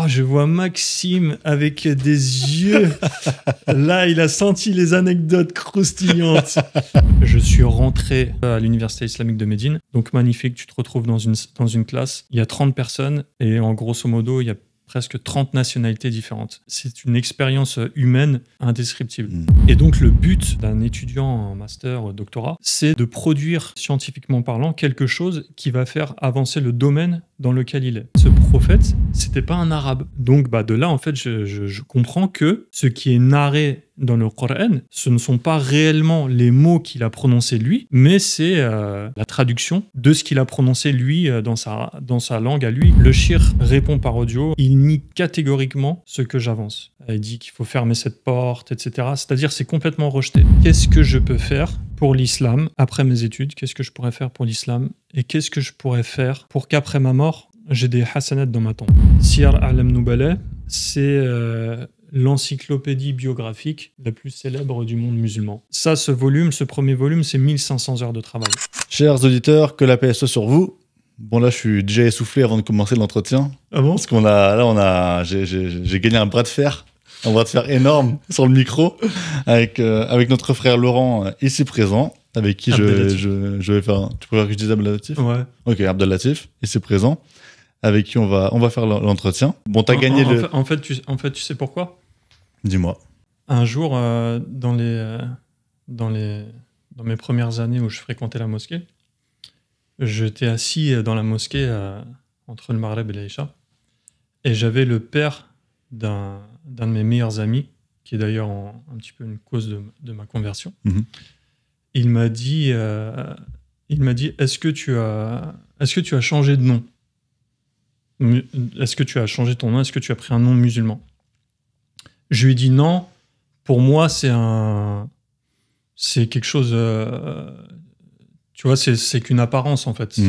Oh, je vois Maxime avec des yeux. Là, il a senti les anecdotes croustillantes. Je suis rentré à l'Université islamique de Médine. Donc, magnifique, tu te retrouves dans une classe. Il y a 30 personnes et en grosso modo, il y a presque 30 nationalités différentes. C'est une expérience humaine indescriptible. Et donc, le but d'un étudiant en master, doctorat, c'est de produire, scientifiquement parlant, quelque chose qui va faire avancer le domaine dans lequel il est. Ce prophète, c'était pas un arabe. Donc, de là, en fait, je comprends que ce qui est narré dans le Coran, ce ne sont pas réellement les mots qu'il a prononcés lui, mais c'est la traduction de ce qu'il a prononcé lui dans sa langue à lui. Le shir répond par audio, il nie catégoriquement ce que j'avance. Il dit qu'il faut fermer cette porte, etc. C'est-à-dire, c'est complètement rejeté. Qu'est-ce que je peux faire pour l'islam après mes études? Qu'est-ce que je pourrais faire pour l'islam? Et qu'est-ce que je pourrais faire pour qu'après ma mort, j'ai des hasanats dans ma tombe? Siyar A'lam Nubala, c'est l'encyclopédie biographique la plus célèbre du monde musulman. Ça, ce premier volume, c'est 1500 heures de travail. Chers auditeurs, que la paix soit sur vous. Bon, là, je suis déjà essoufflé avant de commencer l'entretien. Ah bon? Parce j'ai gagné un bras de fer énorme sur le micro avec notre frère Laurent ici présent, avec qui je vais faire. Tu préfères que je dise Abdelatif? Ouais. Ok, Abdelatif ici présent, avec qui on va faire l'entretien. Bon, t'as gagné en fait, tu sais pourquoi? Dis-moi. Un jour, dans mes premières années où je fréquentais la mosquée, j'étais assis dans la mosquée entre le Maghreb et l'Aïcha, et j'avais le père d'un de mes meilleurs amis, qui est d'ailleurs un petit peu une cause de ma conversion. Il m'a dit, est-ce que tu as changé de nom? Est-ce que tu as changé ton nom? Est-ce que tu as pris un nom musulman? Je lui ai dit non. Pour moi, c'est quelque chose. Tu vois, c'est qu'une apparence en fait.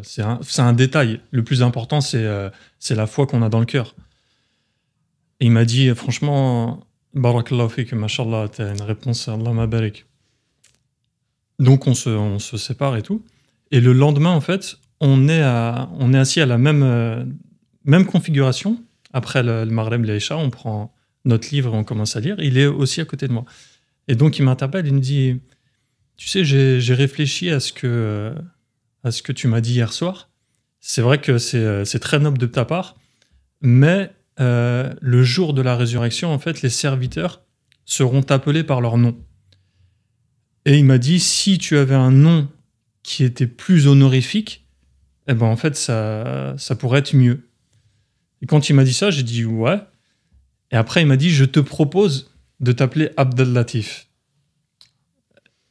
C'est un détail. Le plus important, c'est la foi qu'on a dans le cœur. Et il m'a dit, franchement, barakallahu fik, mashallah, t'as une réponse, Allah mabarik. Donc on se sépare et tout. Et le lendemain, en fait, on est assis à la même configuration. Après le Maghreb, l'Aïcha, on prend notre livre et on commence à lire. Il est aussi à côté de moi. Et donc il m'interpelle, il me dit, tu sais, j'ai réfléchi à ce que tu m'as dit hier soir. C'est vrai que c'est très noble de ta part, mais le jour de la résurrection, en fait, les serviteurs seront appelés par leur nom. Et il m'a dit, si tu avais un nom qui était plus honorifique, eh ben en fait, ça pourrait être mieux. Et quand il m'a dit ça, j'ai dit ouais. Et après, il m'a dit, je te propose de t'appeler Abdelatif.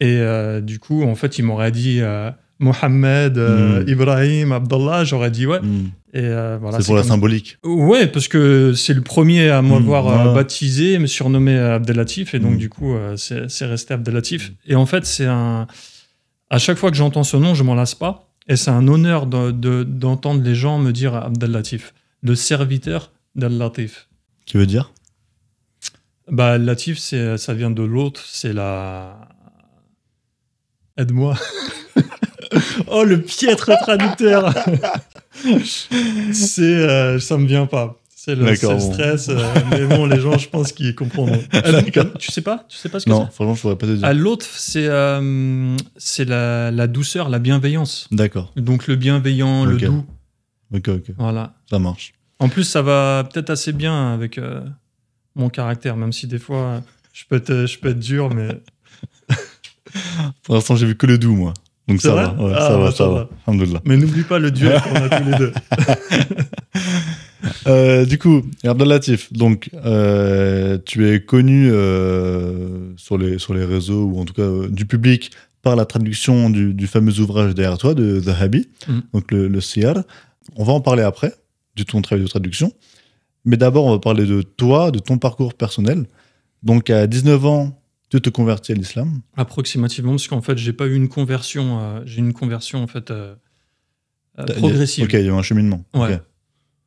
Et du coup, en fait, il m'aurait dit Mohamed, Ibrahim, Abdallah, j'aurais dit ouais. Et voilà, c'est pour la symbolique. Ouais, parce que c'est le premier à m'avoir baptisé, me surnommé Abdelatif, et donc du coup, c'est resté Abdelatif. Et en fait, à chaque fois que j'entends ce nom, je m'en lasse pas, et c'est un honneur d'entendre les gens me dire Abdelatif, le serviteur d'Al-Latif. Qui veut dire? Latif, ça vient de l'autre, c'est la... Aide-moi. Oh, le piètre traducteur. Ça me vient pas. C'est le stress. Mais bon, les gens, je pense qu'ils comprendront. Tu sais pas ce que c'est? Non, franchement, je pourrais pas te dire. L'autre, c'est la douceur, la bienveillance. D'accord. Donc le bienveillant, le doux. Ok. Voilà. Ça marche. En plus, ça va peut-être assez bien avec mon caractère, même si des fois, je peux être dur, mais... Pour l'instant, j'ai vu que le doux, moi. Donc ça va. Ouais, ça va. Alhamdoulilah. Mais n'oublie pas le duel qu'on a tous les deux. Du coup, Abdelatif, donc tu es connu sur les réseaux, ou en tout cas du public, par la traduction du fameux ouvrage derrière toi, de Zahabi, donc le Siyar. On va en parler après, de ton travail de traduction. Mais d'abord, on va parler de toi, de ton parcours personnel. Donc à 19 ans, tu te convertis à l'islam? Approximativement, parce qu'en fait, j'ai pas eu une conversion. J'ai une conversion en fait progressive. Ok, il y a eu un cheminement. Ouais. Okay.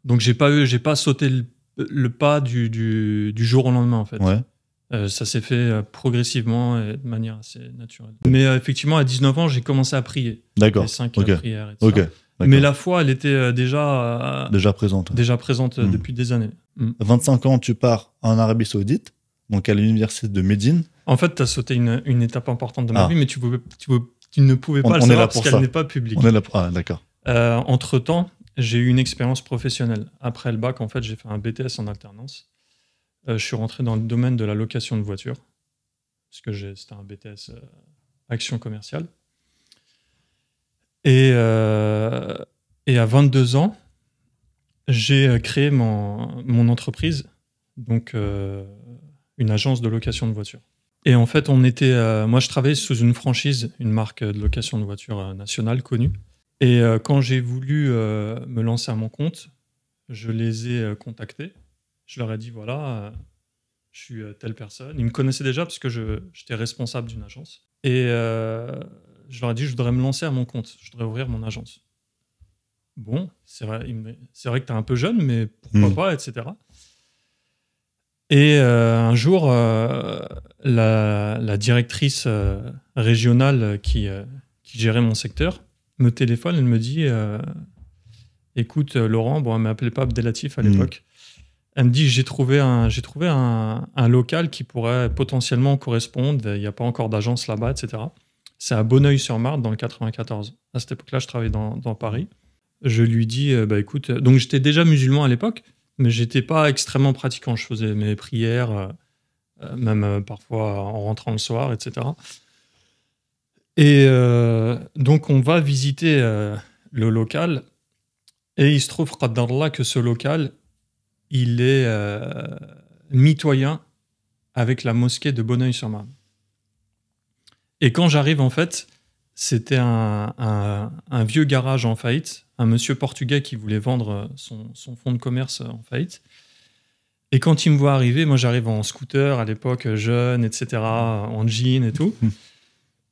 Donc j'ai pas sauté le pas du jour au lendemain en fait. Ouais. Ça s'est fait progressivement et de manière assez naturelle. Mais effectivement, à 19 ans, j'ai commencé à prier. D'accord. Les 5 okay. prières et tout okay. ça. Mais la foi, elle était déjà présente. Déjà présente depuis des années. 25 ans, tu pars en Arabie Saoudite, donc à l'université de Médine. En fait, tu as sauté une étape importante de ma vie, mais tu ne pouvais pas le savoir parce qu'elle n'est pas publique. On est là pour... Ah, d'accord. Entre-temps, j'ai eu une expérience professionnelle. Après le bac, en fait, j'ai fait un BTS en alternance. Je suis rentré dans le domaine de la location de voitures, parce que c'était un BTS action commerciale. Et à 22 ans, j'ai créé mon entreprise, donc une agence de location de voitures. Et en fait, moi, je travaillais sous une franchise, une marque de location de voitures nationale connue. Et quand j'ai voulu me lancer à mon compte, je les ai contactés. Je leur ai dit, voilà, je suis telle personne. Ils me connaissaient déjà parce que j'étais responsable d'une agence. Et je leur ai dit, je voudrais me lancer à mon compte. Je voudrais ouvrir mon agence. Bon, c'est vrai que tu es un peu jeune, mais pourquoi pas, etc. Et un jour, la directrice régionale qui gérait mon secteur me téléphone, elle me dit écoute Laurent, bon, elle m'appelait pas Abdelatif à l'époque, elle me dit j'ai trouvé un local qui pourrait potentiellement correspondre, il n'y a pas encore d'agence là-bas, etc. C'est à Bonneuil-sur-Marne dans le 94. À cette époque-là, je travaillais dans Paris. Je lui dis écoute, donc j'étais déjà musulman à l'époque, mais j'étais pas extrêmement pratiquant, je faisais mes prières même parfois en rentrant le soir, etc. Et donc, on va visiter le local. Et il se trouve, qaddarallah, que ce local, il est mitoyen avec la mosquée de Bonneuil-sur-Marne. Et quand j'arrive, en fait, c'était un vieux garage en faillite, un monsieur portugais qui voulait vendre son fonds de commerce en faillite. Et quand il me voit arriver, moi, j'arrive en scooter, à l'époque, jeune, etc., en jean et tout.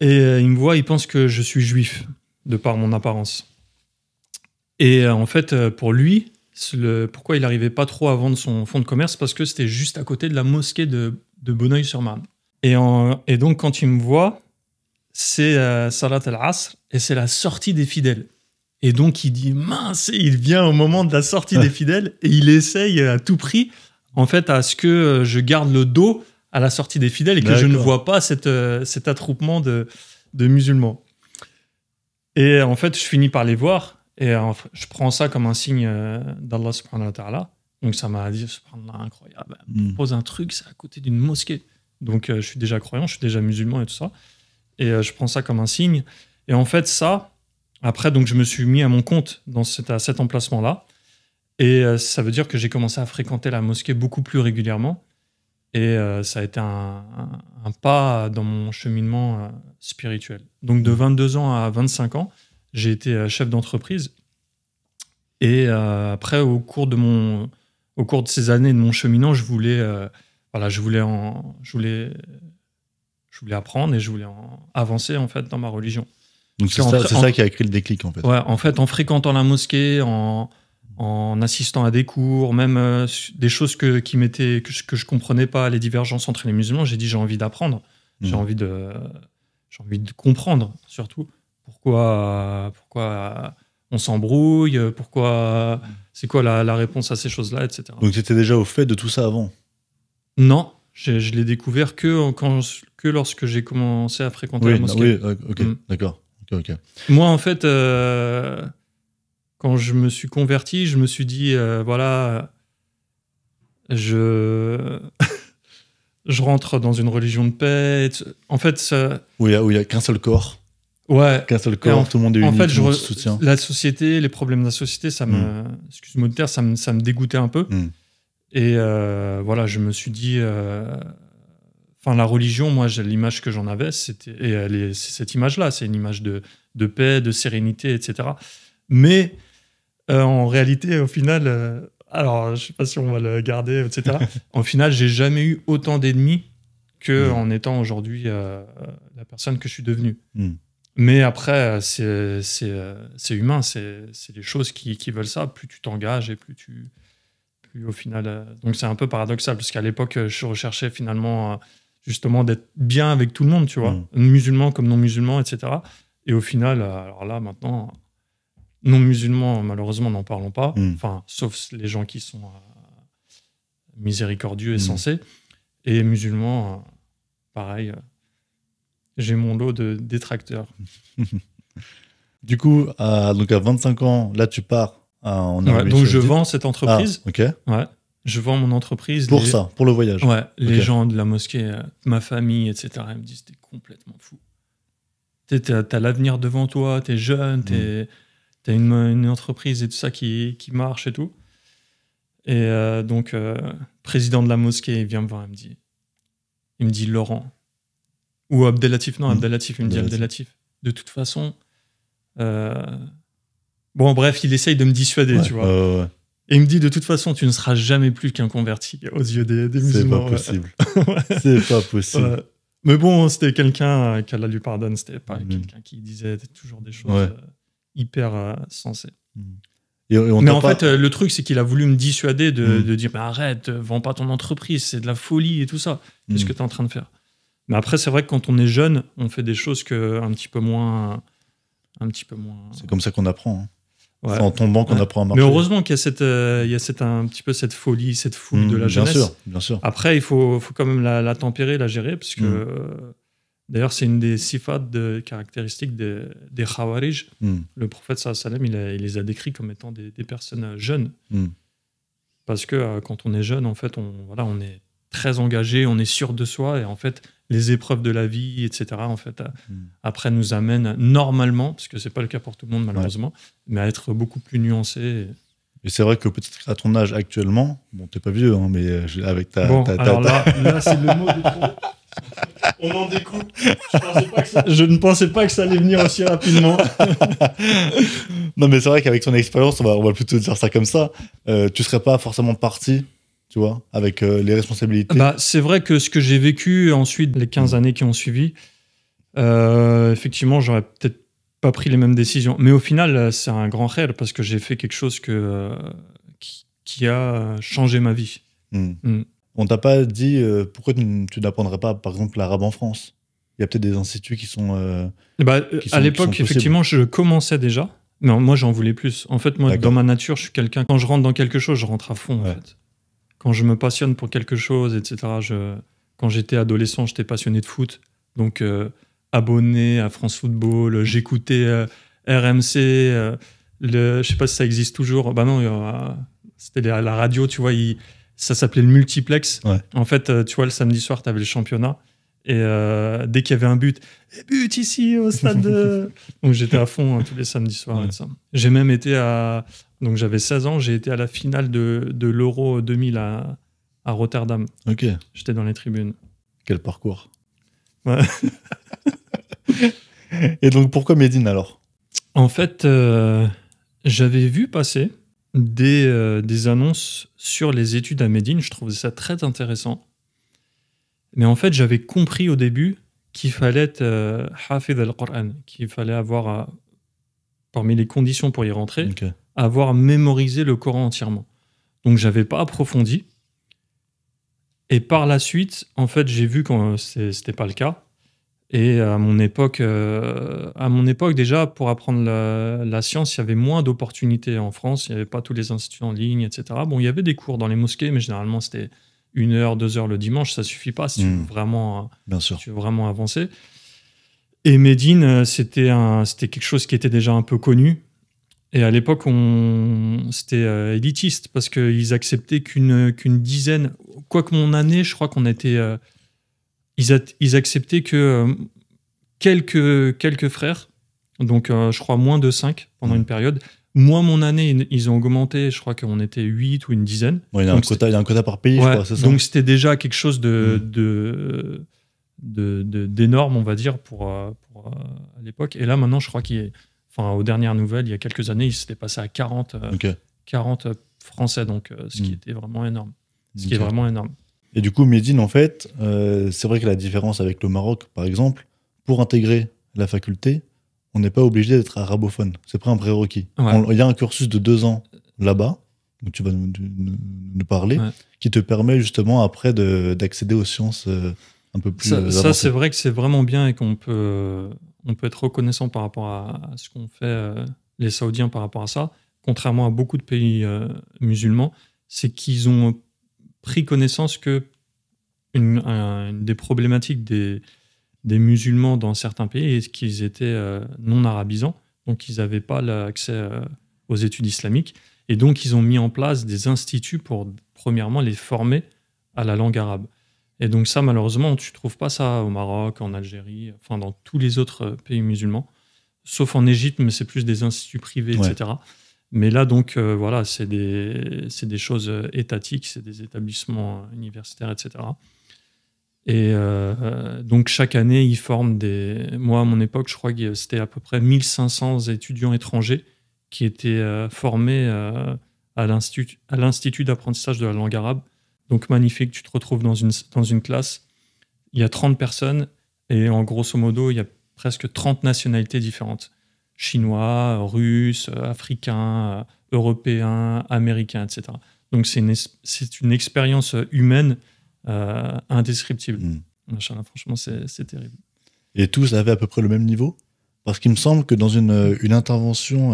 Et il me voit, il pense que je suis juif, de par mon apparence. Et en fait, pour lui, pourquoi il n'arrivait pas trop à vendre son fonds de commerce, parce que c'était juste à côté de la mosquée de Bonneuil-sur-Marne. Et donc, quand il me voit, c'est Salat al-Asr, et c'est la sortie des fidèles. Et donc, il dit, mince, il vient au moment de la sortie des fidèles, et il essaye à tout prix, en fait, à ce que je garde le dos à la sortie des fidèles et que je ne vois pas cet attroupement de musulmans. Et en fait, je finis par les voir et je prends ça comme un signe d'Allah subhanahu wa ta'ala. Donc ça m'a dit, subhanallah, incroyable, il me propose un truc, c'est à côté d'une mosquée. Donc je suis déjà croyant, je suis déjà musulman et tout ça. Et je prends ça comme un signe. Et en fait, ça, après, donc, je me suis mis à mon compte à cet emplacement-là. Et ça veut dire que j'ai commencé à fréquenter la mosquée beaucoup plus régulièrement. Et ça a été un pas dans mon cheminement spirituel. Donc de 22 ans à 25 ans, j'ai été chef d'entreprise. Et après, au cours de ces années de mon cheminement, je voulais apprendre et je voulais avancer en fait dans ma religion. Donc c'est ça qui a créé le déclic en fait. Ouais, en fait, en fréquentant la mosquée, en assistant à des cours, même des choses que je comprenais pas, les divergences entre les musulmans, j'ai dit j'ai envie d'apprendre, j'ai envie de comprendre surtout pourquoi on s'embrouille, c'est quoi la réponse à ces choses-là, etc. Donc tu étais déjà au fait de tout ça avant? Non, je l'ai découvert que lorsque j'ai commencé à fréquenter la mosquée. Oui, ok, d'accord. Okay. Moi, en fait, quand je me suis converti, je me suis dit, voilà, je rentre dans une religion de paix. En fait, où il y a qu'un seul corps. Ouais. Qu'un seul corps, tout le monde est uni, en fait, tout le monde se soutient. La société, les problèmes de la société, ça excuse-moi de dire, ça me dégoûtait un peu. Et voilà, je me suis dit, la religion, moi, l'image que j'en avais, c'est cette image-là, c'est une image de paix, de sérénité, etc. Mais en réalité, au final, alors je sais pas si on va le garder, etc. En final, j'ai jamais eu autant d'ennemis qu'en étant aujourd'hui la personne que je suis devenue. Mais après, c'est humain, c'est les choses qui veulent ça. Plus tu t'engages et plus au final. Donc c'est un peu paradoxal parce qu'à l'époque, je recherchais finalement justement d'être bien avec tout le monde, tu vois, musulmans comme non musulmans, etc. Et au final, alors là maintenant. Non musulmans, malheureusement, n'en parlons pas. Mm. Enfin, sauf les gens qui sont miséricordieux et sensés. Et musulmans, pareil, j'ai mon lot de détracteurs. Du coup, donc à 25 ans, là, tu pars en Arabie donc je Saoudite. vends cette entreprise. Ah, ok. Ouais. Je vends mon entreprise. Pour ça, pour le voyage. Ouais, les Ok. gens de la mosquée, ma famille, etc., ils me disent t'es complètement fou. T'as l'avenir devant toi, t'es jeune, t'as une entreprise et tout ça qui marche et tout. Et donc, président de la mosquée, il vient me voir, il me dit Laurent. Ou Abdelatif, non, Abdelatif, il me dit Abdelatif. De toute façon, bon, bref, il essaye de me dissuader, tu vois. Ouais. Et il me dit, de toute façon, tu ne seras jamais plus qu'un converti aux yeux des musulmans. C'est pas possible. C'est pas possible. Ouais. Mais bon, c'était quelqu'un, qu'Allah lui pardonne, c'était pas quelqu'un qui disait toujours des choses hyper sensées. Mais en fait, le truc, c'est qu'il a voulu me dissuader de dire, mais arrête, vends pas ton entreprise, c'est de la folie et tout ça. Qu'est-ce que tu es en train de faire? Mais après, c'est vrai que quand on est jeune, on fait des choses un petit peu moins. C'est comme ça qu'on apprend. Hein. Ouais. C'est en tombant qu'on apprend à marcher. Mais heureusement qu'il y a un petit peu cette folie, cette fougue de la jeunesse. Bien sûr. Après, il faut quand même la tempérer, la gérer, parce que d'ailleurs, c'est une des sifat de caractéristiques des Khawarij. Le prophète sallam, il les a décrits comme étant des personnes jeunes. Parce que quand on est jeune, en fait, on est très engagé, on est sûr de soi, et en fait, les épreuves de la vie, etc., en fait, après nous amènent normalement, parce que c'est pas le cas pour tout le monde malheureusement, mais à être beaucoup plus nuancé. Et c'est vrai que peut-être à ton âge actuellement, bon, t'es pas vieux, hein, mais avec ta... Bon, alors là, c'est le mot de trop. On en découpe. Je ne pensais pas que ça allait venir aussi rapidement. Non, mais c'est vrai qu'avec son expérience, on va plutôt dire ça comme ça, tu serais pas forcément parti, tu vois, avec les responsabilités. Bah, c'est vrai que ce que j'ai vécu ensuite, les 15 années qui ont suivi, effectivement, j'aurais peut-être pas pris les mêmes décisions. Mais au final, c'est un grand khair parce que j'ai fait quelque chose qui a changé ma vie. On t'a pas dit pourquoi tu n'apprendrais pas, par exemple, l'arabe en France? Il y a peut-être des instituts qui sont à l'époque, effectivement, je commençais déjà. Mais moi, j'en voulais plus. En fait, moi, dans ma nature, je suis quelqu'un... Quand je rentre dans quelque chose, je rentre à fond, en fait. Quand je me passionne pour quelque chose, etc. Quand j'étais adolescent, j'étais passionné de foot. Donc, abonné à France Football, j'écoutais RMC. Je sais pas si ça existe toujours. Bah non, c'était la radio, tu vois. Ça s'appelait le multiplex. En fait, tu vois, le samedi soir, tu avais le championnat. Et dès qu'il y avait un but ici au stade de... Donc j'étais à fond tous les samedis soirs. Et ça. J'ai même été donc j'avais 16 ans, j'ai été à la finale de l'Euro 2000 à Rotterdam. Ok. J'étais dans les tribunes. Quel parcours. Ouais. Et donc pourquoi Médine alors? En fait, j'avais vu passer des annonces sur les études à Médine. Je trouvais ça très intéressant. Mais en fait, j'avais compris au début qu'il fallait être hafid al-Qur'an, qu'il fallait avoir, parmi les conditions pour y rentrer, avoir mémorisé le Coran entièrement. Donc, je n'avais pas approfondi. Et par la suite, en fait, j'ai vu que ce n'était pas le cas. Et à mon époque, déjà, pour apprendre la science, il y avait moins d'opportunités en France. Il n'y avait pas tous les instituts en ligne, etc. Bon, il y avait des cours dans les mosquées, mais généralement, c'était 1 heure, 2 heures le dimanche. Ça ne suffit pas si tu veux vraiment avancer. Et Médine, c'était quelque chose qui était déjà un peu connu. Et à l'époque, c'était élitiste parce qu'ils acceptaient qu'une dizaine... Quoique mon année, je crois qu'on était... Ils acceptaient que quelques frères, donc je crois moins de 5 pendant une période. Moi, mon année, ils ont augmenté, je crois qu'on était 8 ou une dizaine. Ouais, il y a un quota par pays, je crois, c'est ça. Donc c'était déjà quelque chose d'énorme, on va dire, pour à l'époque. Et là, maintenant, je crois aux dernières nouvelles, il y a quelques années, il s'était passé à 40 Français, donc ce qui était vraiment énorme. Qui est vraiment énorme. Et du coup, Médine, en fait, c'est vrai que la différence avec le Maroc, par exemple, pour intégrer la faculté, on n'est pas obligé d'être arabophone. C'est pas un prérequis. Il y a un cursus de 2 ans là-bas, où tu vas nous parler, qui te permet justement après d'accéder aux sciences un peu plus avancées. Ça, c'est vrai que c'est vraiment bien et qu'on peut être reconnaissant par rapport à ce qu'on fait les Saoudiens, par rapport à ça, contrairement à beaucoup de pays musulmans, c'est qu'ils ont pris connaissance que une des problématiques des musulmans dans certains pays est qu'ils étaient non arabisants, donc ils n'avaient pas l'accès aux études islamiques, et donc ils ont mis en place des instituts pour, premièrement, les former à la langue arabe. Et donc ça, malheureusement, tu ne trouves pas ça au Maroc, en Algérie, enfin dans tous les autres pays musulmans, sauf en Égypte, mais c'est plus des instituts privés, etc. Mais là, donc, voilà, c'est des choses étatiques, c'est des établissements universitaires, etc. Et donc, chaque année, ils forment Moi, à mon époque, je crois que c'était à peu près 1500 étudiants étrangers qui étaient formés à l'Institut d'apprentissage de la langue arabe. Donc, magnifique, tu te retrouves dans une classe, il y a 30 personnes, et en grosso modo, il y a presque 30 nationalités différentes. Chinois, russes, africains, européens, américains, etc. Donc, c'est une expérience humaine indescriptible. Machin, franchement, c'est terrible. Et tous avaient à peu près le même niveau? Parce qu'il me semble que dans une intervention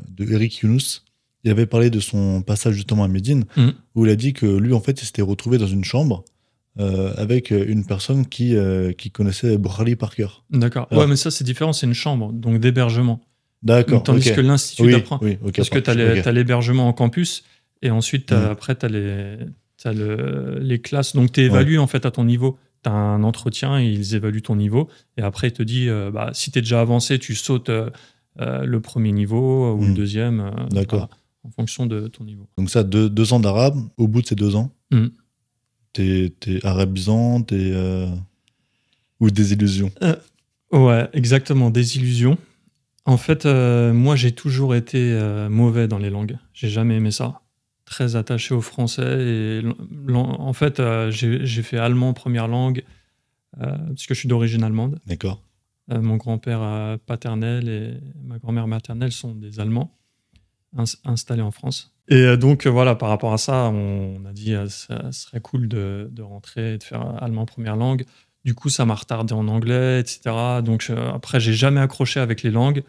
de Eric Younous, il avait parlé de son passage justement à Médine, où il a dit que lui, en fait, il s'était retrouvé dans une chambre avec une personne qui connaissait Bukhari par cœur. D'accord. Ouais, mais ça, c'est différent, c'est une chambre, donc d'hébergement. D'accord. Tandis que l'Institut d'apprentissage... Oui, parce que tu as l'hébergement en campus, et ensuite, après, tu as les classes. Donc, tu es évalué en fait à ton niveau. Tu as un entretien, et ils évaluent ton niveau. Et après, il te dit, si tu es déjà avancé, tu sautes le premier niveau ou le deuxième. D'accord. En fonction de ton niveau. Donc ça, 2 ans d'arabe, au bout de ces 2 ans, t'es arabisant, ou désillusion? Ouais, exactement, désillusion. En fait, moi, j'ai toujours été mauvais dans les langues. J'ai jamais aimé ça. Très attaché au français. Et en fait, j'ai fait allemand première langue, parce que je suis d'origine allemande. D'accord. Mon grand-père paternel et ma grand-mère maternelle sont des Allemands installés en France. Et donc, voilà, par rapport à ça, on a dit ça serait cool de rentrer et de faire allemand première langue. Du coup, ça m'a retardé en anglais, etc. Donc, après, j'ai jamais accroché avec les langues.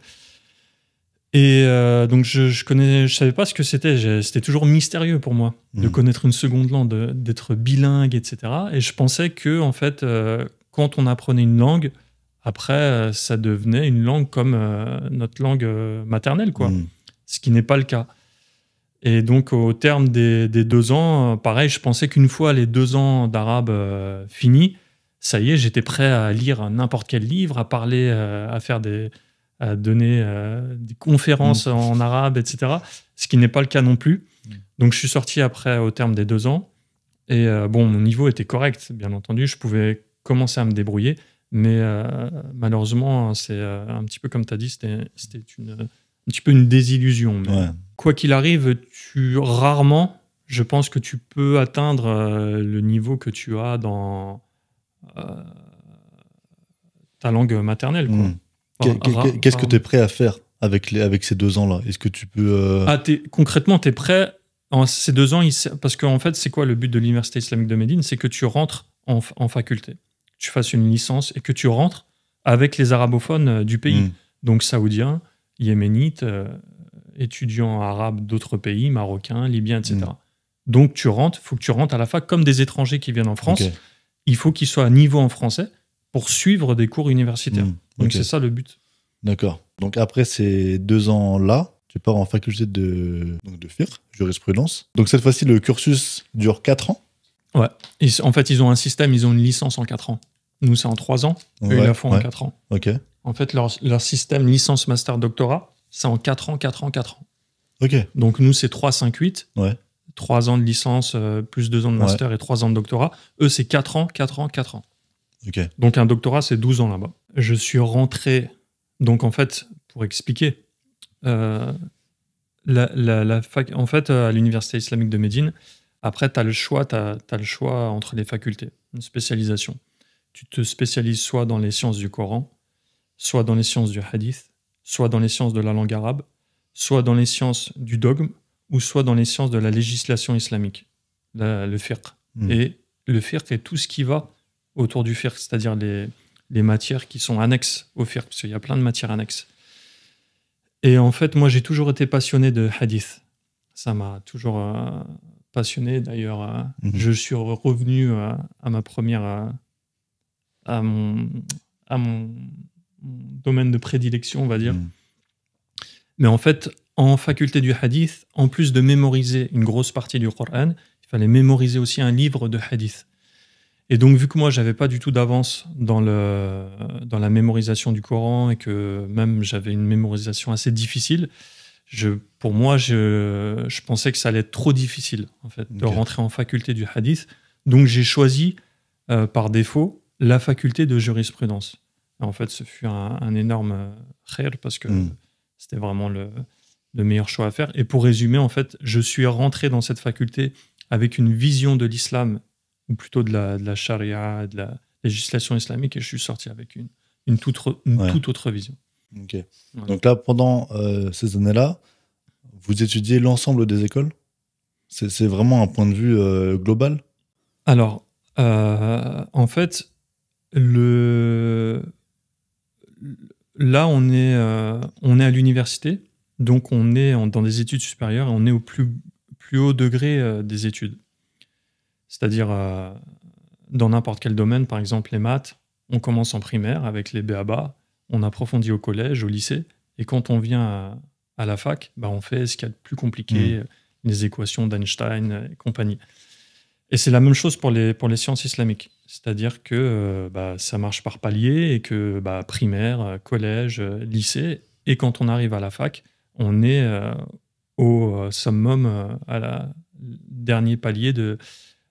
Et donc, je savais pas ce que c'était. C'était toujours mystérieux pour moi de connaître une seconde langue, d'être bilingue, etc. Et je pensais que, en fait, quand on apprenait une langue, après, ça devenait une langue comme notre langue maternelle, quoi. Ce qui n'est pas le cas. Et donc, au terme des 2 ans, pareil, je pensais qu'une fois les 2 ans d'arabe finis, ça y est, j'étais prêt à lire n'importe quel livre, à parler, à donner des conférences en arabe, etc. Ce qui n'est pas le cas non plus. Donc, je suis sorti après, au terme des 2 ans. Et bon, mon niveau était correct, bien entendu. Je pouvais commencer à me débrouiller. Mais malheureusement, c'est un petit peu comme tu as dit, c'était un petit peu une désillusion. Mais quoi qu'il arrive, rarement, je pense que tu peux atteindre le niveau que tu as dans ta langue maternelle. Qu'est-ce que tu es prêt à faire avec ces 2 ans-là? Est-ce que tu peux... Concrètement, tu es prêt en ces 2 ans, parce qu'en fait, c'est quoi le but de l'Université islamique de Médine? C'est que tu rentres en faculté, tu fasses une licence et que tu rentres avec les arabophones du pays. Donc saoudiens, yéménites, étudiants arabes d'autres pays, marocains, libyens, etc. Donc il faut que tu rentres à la fac comme des étrangers qui viennent en France. Il faut qu'ils soient à niveau en français pour suivre des cours universitaires. Donc c'est ça le but. D'accord. Donc après ces 2 ans-là, tu pars en faculté de fiqh, jurisprudence. Donc cette fois-ci, le cursus dure 4 ans. Ouais. En fait, ils ont un système, ils ont une licence en 4 ans. Nous, c'est en 3 ans. Eux, ils la font en 4 ans. Ok. En fait, leur système licence, master, doctorat, c'est en 4 ans, 4 ans, 4 ans. Ok. Donc nous, c'est 3, 5, 8. Ouais. 3 ans de licence, plus 2 ans de master et 3 ans de doctorat. Eux, c'est 4 ans, 4 ans, 4 ans. Ok. Donc un doctorat, c'est 12 ans là-bas. Je suis rentré... Donc en fait, pour expliquer, en fait, à l'Université islamique de Médine, après, tu as le choix entre les facultés, une spécialisation. Tu te spécialises soit dans les sciences du Coran, soit dans les sciences du hadith, soit dans les sciences de la langue arabe, soit dans les sciences du dogme, ou soit dans les sciences de la législation islamique, le fiqh. Et le fiqh est tout ce qui va autour du fiqh, c'est-à-dire les matières qui sont annexes au fiqh, parce qu'il y a plein de matières annexes. Et en fait, moi, j'ai toujours été passionné de hadith. Ça m'a toujours passionné. D'ailleurs, je suis revenu à ma première, à mon domaine de prédilection, on va dire. Mais en fait, en faculté du hadith, en plus de mémoriser une grosse partie du Coran, il fallait mémoriser aussi un livre de hadith. Et donc, vu que moi, j'avais pas du tout d'avance dans la mémorisation du Coran et que même j'avais une mémorisation assez difficile, pour moi, je pensais que ça allait être trop difficile en fait, de rentrer en faculté du hadith. Donc, j'ai choisi par défaut la faculté de jurisprudence. Et en fait, ce fut un énorme khair parce que c'était vraiment le meilleur choix à faire. Et pour résumer, en fait, je suis rentré dans cette faculté avec une vision de l'islam, ou plutôt de la charia, de la législation islamique, et je suis sorti avec une toute autre vision. Ok. Ouais. Donc là, pendant ces années-là, vous étudiez l'ensemble des écoles ? C'est vraiment un point de vue global ? Alors, en fait, là, on est à l'université, donc on est dans des études supérieures et on est au plus haut degré des études. C'est-à-dire, dans n'importe quel domaine, par exemple les maths, on commence en primaire avec les b.a.-ba, on approfondit au collège, au lycée, et quand on vient à la fac, on fait ce qu'il y a de plus compliqué, les équations d'Einstein et compagnie. Et c'est la même chose pour les sciences islamiques. C'est-à-dire que ça marche par palier et que primaire, collège, lycée, et quand on arrive à la fac, on est au summum, à la dernier palier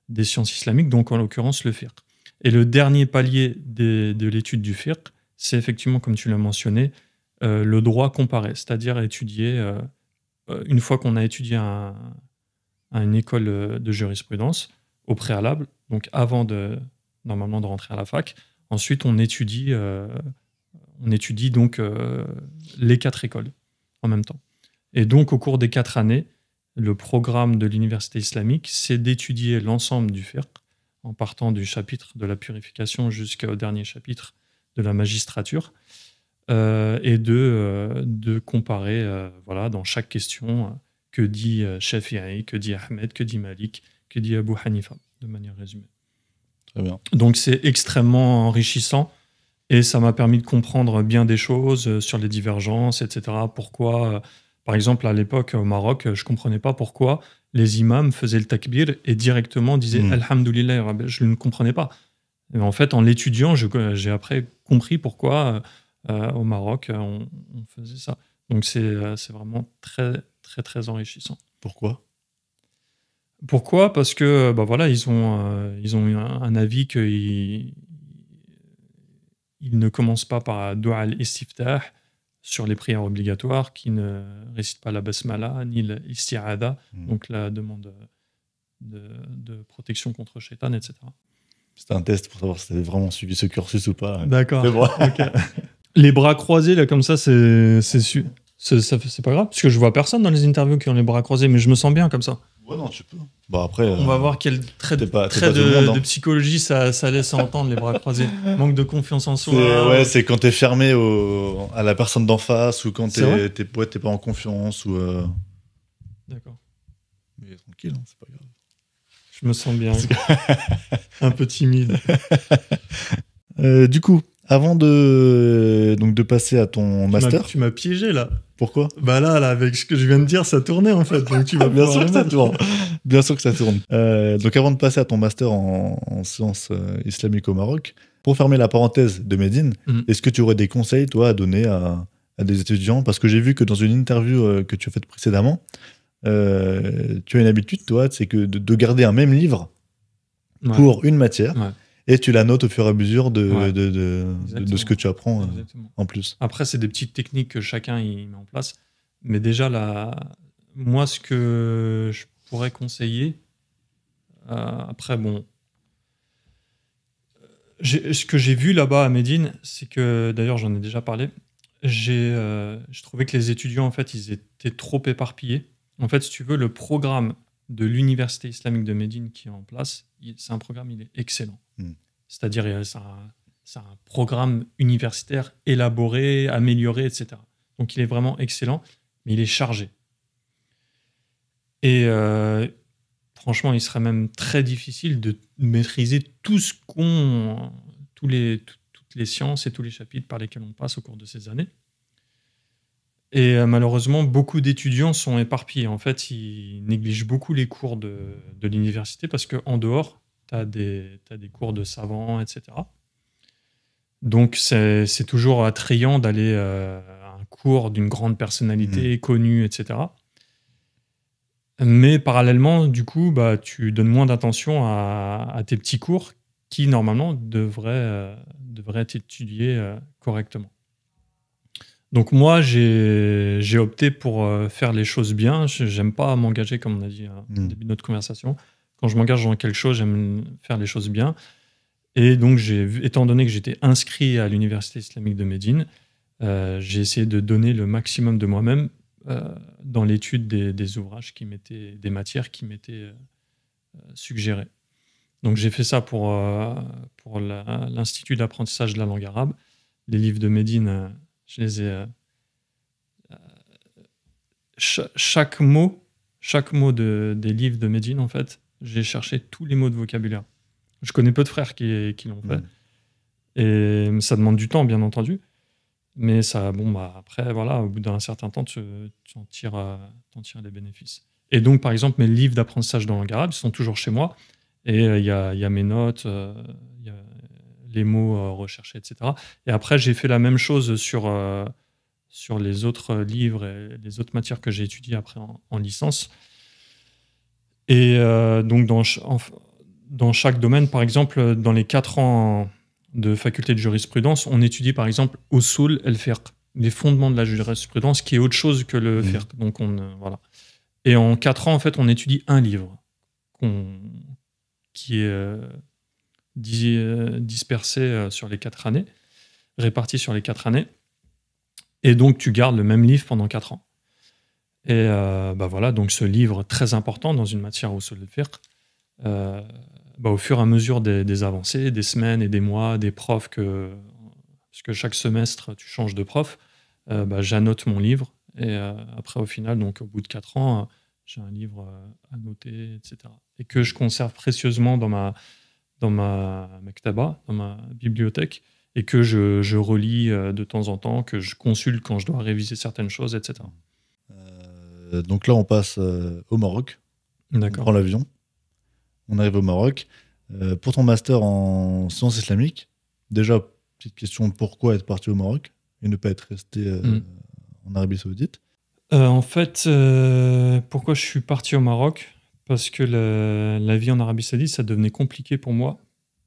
des sciences islamiques, donc en l'occurrence le fiqh. Et le dernier palier de l'étude du fiqh, c'est effectivement, comme tu l'as mentionné, le droit comparé, c'est-à-dire étudier, une fois qu'on a étudié à une école de jurisprudence, au préalable, donc avant normalement de rentrer à la fac, ensuite on étudie donc les 4 écoles en même temps. Et donc au cours des 4 années, le programme de l'université islamique, c'est d'étudier l'ensemble du fiqh, en partant du chapitre de la purification jusqu'au dernier chapitre de la magistrature, et de comparer dans chaque question que dit Shafi'i, que dit Ahmed, que dit Malik, que dit Abu Hanifa, de manière résumée. Très bien. Donc c'est extrêmement enrichissant et ça m'a permis de comprendre bien des choses sur les divergences, etc. Pourquoi... Par exemple, à l'époque, au Maroc, je ne comprenais pas pourquoi les imams faisaient le takbir et directement disaient Alhamdulillah. Je ne comprenais pas. Et en fait, en l'étudiant, j'ai après compris pourquoi au Maroc, on faisait ça. Donc, c'est vraiment très, très, très enrichissant. Pourquoi ? Parce que ils ont eu un avis qu'ils ne commencent pas par Dua al-Istiftah, sur les prières obligatoires, qui ne récitent pas la basmala ni l'isti'adha, donc la demande de protection contre Shaitan, etc. C'était un test pour savoir si tu avais vraiment suivi ce cursus ou pas. D'accord. C'est bon. Okay. Les bras croisés, là, comme ça, c'est pas grave, parce que je vois personne dans les interviews qui ont les bras croisés, mais je me sens bien comme ça. Ouais, non, tu peux. Après, on va voir quel trait de psychologie ça laisse entendre, les bras croisés. Manque de confiance en soi. C'est quand t'es fermé à la personne d'en face, ou quand t'es pas en confiance. D'accord. Mais tranquille, c'est pas grave. Je me sens bien. Un peu timide. Du coup, avant de passer à ton master... Tu m'as piégé, là. Pourquoi ? Là, avec ce que je viens de dire, ça tournait, en fait. Donc tu vas Bien sûr que ça tourne. Bien sûr que ça tourne. Donc avant de passer à ton master en sciences islamiques au Maroc, pour fermer la parenthèse de Médine, est-ce que tu aurais des conseils, toi, à donner à des étudiants ? Parce que j'ai vu que dans une interview que tu as faite précédemment, tu as une habitude, toi, c'est que de garder un même livre pour une matière. Ouais. Et tu la notes au fur et à mesure de ce que tu apprends en plus. Après, c'est des petites techniques que chacun y met en place. Mais déjà, moi, ce que je pourrais conseiller, après, ce que j'ai vu là-bas à Médine, c'est que, d'ailleurs, j'en ai déjà parlé, je trouvais que les étudiants, en fait, ils étaient trop éparpillés. En fait, si tu veux, le programme de l'université islamique de Médine qui est en place, c'est un programme, il est excellent. C'est-à-dire, c'est un programme universitaire élaboré, amélioré, etc. Donc, il est vraiment excellent, mais il est chargé. Et franchement, il serait même très difficile de maîtriser toutes les sciences et tous les chapitres par lesquels on passe au cours de ces années. Et malheureusement, beaucoup d'étudiants sont éparpillés. En fait, ils négligent beaucoup les cours de l'université parce qu'en dehors, tu as des cours de savants, etc. Donc, c'est toujours attrayant d'aller à un cours d'une grande personnalité connue, etc. Mais parallèlement, du coup, tu donnes moins d'attention à tes petits cours qui, normalement, devraient être étudiés correctement. Donc moi, j'ai opté pour faire les choses bien. J'aime pas m'engager, comme on a dit au début de notre conversation. Quand je m'engage dans quelque chose, j'aime faire les choses bien. Et donc, étant donné que j'étais inscrit à l'Université islamique de Médine, j'ai essayé de donner le maximum de moi-même dans l'étude des ouvrages, des matières qui m'étaient suggérées. Donc j'ai fait ça pour l'Institut d'apprentissage de la langue arabe. Les livres de Médine, je les ai... chaque mot des livres de Médine, en fait, j'ai cherché tous les mots de vocabulaire. Je connais peu de frères qui l'ont fait. Et ça demande du temps, bien entendu. Mais ça, après, voilà, au bout d'un certain temps, tu en tires les bénéfices. Et donc, par exemple, mes livres d'apprentissage de langue arabe sont toujours chez moi. Et il y a mes notes, il y a les mots recherchés, etc. Et après, j'ai fait la même chose sur les autres livres et les autres matières que j'ai étudiées après en licence. Et donc, dans chaque domaine, par exemple, dans les 4 ans de faculté de jurisprudence, on étudie par exemple Usul el-Fiqh, les fondements de la jurisprudence, qui est autre chose que le fiqh. Donc voilà. Et en 4 ans, en fait, on étudie un livre qui est dispersé sur les 4 années, réparti sur les 4 années. Et donc, tu gardes le même livre pendant 4 ans. Et voilà, donc ce livre très important dans une matière Usul el-Fiqh, au fur et à mesure des avancées, des semaines et des mois, des profs, parce que chaque semestre, tu changes de prof, j'annote mon livre. Et après, au final, donc au bout de 4 ans, j'ai un livre à noter, etc. Et que je conserve précieusement dans ma maktaba, dans ma bibliothèque, et que je relis de temps en temps, que je consulte quand je dois réviser certaines choses, etc. Donc là, on passe au Maroc. D'accord. On prend l'avion. On arrive au Maroc. Pour ton master en sciences islamiques, déjà, petite question, pourquoi être parti au Maroc et ne pas être resté en Arabie Saoudite? En fait, pourquoi je suis parti au Maroc? Parce que la vie en Arabie Saoudite, ça devenait compliqué pour moi.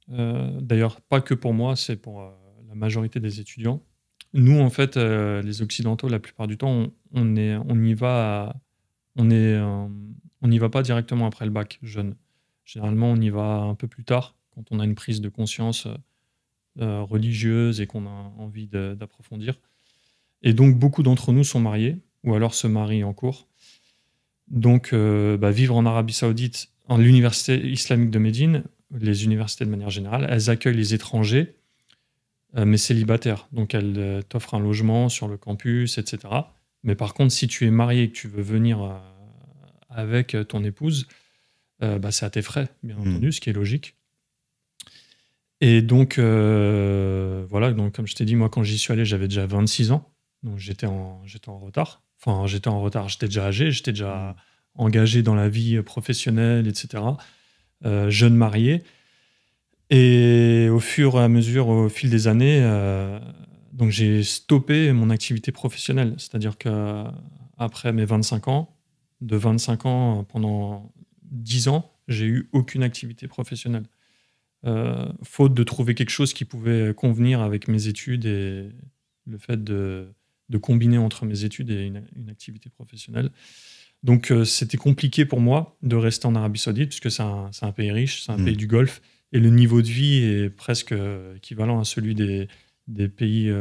D'ailleurs, pas que pour moi, c'est pour la majorité des étudiants. Nous, en fait, les Occidentaux, la plupart du temps, on n'y va pas directement après le bac jeune. Généralement, on y va un peu plus tard, quand on a une prise de conscience religieuse et qu'on a envie d'approfondir. Et donc, beaucoup d'entre nous sont mariés, ou alors se marient en cours. Donc, vivre en Arabie Saoudite, en l'université islamique de Médine, les universités de manière générale, elles accueillent les étrangers, mais célibataires. Donc, elles t'offrent un logement sur le campus, etc. Mais par contre, si tu es marié et que tu veux venir avec ton épouse, c'est à tes frais, bien entendu, ce qui est logique. Et donc, voilà, donc, comme je t'ai dit, moi, quand j'y suis allé, j'avais déjà 26 ans. Donc, j'étais en retard. Enfin, j'étais en retard, j'étais déjà âgé, j'étais déjà engagé dans la vie professionnelle, etc. Jeune marié. Et au fur et à mesure, au fil des années, donc j'ai stoppé mon activité professionnelle. C'est-à-dire qu'après mes 25 ans, de 25 ans pendant 10 ans, j'ai eu aucune activité professionnelle. Faute de trouver quelque chose qui pouvait convenir avec mes études et le fait de combiner entre mes études et une activité professionnelle. Donc c'était compliqué pour moi de rester en Arabie Saoudite, puisque c'est un pays riche, c'est un pays du Golfe, et le niveau de vie est presque équivalent à celui des pays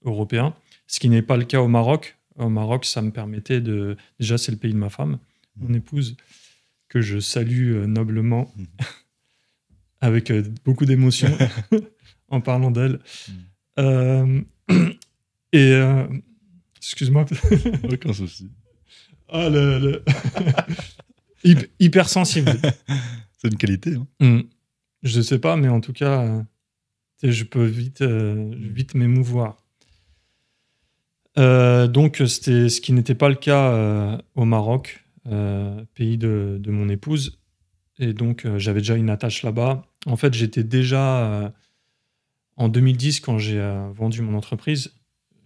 européens, ce qui n'est pas le cas au Maroc. Au Maroc, ça me permettait de... Déjà, c'est le pays de ma femme, mon épouse, que je salue noblement, avec beaucoup d'émotion, en parlant d'elle. Et excuse-moi. Aucun souci. Ah, hypersensible. C'est une qualité. Hein. Je sais pas, mais en tout cas, je peux vite m'émouvoir. Donc, c'était ce qui n'était pas le cas au Maroc, pays de mon épouse. Et donc, j'avais déjà une attache là-bas. En fait, j'étais déjà... en 2010, quand j'ai vendu mon entreprise,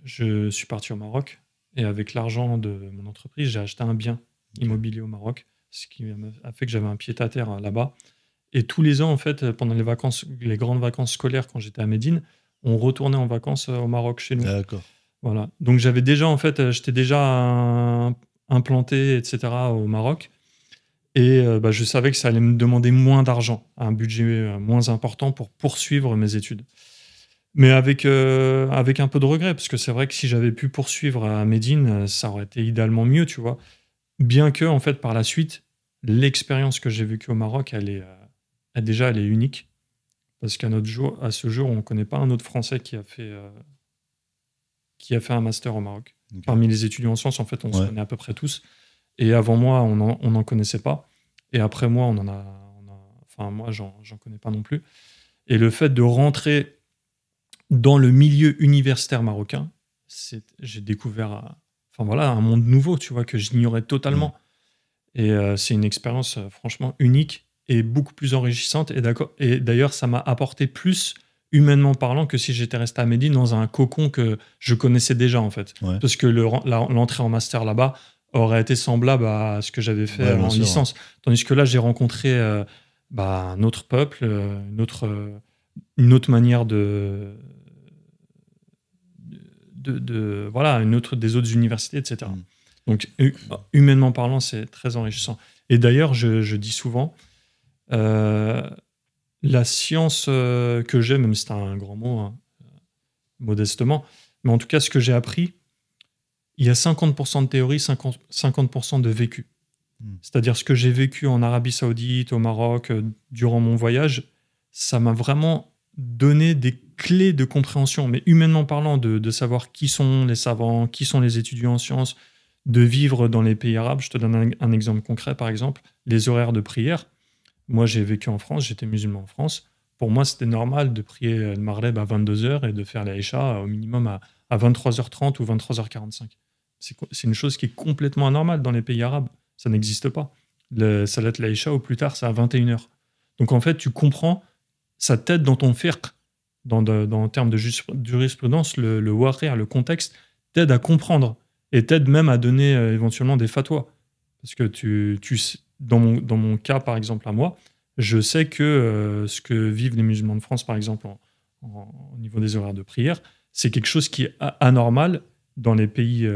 je suis parti au Maroc. Et avec l'argent de mon entreprise, j'ai acheté un bien immobilier au Maroc, ce qui a fait que j'avais un pied-à-terre là-bas. Et tous les ans, en fait, pendant les grandes vacances scolaires, quand j'étais à Médine, on retournait en vacances au Maroc chez nous. D'accord. Voilà. Donc j'étais déjà implanté, etc. au Maroc. Et je savais que ça allait me demander moins d'argent, un budget moins important pour poursuivre mes études. Mais avec un peu de regret, parce que c'est vrai que si j'avais pu poursuivre à Médine, ça aurait été idéalement mieux, tu vois. Bien que, en fait, par la suite, l'expérience que j'ai vécue au Maroc, elle est unique. Parce à ce jour, on ne connaît pas un autre Français qui a fait un master au Maroc. Okay. Parmi les étudiants en sciences, en fait, on se connaît à peu près tous. Et avant moi, on n'en connaissait pas. Et après moi, enfin, moi, j'en connais pas non plus. Et le fait de rentrer dans le milieu universitaire marocain, j'ai découvert un monde nouveau, tu vois, que j'ignorais totalement. Et c'est une expérience franchement unique et beaucoup plus enrichissante. Et d'ailleurs, ça m'a apporté plus, humainement parlant, que si j'étais resté à Médine dans un cocon que je connaissais déjà, en fait. Ouais. Parce que l'entrée en master là-bas aurait été semblable à ce que j'avais fait en licence. Tandis que là, j'ai rencontré un autre peuple, une autre manière des autres universités, etc. Donc, humainement parlant, c'est très enrichissant. Et d'ailleurs, je dis souvent, la science que j'ai, même si c'est un grand mot, hein, modestement, mais en tout cas, ce que j'ai appris, il y a 50% de théorie, 50% de vécu. C'est-à-dire ce que j'ai vécu en Arabie Saoudite, au Maroc, durant mon voyage, ça m'a vraiment donné des clés de compréhension, mais humainement parlant, de savoir qui sont les savants, qui sont les étudiants en sciences, de vivre dans les pays arabes. Je te donne un exemple concret, par exemple, les horaires de prière. Moi, j'ai vécu en France, j'étais musulman en France. Pour moi, c'était normal de prier le Maghreb à 22h et de faire la Isha au minimum à 23h30 ou 23h45. C'est une chose qui est complètement anormale dans les pays arabes. Ça n'existe pas. Le Salat la-Isha, au plus tard, c'est à 21h. Donc, en fait, tu comprends, ça t'aide dans ton fiqh, en termes de jurisprudence, le waqi', le contexte, t'aide à comprendre et t'aide même à donner éventuellement des fatwas. Parce que dans mon cas, par exemple, à moi, je sais que ce que vivent les musulmans de France, par exemple, au niveau des horaires de prière, c'est quelque chose qui est anormal dans les pays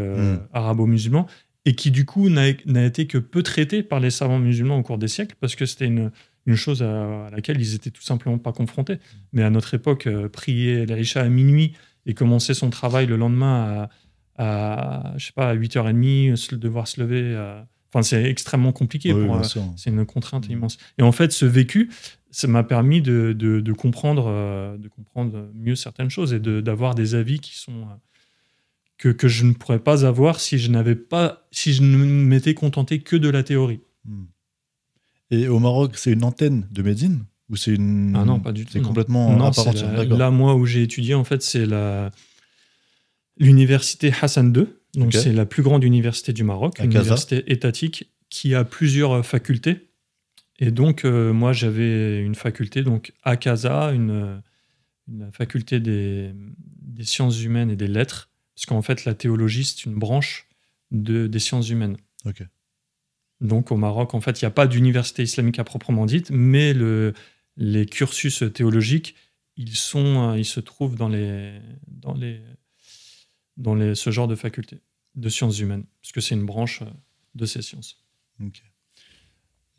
arabo-musulmans et qui, du coup, n'a été que peu traité par les savants musulmans au cours des siècles, parce que c'était une chose à laquelle ils étaient tout simplement pas confrontés. Mais à notre époque, prier l'Aïcha à minuit et commencer son travail le lendemain à 8h30, devoir se lever... c'est extrêmement compliqué. C'est une contrainte immense. Et en fait, ce vécu, ça m'a permis de comprendre mieux certaines choses et d'avoir des avis qui sont... que je ne pourrais pas avoir si je ne m'étais contenté que de la théorie. Et au Maroc, c'est une antenne de Médine ou c'est une... Ah non, pas du tout. C'est complètement à part entière. Là, moi, où j'ai étudié, en fait, c'est l'université Hassan II. Donc, c'est la plus grande université du Maroc, une université étatique qui a plusieurs facultés. Et donc, moi, j'avais une faculté donc, à Casa, une faculté des sciences humaines et des lettres. Parce qu'en fait, la théologie, c'est une branche des sciences humaines. Okay. Donc, au Maroc, en fait, il n'y a pas d'université islamique à proprement dite, mais les cursus théologiques, ils se trouvent dans ce genre de faculté de sciences humaines, parce que c'est une branche de ces sciences. Okay.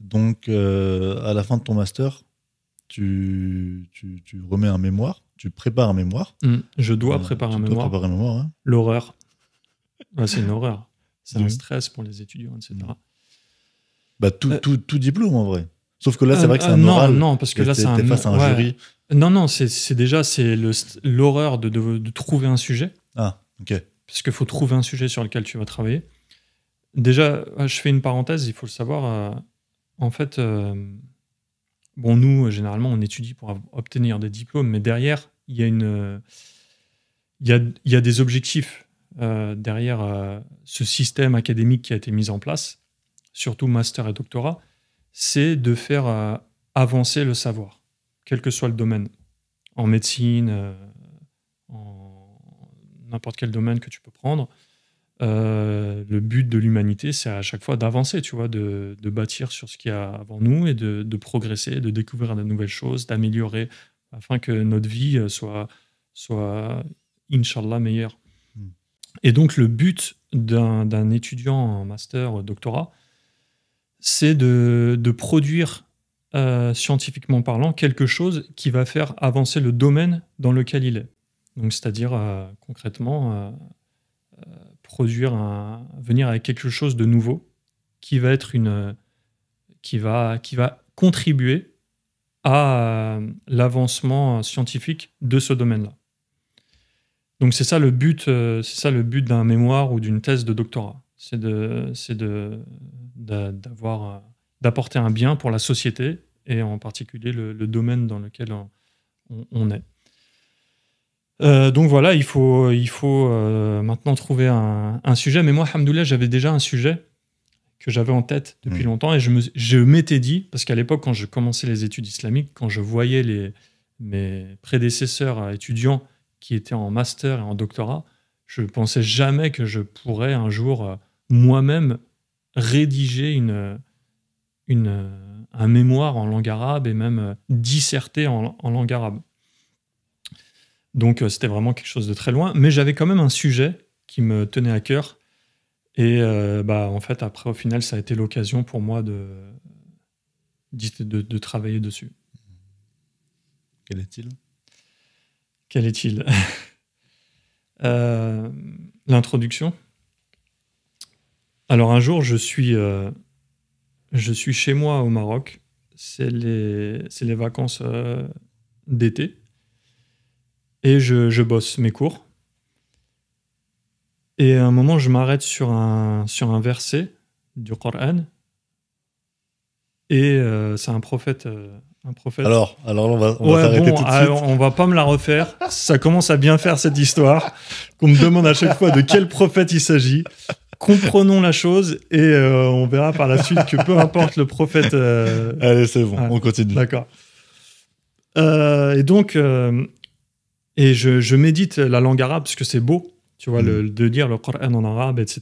Donc, à la fin de ton master, tu remets un mémoire, tu prépares un mémoire. Je dois préparer un mémoire. Préparer un mémoire, hein. L'horreur. C'est une horreur. C'est un stress pour les étudiants, etc. Tout diplôme, en vrai. Sauf que là, c'est vrai que c'est un oral. Non, parce que là, c'est face à un jury. Non, c'est l'horreur de trouver un sujet. Ah, ok. parce qu'il faut trouver un sujet sur lequel tu vas travailler. Déjà, je fais une parenthèse, il faut le savoir. En fait, bon, nous, généralement, on étudie pour obtenir des diplômes, mais derrière, il y a des objectifs derrière ce système académique qui a été mis en place, surtout master et doctorat, c'est de faire avancer le savoir, quel que soit le domaine, en médecine, en n'importe quel domaine que tu peux prendre. Le but de l'humanité, c'est à chaque fois d'avancer, tu vois, de bâtir sur ce qu'il y a avant nous et de progresser, de découvrir de nouvelles choses, d'améliorer, afin que notre vie soit Inch'Allah, meilleure. Et donc, le but d'un étudiant en master, doctorat, c'est de produire, scientifiquement parlant, quelque chose qui va faire avancer le domaine dans lequel il est. Donc, c'est-à-dire, concrètement, venir avec quelque chose de nouveau qui va être qui va contribuer à l'avancement scientifique de ce domaine-là. Donc c'est ça le but d'un mémoire ou d'une thèse de doctorat, c'est d'apporter un bien pour la société et en particulier le domaine dans lequel on est. Donc voilà, il faut maintenant trouver un sujet. Mais moi, alhamdoulilah, j'avais déjà un sujet que j'avais en tête depuis longtemps et je m'étais dit, parce qu'à l'époque, quand je commençais les études islamiques, quand je voyais mes prédécesseurs étudiants qui étaient en master et en doctorat, je ne pensais jamais que je pourrais un jour moi-même rédiger un mémoire en langue arabe et même disserter en langue arabe. Donc, c'était vraiment quelque chose de très loin. Mais j'avais quand même un sujet qui me tenait à cœur. Et en fait, après, au final, ça a été l'occasion pour moi de travailler dessus. Quel est-il ? Quel est-il ? L'introduction. Alors, un jour, je suis chez moi au Maroc. C'est les vacances d'été. Et je bosse mes cours. Et à un moment, je m'arrête sur un verset du Coran. Et c'est un prophète. Alors on va s'arrêter tout de suite. On va pas me la refaire. Ça commence à bien faire cette histoire. Qu'on me demande à chaque fois de quel prophète il s'agit. Comprenons la chose et on verra par la suite que peu importe le prophète. Allez, c'est bon, on continue. D'accord. Et donc. Et je médite la langue arabe parce que c'est beau, tu vois, de lire le Coran en arabe, etc.,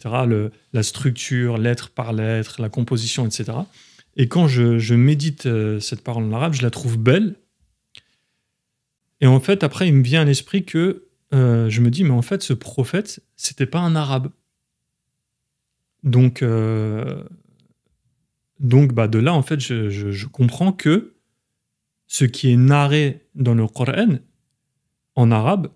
la structure, lettre par lettre, la composition, etc. Et quand je médite cette parole en arabe, je la trouve belle. Et en fait, après, il me vient à l'esprit que je me dis, mais en fait, ce prophète, c'était pas un arabe. Donc de là, en fait, je comprends que ce qui est narré dans le Coran, en arabe,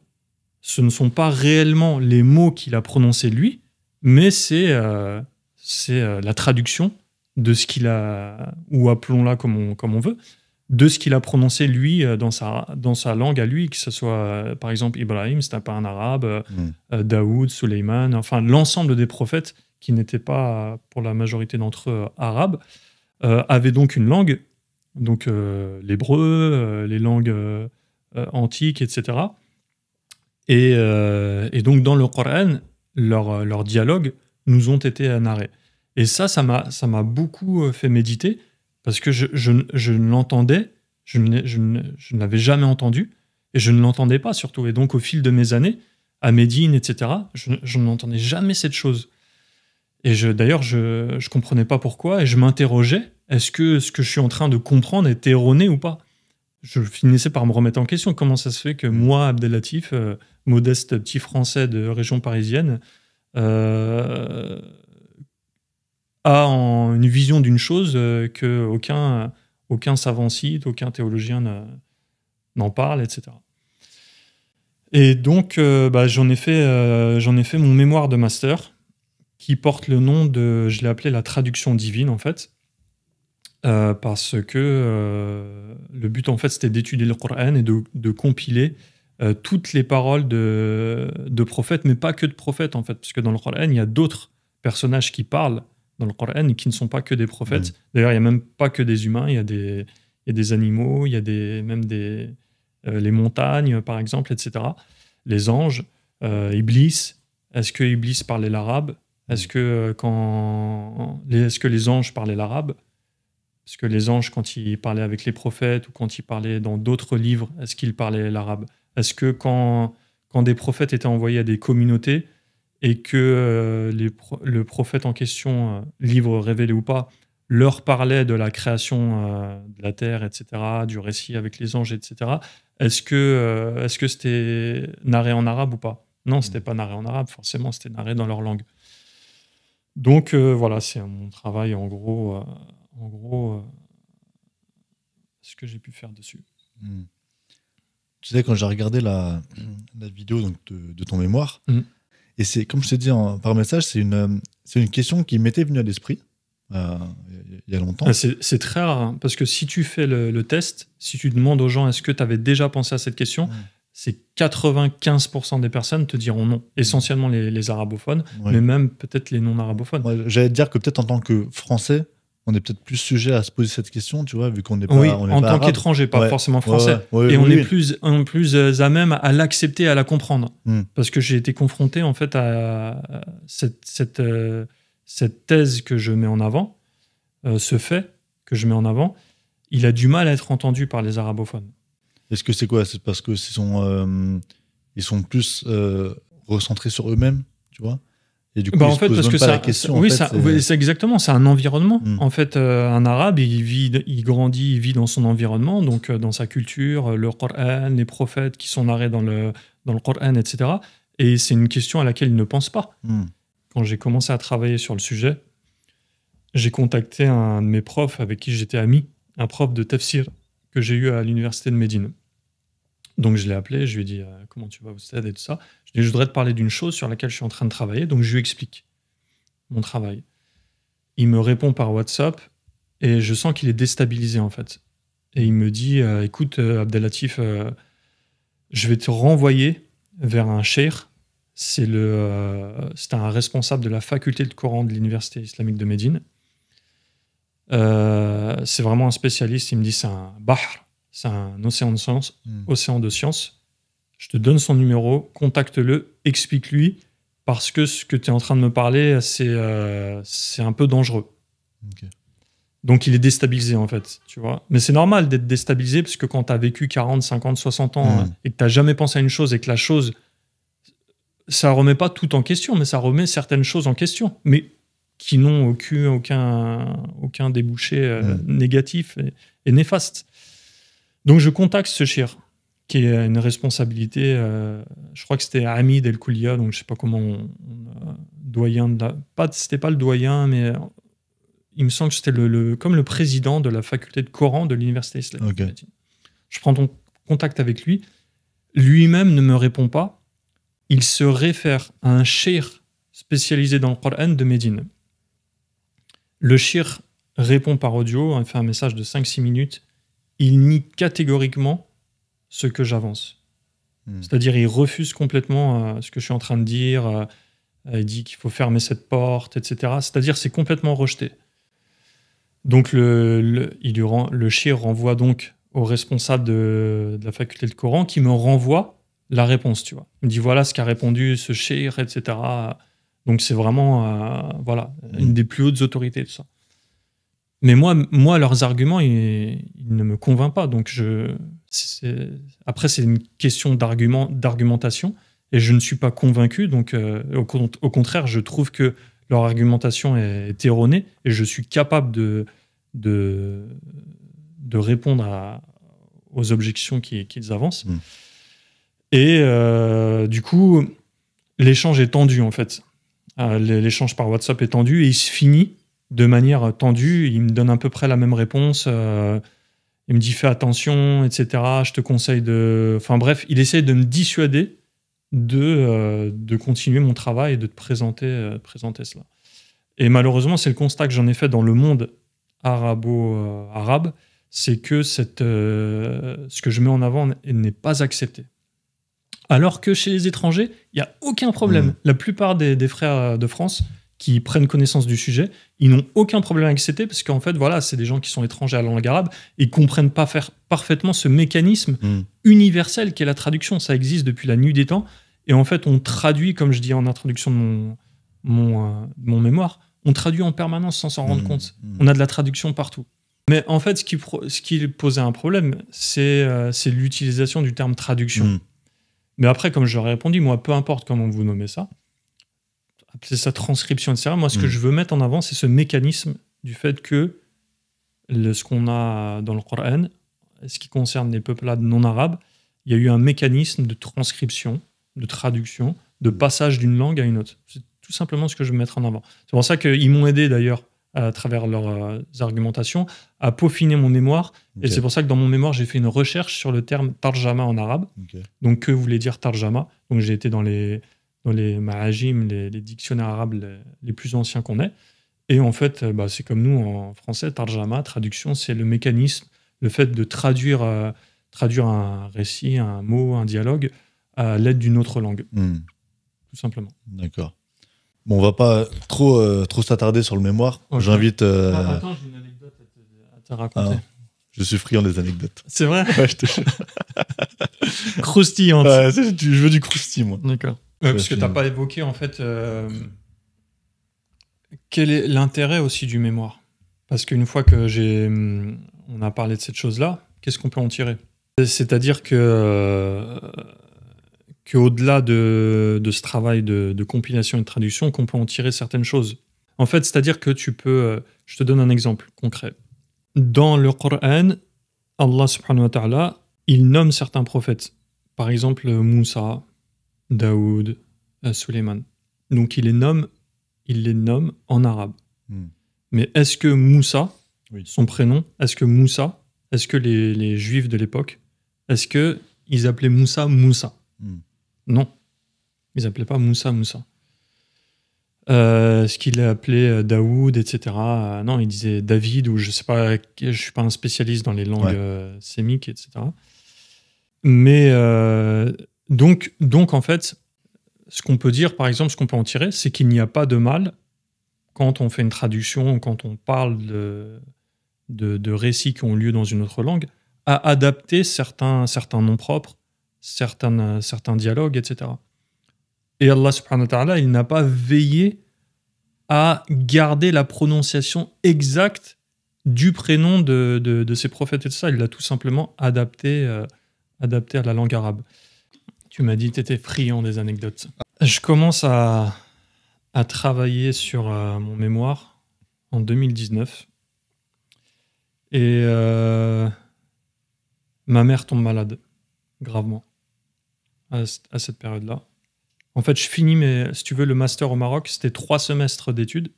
ce ne sont pas réellement les mots qu'il a prononcés lui, mais c'est la traduction de ce qu'il a, ou appelons-la comme on veut, de ce qu'il a prononcé lui dans sa langue à lui, que ce soit par exemple Ibrahim, c'était pas un arabe, Daoud, Suleiman, enfin l'ensemble des prophètes qui n'étaient pas pour la majorité d'entre eux arabes, avaient donc une langue, donc l'hébreu, les langues antiques, etc. Et donc dans le Coran, leurs dialogues nous ont été narrés. Et ça m'a beaucoup fait méditer parce que je l'entendais, je ne l'avais jamais entendu et je ne l'entendais pas surtout. Et donc au fil de mes années, à Médine, etc., je n'entendais jamais cette chose. Et d'ailleurs, je comprenais pas pourquoi et je m'interrogeais, est-ce que ce que je suis en train de comprendre est erroné ou pas ? Je finissais par me remettre en question. Comment ça se fait que moi, Abdellatif, modeste petit français de région parisienne, a une vision d'une chose que aucun savant cite, aucun théologien n'en parle, etc. Et donc, j'en ai fait mon mémoire de master qui porte le nom de, je l'ai appelé la traduction divine en fait. Parce que le but en fait c'était d'étudier le Coran et de compiler toutes les paroles de prophètes, mais pas que de prophètes en fait, parce que dans le Coran, il y a d'autres personnages qui parlent dans le Coran qui ne sont pas que des prophètes. D'ailleurs, il n'y a même pas que des humains, il y a des animaux, il y a même les montagnes, par exemple, etc. Les anges, Iblis. Est-ce que Iblis parlait l'arabe? Est-ce que les anges parlaient l'arabe? Est-ce que les anges, quand ils parlaient avec les prophètes ou quand ils parlaient dans d'autres livres, est-ce qu'ils parlaient l'arabe? Est-ce que quand des prophètes étaient envoyés à des communautés et que le prophète en question, livre révélé ou pas, leur parlait de la création de la terre, etc., du récit avec les anges, etc., est-ce que c'était narré en arabe ou pas? Non, c'était pas narré en arabe, forcément, c'était narré dans leur langue. Donc voilà, c'est mon travail en gros, ce que j'ai pu faire dessus. Tu sais, quand j'ai regardé la vidéo donc, de ton mémoire, et c'est comme je t'ai dit par message, c'est une question qui m'était venue à l'esprit il y a longtemps. C'est très rare, hein, parce que si tu fais le test, si tu demandes aux gens est-ce que tu avais déjà pensé à cette question, c'est 95% des personnes te diront non. Essentiellement les arabophones, mais même peut-être les non-arabophones. Ouais, j'allais te dire que peut-être en tant que Français, on est peut-être plus sujet à se poser cette question, tu vois, vu qu'on n'est pas en tant qu'étranger, pas forcément français. Et on est plus à même à l'accepter, à la comprendre. Parce que j'ai été confronté en fait à cette thèse que je mets en avant, ce fait que je mets en avant, il a du mal à être entendu par les arabophones. Est-ce que c'est quoi? C'est parce que ils sont plus recentrés sur eux-mêmes, tu vois? Et du coup, en fait, parce que la question. C'est exactement, c'est un environnement. En fait, un arabe, il grandit, il vit dans son environnement, donc dans sa culture, le Coran, les prophètes qui sont narrés dans le Coran, etc. Et c'est une question à laquelle il ne pense pas. Quand j'ai commencé à travailler sur le sujet, j'ai contacté un de mes profs avec qui j'étais ami, un prof de tafsir que j'ai eu à l'université de Médine. Donc je l'ai appelé, je lui ai dit comment tu vas au stade et tout ça. Je lui ai dit je voudrais te parler d'une chose sur laquelle je suis en train de travailler, donc je lui explique mon travail. Il me répond par WhatsApp et je sens qu'il est déstabilisé en fait. Et il me dit écoute Abdellatif, je vais te renvoyer vers un cheikh. C'est un responsable de la faculté de Coran de l'université islamique de Médine. C'est vraiment un spécialiste. Il me dit c'est un bahr, c'est un océan de sciences, Je te donne son numéro, contacte-le, explique-lui, parce que ce que tu es en train de me parler, c'est un peu dangereux. Okay. Donc il est déstabilisé en fait, tu vois. Mais c'est normal d'être déstabilisé, parce que quand tu as vécu 40, 50, 60 ans et que tu n'as jamais pensé à une chose et que la chose, ça remet pas tout en question, mais ça remet certaines choses en question. Mais qui n'ont aucun débouché négatif et néfaste. Donc je contacte ce shir, qui a une responsabilité, je crois que c'était Hamid El Koulia, donc je sais pas comment doyen c'était pas le doyen, mais il me semble que c'était comme le président de la faculté de Coran de l'université islamique. Okay. Je prends contact avec lui, lui-même ne me répond pas, il se réfère à un shir spécialisé dans le Coran de Médine. Le shir répond par audio, il fait un message de 5-6 minutes, il nie catégoriquement ce que j'avance. C'est-à-dire, il refuse complètement ce que je suis en train de dire, il dit qu'il faut fermer cette porte, etc. C'est-à-dire, c'est complètement rejeté. Donc, le shir renvoie donc au responsable de la faculté de Coran qui me renvoie la réponse, tu vois. Il me dit, voilà ce qu'a répondu ce shir, etc. Donc, c'est vraiment une des plus hautes autorités de ça. Mais moi leurs arguments, ils ne me convainquent pas. Donc, après, c'est une question d'argumentation et je ne suis pas convaincu. Donc, au contraire, je trouve que leur argumentation est erronée et je suis capable de répondre aux objections qu'ils avancent. Et du coup, l'échange est tendu, en fait. L'échange par WhatsApp est tendu et il se finit de manière tendue. Il me donne à peu près la même réponse. Il me dit fais attention, etc. Je te conseille de... Enfin bref, il essaie de me dissuader de continuer mon travail et de te présenter cela. Et malheureusement, c'est le constat que j'en ai fait dans le monde arabo-arabe, c'est que ce que je mets en avant n'est pas accepté. Alors que chez les étrangers, il n'y a aucun problème. La plupart des frères de France qui prennent connaissance du sujet, ils n'ont aucun problème avec CT parce qu'en fait, voilà, c'est des gens qui sont étrangers à la langue arabe et ils comprennent pas faire parfaitement ce mécanisme universel qu'est la traduction. Ça existe depuis la nuit des temps. Et en fait, on traduit, comme je dis en introduction de mon mémoire, on traduit en permanence sans s'en rendre compte. On a de la traduction partout. Mais en fait, ce qui posait un problème, c'est l'utilisation du terme traduction. Mais après, comme je leur ai répondu, moi, peu importe comment vous nommez ça, appelez ça transcription, etc. Moi, ce que je veux mettre en avant, c'est ce mécanisme du fait que ce qu'on a dans le Coran, ce qui concerne les peuplades non arabes, il y a eu un mécanisme de transcription, de traduction, de passage d'une langue à une autre. C'est tout simplement ce que je veux mettre en avant. C'est pour ça qu'ils m'ont aidé d'ailleurs, à travers leurs argumentations, à peaufiner mon mémoire. Et c'est pour ça que dans mon mémoire, j'ai fait une recherche sur le terme tarjama en arabe. Donc, que voulait dire tarjama? Donc, j'ai été dans les ma'ajim, les dictionnaires arabes les plus anciens qu'on ait. Et en fait, c'est comme nous en français, tarjama, traduction, c'est le mécanisme, le fait de traduire un récit, un mot, un dialogue à l'aide d'une autre langue. Tout simplement. D'accord. Bon, on va pas trop s'attarder sur le mémoire. Okay. J'invite... Attends, j'ai une anecdote à te raconter. Je suis friand des anecdotes. C'est vrai? Ouais, je te jure. Croustillante. Ouais, je veux du croustillant, moi. D'accord. Parce que tu n'as pas évoqué, en fait, quel est l'intérêt aussi du mémoire. Parce qu'une fois que on a parlé de cette chose-là, qu'est-ce qu'on peut en tirer? C'est-à-dire qu'au-delà de ce travail de compilation et de traduction, qu'on peut en tirer certaines choses. En fait, c'est-à-dire que tu peux... je te donne un exemple concret. Dans le Coran, Allah subhanahu wa ta'ala, il nomme certains prophètes. Par exemple, Moussa, Daoud, Suleiman. Donc il les nomme en arabe. Mais est-ce que Moussa, son prénom, est-ce que les Juifs de l'époque, est-ce qu'ils appelaient Moussa Moussa? Non. Ils n'appelaient pas Moussa Moussa. Ce qu'il appelait Daoud, etc. Non, il disait David, ou je sais pas, je suis pas un spécialiste dans les langues sémiques, etc. Mais donc en fait, ce qu'on peut dire, par exemple, ce qu'on peut en tirer, c'est qu'il n'y a pas de mal quand on fait une traduction, quand on parle de récits qui ont lieu dans une autre langue, à adapter certains noms propres, certains dialogues, etc. Et Allah subhanahu wa ta'ala, il n'a pas veillé à garder la prononciation exacte du prénom de ses prophètes et tout ça. Il l'a tout simplement adapté à la langue arabe. Tu m'as dit que tu étais friand des anecdotes. Je commence à travailler sur mon mémoire en 2019. Et ma mère tombe malade, gravement, à cette période-là. En fait, je finis, si tu veux, le master au Maroc, c'était 3 semestres d'études.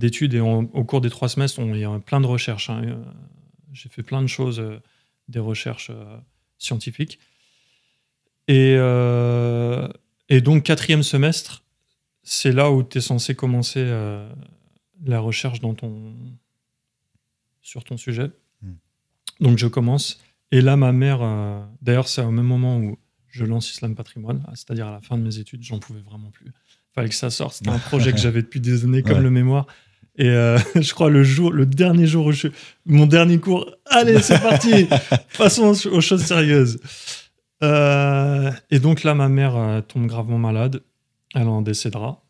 Et au cours des 3 semestres, il y a plein de recherches. J'ai fait plein de choses, des recherches scientifiques. Et donc, 4e semestre, c'est là où tu es censé commencer la recherche sur ton sujet. Donc, je commence. Et là, ma mère, d'ailleurs, c'est au même moment où je lance Islam Patrimoine, c'est-à-dire à la fin de mes études, j'en pouvais vraiment plus. Il fallait que ça sorte. C'était un projet que j'avais depuis des années, comme le mémoire. Et je crois le dernier jour où mon dernier cours, allez, c'est parti, passons aux choses sérieuses. Et donc là, ma mère tombe gravement malade. Elle en décédera.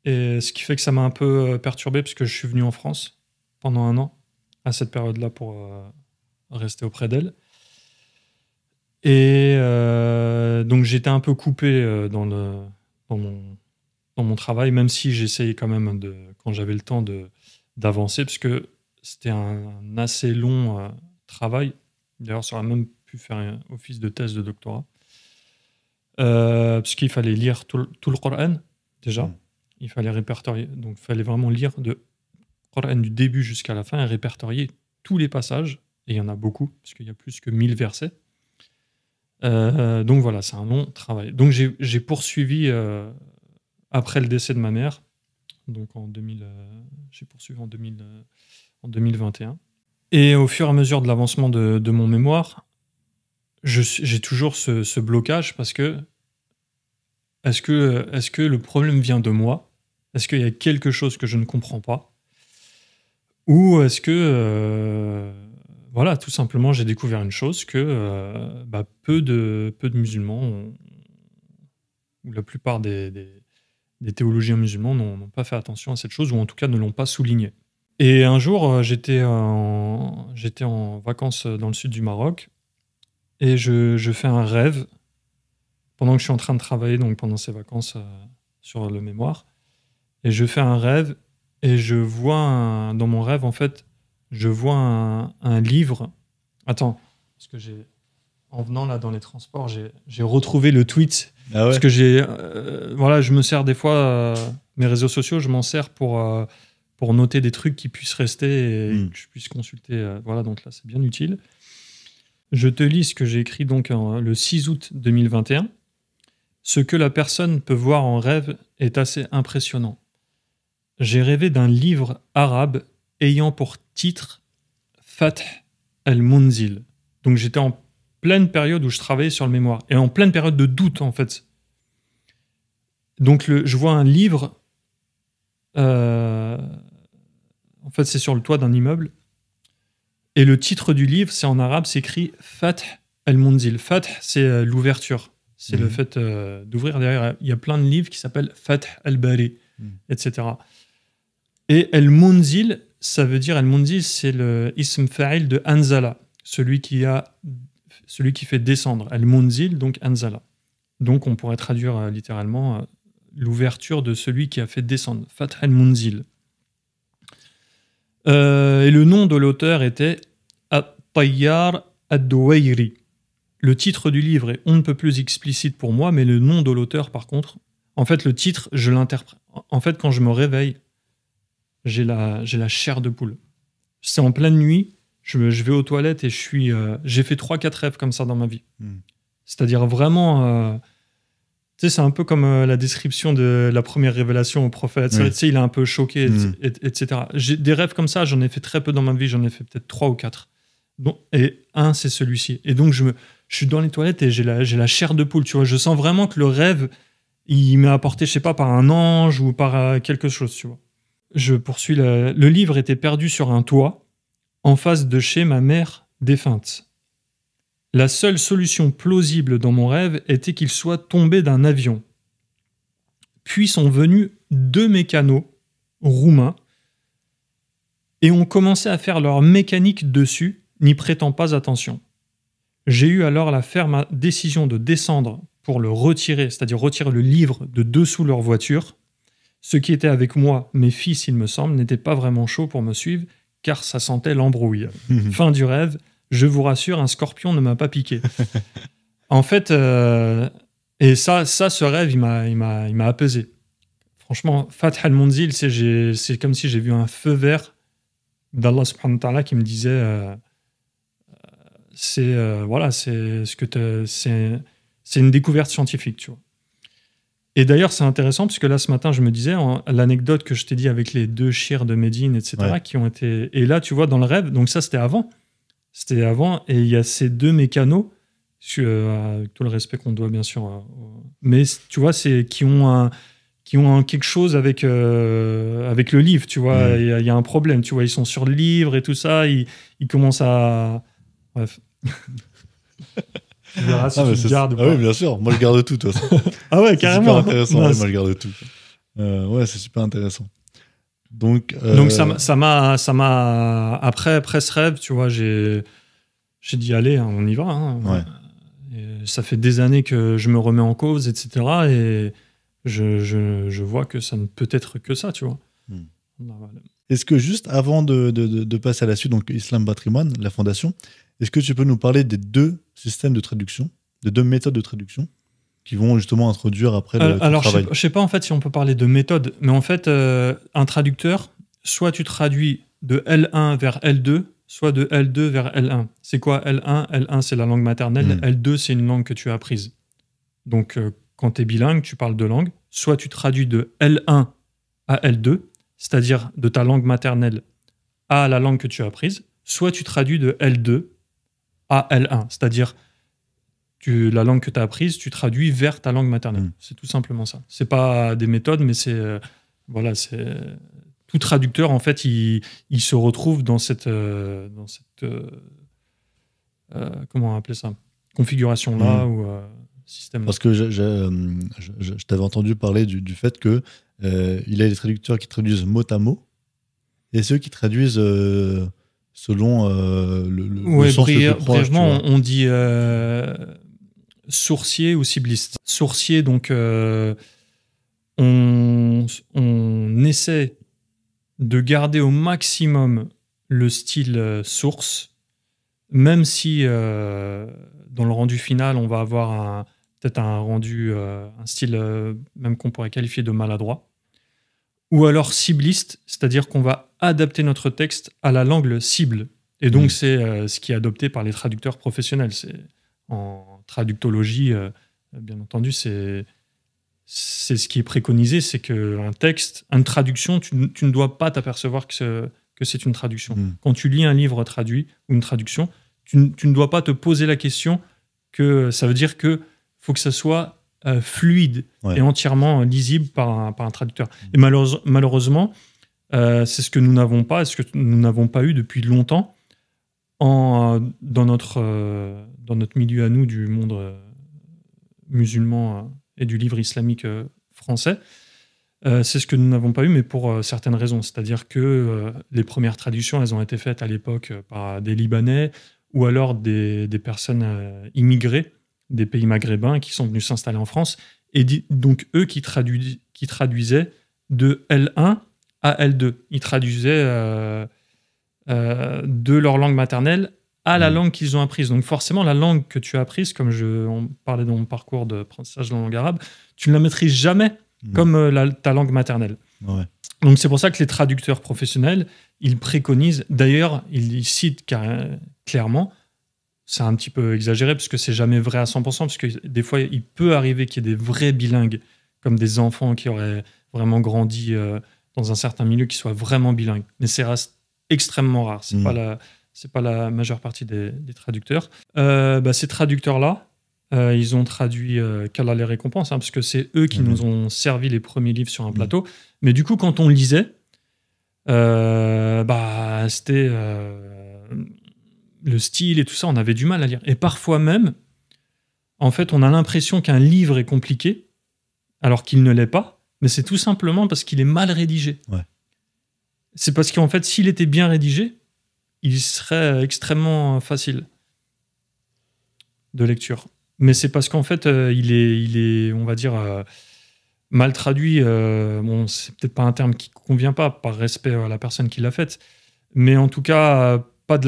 Et ce qui fait que ça m'a un peu perturbé, parce que je suis venu en France pendant 1 an, à cette période-là, pour rester auprès d'elle. Et donc j'étais un peu coupé dans mon travail, même si j'essayais quand même, quand j'avais le temps, d'avancer, parce que c'était un assez long travail. D'ailleurs, ça aurait même pu faire un office de thèse de doctorat. Parce qu'il fallait lire tout le Coran, déjà. Il fallait répertorier. Donc il fallait vraiment lire le Coran du début jusqu'à la fin et répertorier tous les passages. Et il y en a beaucoup, parce qu'il y a plus que 1000 versets. Donc voilà, c'est un long travail. Donc j'ai poursuivi après le décès de ma mère. Donc j'ai poursuivi en 2021. Et au fur et à mesure de l'avancement de mon mémoire, j'ai toujours ce blocage parce que est-ce que le problème vient de moi? Est-ce qu'il y a quelque chose que je ne comprends pas? Ou est-ce que, voilà, tout simplement, j'ai découvert une chose que peu de musulmans, ou la plupart des théologiens musulmans n'ont pas fait attention à cette chose, ou en tout cas ne l'ont pas souligné. Et un jour, j'étais en vacances dans le sud du Maroc, et je fais un rêve pendant que je suis en train de travailler, donc pendant ces vacances sur le mémoire. Et je fais un rêve, et je vois dans mon rêve, en fait, je vois un livre. Attends, parce que en venant là dans les transports, j'ai retrouvé le tweet. Ah ouais. Parce que voilà, je me sers des fois, mes réseaux sociaux, je m'en sers pour noter des trucs qui puissent rester et que je puisse consulter. Voilà, donc là, c'est bien utile. Je te lis ce que j'ai écrit donc le 6 août 2021. Ce que la personne peut voir en rêve est assez impressionnant. J'ai rêvé d'un livre arabe ayant pour titre Fath al-Munzil. Donc j'étais en pleine période où je travaillais sur le mémoire et en pleine période de doute en fait. Donc je vois un livre, en fait c'est sur le toit d'un immeuble et le titre du livre c'est en arabe, c'est écrit Fath al-Munzil. Fath c'est l'ouverture, c'est le fait d'ouvrir. Derrière il y a plein de livres qui s'appellent Fath al-Bari, etc. Et al-Munzil, ça veut dire, al-Munzil, c'est le ism fa'il de Anzala, celui qui fait descendre. Al-Munzil, donc Anzala. Donc on pourrait traduire littéralement l'ouverture de celui qui a fait descendre. Fath al-Munzil. Et le nom de l'auteur était At-Tayyar ad-Duwayri. Le titre du livre est on ne peut plus explicite pour moi, mais le nom de l'auteur, par contre, en fait, le titre, je l'interprète. En fait, quand je me réveille, j'ai la chair de poule. C'est en pleine nuit, je vais aux toilettes et j'ai fait 3-4 rêves comme ça dans ma vie. C'est-à-dire vraiment... tu sais, c'est un peu comme la description de la première révélation au prophète. Tu sais, il est un peu choqué, etc. J'ai des rêves comme ça, j'en ai fait très peu dans ma vie, j'en ai fait peut-être 3 ou 4. Et un, c'est celui-ci. Et donc, je suis dans les toilettes et j'ai la chair de poule, tu vois. Je sens vraiment que le rêve, il m'est apporté, je sais pas, par un ange ou par quelque chose, tu vois. Je poursuis. Le livre était perdu sur un toit, en face de chez ma mère défunte. La seule solution plausible dans mon rêve était qu'il soit tombé d'un avion. Puis sont venus 2 mécanos roumains et ont commencé à faire leur mécanique dessus, n'y prêtant pas attention. J'ai eu alors la ferme décision de descendre pour le retirer, c'est-à-dire retirer le livre de dessous leur voiture. Ceux qui étaient avec moi, mes fils, il me semble, n'étaient pas vraiment chauds pour me suivre, car ça sentait l'embrouille. Fin du rêve, je vous rassure, un scorpion ne m'a pas piqué. En fait, et ce rêve, il m'a apaisé. Franchement, Fath al-Munzil, c'est comme si j'ai vu un feu vert d'Allah subhanahu wa ta'ala qui me disait c'est une découverte scientifique, tu vois. Et d'ailleurs, c'est intéressant, parce que là, ce matin, je me disais, l'anecdote que je t'ai dit avec les 2 chirs de Médine, etc., qui ont été... Et là, tu vois, dans le rêve, donc ça, c'était avant, et il y a ces 2 mécanos, avec tout le respect qu'on doit, bien sûr, mais tu vois, qui ont quelque chose avec le livre, tu vois, il y a un problème, tu vois, ils sont sur le livre et tout ça, ils commencent à... Bref... Tu verras si tu le gardes ou pas. Ah oui, bien sûr. Moi, je garde tout, de toute façon. Ah ouais, carrément. C'est super intéressant. Moi, je garde tout. Ouais, c'est super intéressant. Donc ça m'a... Après ce rêve, tu vois, j'ai dit, allez, on y va. Hein. Ouais. Et ça fait des années que je me remets en cause, etc. Et je vois que ça ne peut être que ça, tu vois. Est-ce que juste avant de passer à la suite, donc Islam Patrimoine, la fondation, est-ce que tu peux nous parler des 2 systèmes de traduction, des 2 méthodes de traduction qui vont justement introduire après le alors, travail? je sais pas en fait si on peut parler de méthode, mais en fait, un traducteur, soit tu traduis de L1 vers L2, soit de L2 vers L1. C'est quoi L1 ? L1, c'est la langue maternelle. L2, c'est une langue que tu as apprise. Donc, quand tu es bilingue, tu parles 2 langues. Soit tu traduis de L1 à L2, c'est-à-dire de ta langue maternelle à la langue que tu as apprise, soit tu traduis de L2 à L1, c'est-à-dire la langue que tu as apprise, tu traduis vers ta langue maternelle. C'est tout simplement ça. C'est pas des méthodes, mais c'est voilà, c'est tout traducteur en fait, il se retrouve dans cette comment appeler ça, configuration là ou système. Parce que je t'avais entendu parler du fait que il y a des traducteurs qui traduisent mot à mot et ceux qui traduisent selon le sens le plus proche. Brièvement, on dit sourcier ou cibliste. Sourcier, donc on essaie de garder au maximum le style source, même si dans le rendu final, on va avoir peut-être un rendu, un style même qu'on pourrait qualifier de maladroit. Ou alors cibliste, c'est-à-dire qu'on va adapter notre texte à la langue cible. Et donc, c'est ce qui est adopté par les traducteurs professionnels. En traductologie, bien entendu, c'est ce qui est préconisé, c'est qu'un texte, une traduction, tu ne dois pas t'apercevoir que c'est une traduction. Quand tu lis un livre traduit ou une traduction, tu ne dois pas te poser la question que ça veut dire qu'il faut que ça soit fluide et entièrement lisible par un traducteur. Et malheureusement, c'est ce que nous n'avons pas, ce que nous n'avons pas eu depuis longtemps dans notre milieu à nous du monde musulman et du livre islamique français. C'est ce que nous n'avons pas eu, mais pour certaines raisons. C'est-à-dire que les premières traductions, elles ont été faites à l'époque par des Libanais ou alors des personnes immigrées des pays maghrébins qui sont venus s'installer en France. Et donc, eux qui traduisaient de L1 à L2. Ils traduisaient de leur langue maternelle à la langue qu'ils ont apprise. Donc forcément, la langue que tu as apprise, comme on parlait dans mon parcours d'apprentissage de la langue arabe, tu ne la maîtrises jamais comme ta langue maternelle. Ouais. Donc c'est pour ça que les traducteurs professionnels, ils préconisent, d'ailleurs, ils citent clairement, c'est un petit peu exagéré parce que c'est jamais vrai à 100%, parce que des fois, il peut arriver qu'il y ait des vrais bilingues, comme des enfants qui auraient vraiment grandi dans un certain milieu, qui soient vraiment bilingues. Mais c'est extrêmement rare. C'est pas la majeure partie des traducteurs. Ces traducteurs-là, ils ont traduit qu'Allah les récompense, parce que c'est eux qui nous ont servi les premiers livres sur un plateau. Mais du coup, quand on lisait, c'était le style et tout ça, on avait du mal à lire. Et parfois même, en fait, on a l'impression qu'un livre est compliqué, alors qu'il ne l'est pas, mais c'est tout simplement parce qu'il est mal rédigé. Ouais. C'est parce qu'en fait, s'il était bien rédigé, il serait extrêmement facile de lecture. Mais c'est parce qu'en fait, il est, on va dire, mal traduit. Bon, c'est peut-être pas un terme qui convient pas, par respect à la personne qui l'a faite, mais en tout cas, pas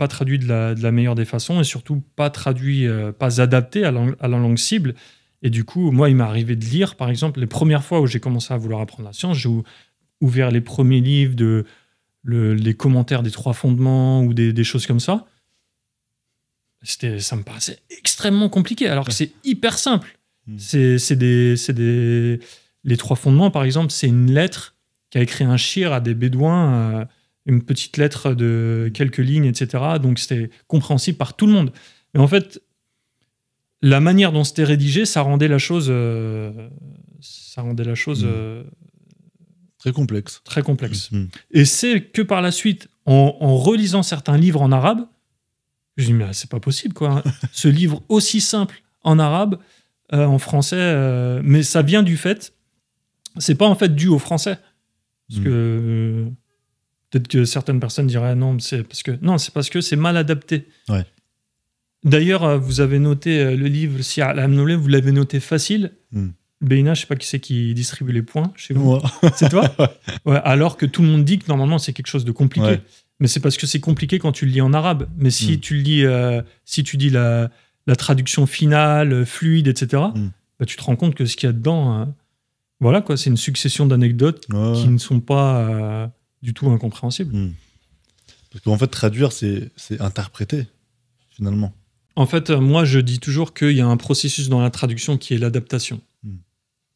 traduit de la meilleure des façons, et surtout pas traduit, pas adapté à la langue cible. Et du coup, moi, il m'est arrivé de lire, par exemple, les premières fois où j'ai commencé à vouloir apprendre la science, j'ai ouvert les premiers livres les commentaires des 3 fondements ou des choses comme ça. Ça me paraissait extrêmement compliqué, alors que c'est hyper simple. Les 3 fondements, par exemple, c'est une lettre qu'a écrit un shir à des bédouins, une petite lettre de quelques lignes, etc. Donc c'était compréhensible par tout le monde. Mais en fait, la manière dont c'était rédigé, ça rendait la chose très complexe. Très complexe. Et c'est que par la suite, en relisant certains livres en arabe, je me dis, mais c'est pas possible, quoi. Ce livre aussi simple en arabe, en français, mais ça vient du fait, c'est pas en fait dû au français. Parce que peut-être que certaines personnes diraient non, c'est parce que c'est mal adapté. Ouais. D'ailleurs, vous avez noté le livre Si Al-Amnoulé, vous l'avez noté facile. Beina, je sais pas qui c'est qui distribue les points chez vous. Moi. C'est toi? Ouais, alors que tout le monde dit que normalement c'est quelque chose de compliqué. Ouais. Mais c'est parce que c'est compliqué quand tu le lis en arabe. Mais si tu le lis, si tu dis la traduction finale, fluide, etc., tu te rends compte que ce qu'il y a dedans, voilà quoi, c'est une succession d'anecdotes qui ne sont pas du tout incompréhensibles. Parce qu'en fait, traduire, c'est interpréter, finalement. En fait, moi, je dis toujours qu'il y a un processus dans la traduction qui est l'adaptation,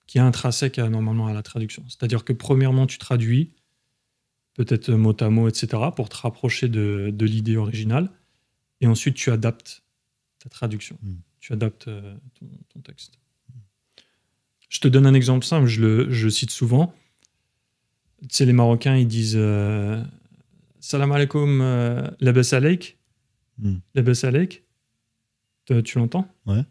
qui est intrinsèque normalement à la traduction. C'est-à-dire que premièrement, tu traduis, peut-être mot à mot, etc., pour te rapprocher de l'idée originale, et ensuite tu adaptes ta traduction. tu adaptes ton texte. Je te donne un exemple simple, je cite souvent. Tu sais, les Marocains, ils disent Salam alaikum, labas alaik. Labas alaik. Tu l'entends? Ouais.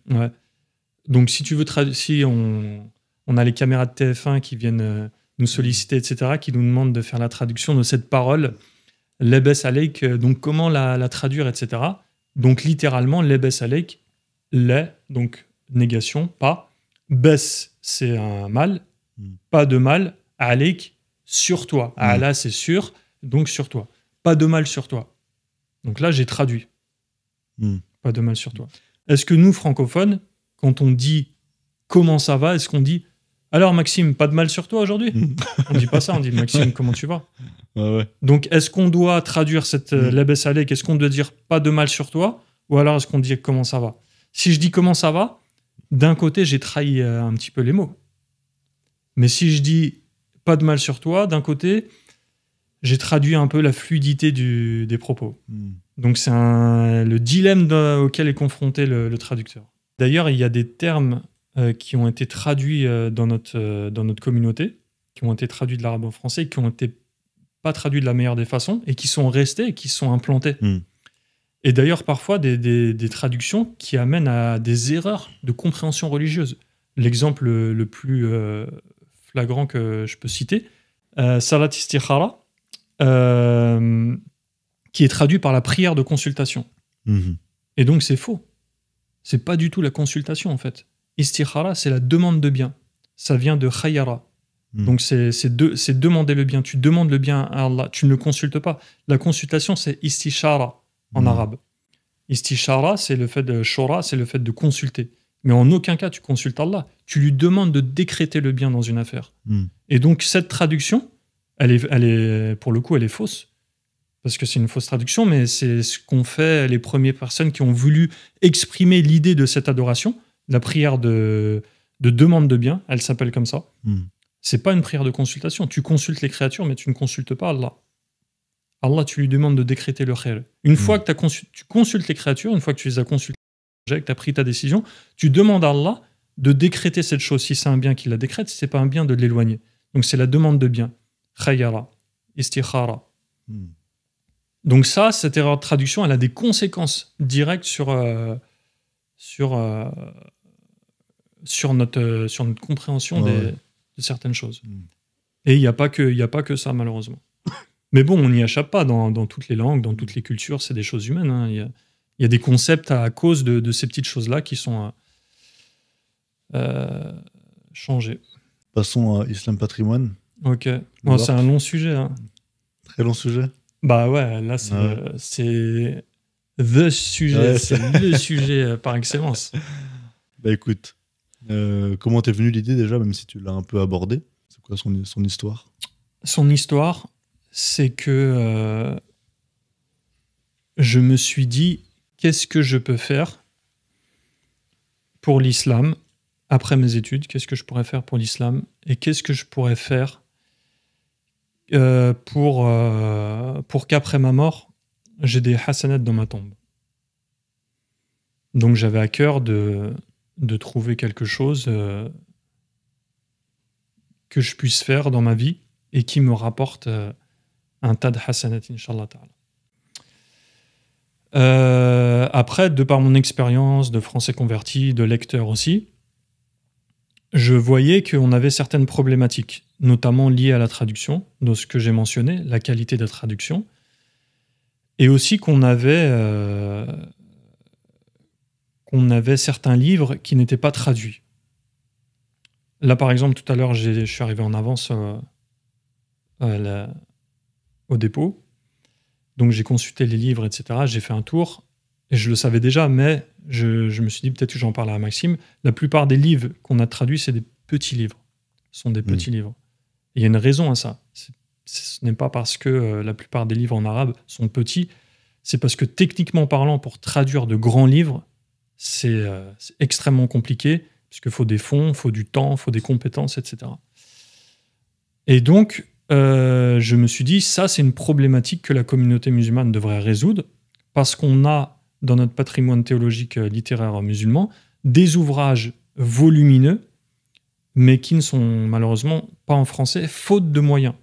Donc, si tu veux si on a les caméras de TF1 qui viennent nous solliciter, etc., qui nous demandent de faire la traduction de cette parole, labas alaik, donc comment la traduire, etc. Donc, littéralement, labas alaik, donc négation, pas. Bes, c'est un mal, pas de mal, alaik, sur toi. Allah, c'est sur, donc sur toi. Pas de mal sur toi. Donc là, j'ai traduit. Pas de mal sur toi. Est-ce que nous, francophones, quand on dit comment ça va, est-ce qu'on dit alors Maxime, pas de mal sur toi aujourd'hui? On dit pas ça, on dit Maxime, comment tu vas? Ouais. Donc est-ce qu'on doit traduire cette labes alek, est-ce qu'on doit dire pas de mal sur toi? Ou alors est-ce qu'on dit comment ça va? Si je dis comment ça va, d'un côté, j'ai trahi un petit peu les mots. Mais si je dis pas de mal sur toi, d'un côté, j'ai traduit un peu la fluidité des propos. Donc c'est le dilemme auquel est confronté le traducteur. D'ailleurs, il y a des termes qui ont été traduits dans notre communauté, qui ont été traduits de l'arabe au français, qui ont été pas traduits de la meilleure des façons, et qui sont restés, et qui sont implantés. Et d'ailleurs, parfois, des traductions qui amènent à des erreurs de compréhension religieuse. L'exemple le plus flagrant que je peux citer, Salat Istikhara, qui est traduit par la prière de consultation. Et donc, c'est faux. C'est pas du tout la consultation, en fait. Istikhara, c'est la demande de bien. Ça vient de khayyara. Donc, c'est demander le bien. Tu demandes le bien à Allah. Tu ne le consultes pas. La consultation, c'est istishara en arabe. Istishara, c'est le fait de shura, c'est le fait de consulter. Mais en aucun cas, tu consultes Allah. Tu lui demandes de décréter le bien dans une affaire. Et donc, cette traduction, elle est, pour le coup, elle est fausse. Parce que c'est une fausse traduction, mais c'est ce qu'ont fait les premières personnes qui ont voulu exprimer l'idée de cette adoration, la prière de demande de bien, elle s'appelle comme ça. C'est pas une prière de consultation. Tu consultes les créatures, mais tu ne consultes pas Allah. Allah, tu lui demandes de décréter le khair. Une fois que tu consultes les créatures, une fois que tu les as consultées, que tu as pris ta décision, tu demandes à Allah de décréter cette chose. Si c'est un bien, qu'il la décrète. Si c'est pas un bien, de l'éloigner. Donc c'est la demande de bien. Khayyara, istikhara. Donc ça, cette erreur de traduction, elle a des conséquences directes sur notre compréhension de certaines choses. Et il n'y a pas que ça, malheureusement. Mais bon, on n'y échappe pas dans toutes les langues, dans toutes les cultures, c'est des choses humaines. Hein. Il y a des concepts à cause de ces petites choses-là qui sont changés. Passons à Islam Patrimoine. Ok. Bon, c'est un long sujet. Hein. Très long sujet. Bah ouais, là, c'est the sujet. Ouais, c'est le sujet par excellence. Bah écoute, comment t'es venue l'idée déjà, même si tu l'as un peu abordé? C'est quoi son histoire? Son histoire, c'est que je me suis dit, qu'est-ce que je peux faire pour l'islam après mes études? Qu'est-ce que je pourrais faire pour l'islam? Et qu'est-ce que je pourrais faire pour qu'après ma mort, j'ai des hasanats dans ma tombe? Donc j'avais à cœur de trouver quelque chose que je puisse faire dans ma vie et qui me rapporte un tas de hasanat, Inch'Allah ta'ala. Après, de par mon expérience de français converti, de lecteur aussi, je voyais qu'on avait certaines problématiques, notamment liées à la traduction, dans ce que j'ai mentionné, la qualité de la traduction, et aussi qu'on avait certains livres qui n'étaient pas traduits. Là, par exemple, tout à l'heure, je suis arrivé en avance au dépôt. Donc, j'ai consulté les livres, etc. J'ai fait un tour. Et je le savais déjà, mais je me suis dit, peut-être que j'en parle à Maxime. La plupart des livres qu'on a traduits, c'est des petits livres. Ce sont des petits livres. Et il y a une raison à ça. Ce n'est pas parce que la plupart des livres en arabe sont petits. C'est parce que, techniquement parlant, pour traduire de grands livres, c'est extrêmement compliqué, puisqu'il faut des fonds, il faut du temps, il faut des compétences, etc. Et donc, je me suis dit, ça, c'est une problématique que la communauté musulmane devrait résoudre, parce qu'on a dans notre patrimoine théologique littéraire musulman des ouvrages volumineux, mais qui ne sont malheureusement pas en français, faute de moyens.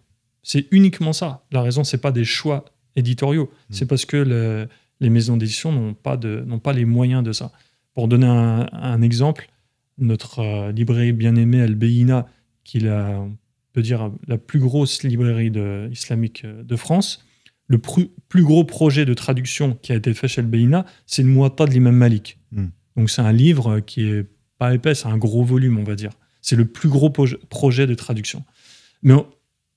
C'est uniquement ça. La raison, c'est pas des choix éditoriaux, c'est parce que les maisons d'édition n'ont pas les moyens de ça. Pour donner un exemple, notre librairie bien-aimée Al-Beïna, qui est on peut dire la plus grosse librairie islamique de France, le plus gros projet de traduction qui a été fait chez Al-Beïna, c'est le Muwatta de l'imam Malik. Donc c'est un livre qui est pas épais, c'est un gros volume, on va dire. C'est le plus gros projet de traduction. Mais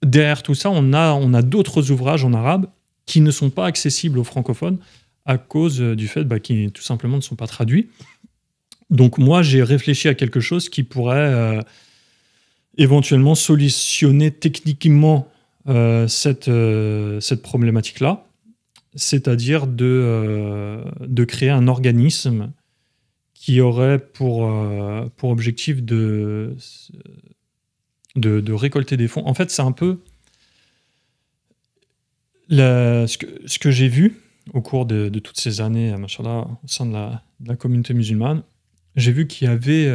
derrière tout ça, on a d'autres ouvrages en arabe qui ne sont pas accessibles aux francophones à cause du fait qu'ils tout simplement ne sont pas traduits. Donc moi, j'ai réfléchi à quelque chose qui pourrait éventuellement solutionner techniquement cette problématique-là, c'est-à-dire de créer un organisme qui aurait pour objectif de récolter des fonds. En fait, c'est un peu ce que j'ai vu au cours de toutes ces années, machallah, au sein de la communauté musulmane. J'ai vu qu'il y avait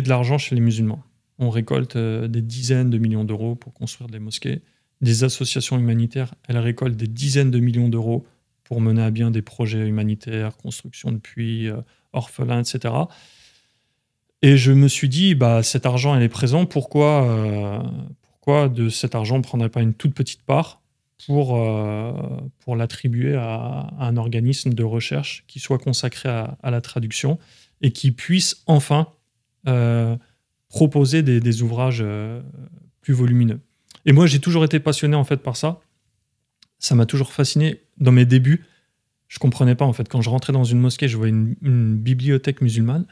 de l'argent chez les musulmans. On récolte des dizaines de millions d'euros pour construire des mosquées. Des associations humanitaires, elles récoltent des dizaines de millions d'euros pour mener à bien des projets humanitaires, construction de puits, orphelins, etc. Et je me suis dit, cet argent, il est présent, pourquoi de cet argent, on ne prendrait pas une toute petite part pour l'attribuer à un organisme de recherche qui soit consacré à la traduction et qui puisse enfin proposer des ouvrages plus volumineux. Et moi, j'ai toujours été passionné en fait par ça. Ça m'a toujours fasciné. Dans mes débuts, je comprenais pas en fait. Quand je rentrais dans une mosquée, je voyais une bibliothèque musulmane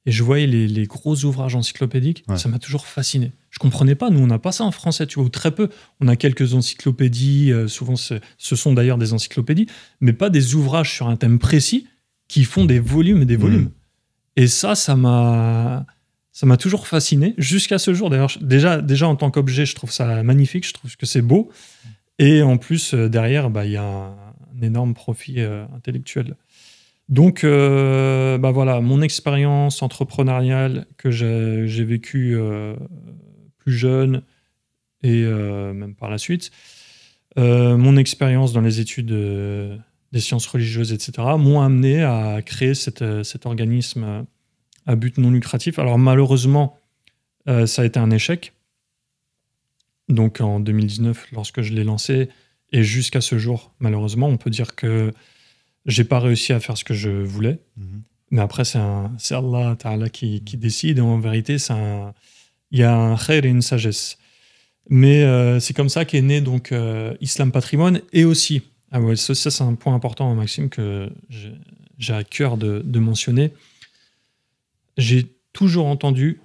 et je voyais les gros ouvrages encyclopédiques. Ouais. Ça m'a toujours fasciné. Je comprenais pas. Nous, on n'a pas ça en français, tu vois, ou très peu. On a quelques encyclopédies. Souvent, ce sont d'ailleurs des encyclopédies, mais pas des ouvrages sur un thème précis qui font des volumes et des volumes. Et ça m'a toujours fasciné jusqu'à ce jour. D'ailleurs, déjà en tant qu'objet, je trouve ça magnifique. Je trouve que c'est beau. Et en plus, derrière, il y a un énorme profit intellectuel. Donc, voilà, mon expérience entrepreneuriale que j'ai vécue plus jeune et même par la suite, mon expérience dans les études des sciences religieuses, etc., m'ont amené à créer cet organisme à but non lucratif. Alors malheureusement, ça a été un échec. Donc en 2019, lorsque je l'ai lancé, et jusqu'à ce jour, malheureusement, on peut dire que j'ai pas réussi à faire ce que je voulais. Mais après, c'est Allah Ta'ala qui décide. Et en vérité, il y a un khair et une sagesse. Mais c'est comme ça qu'est né donc Islam Patrimoine. Et aussi, ça c'est un point important, Maxime, que j'ai à cœur de mentionner. J'ai toujours entendu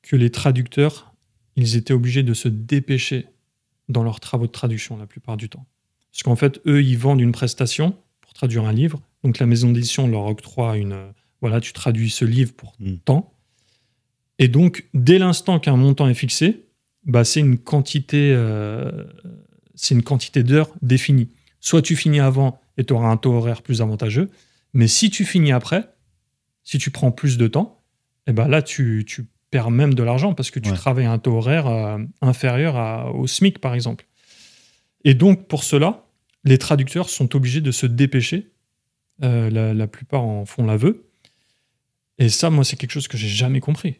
que les traducteurs, ils étaient obligés de se dépêcher dans leurs travaux de traduction la plupart du temps. Parce qu'en fait, eux, ils vendent une prestation pour traduire un livre. Donc la maison d'édition leur octroie tu traduis ce livre pour tant. Et donc, dès l'instant qu'un montant est fixé, c'est une quantité d'heures définie. Soit tu finis avant et tu auras un taux horaire plus avantageux, mais si tu finis après, si tu prends plus de temps, là, tu perds même de l'argent parce que tu travailles à un taux horaire inférieur au SMIC, par exemple. Et donc, pour cela, les traducteurs sont obligés de se dépêcher. La plupart en font l'aveu. Et ça, moi, c'est quelque chose que j'ai jamais compris.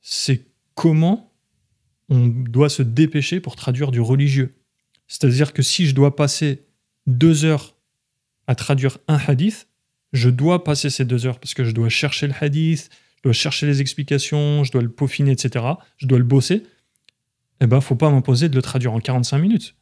C'est comment on doit se dépêcher pour traduire du religieux. C'est-à-dire que si je dois passer 2 heures à traduire un hadith, je dois passer ces 2 heures parce que je dois chercher le hadith, je dois chercher les explications, je dois le peaufiner, etc. Je dois le bosser. Faut pas m'imposer de le traduire en 45 minutes.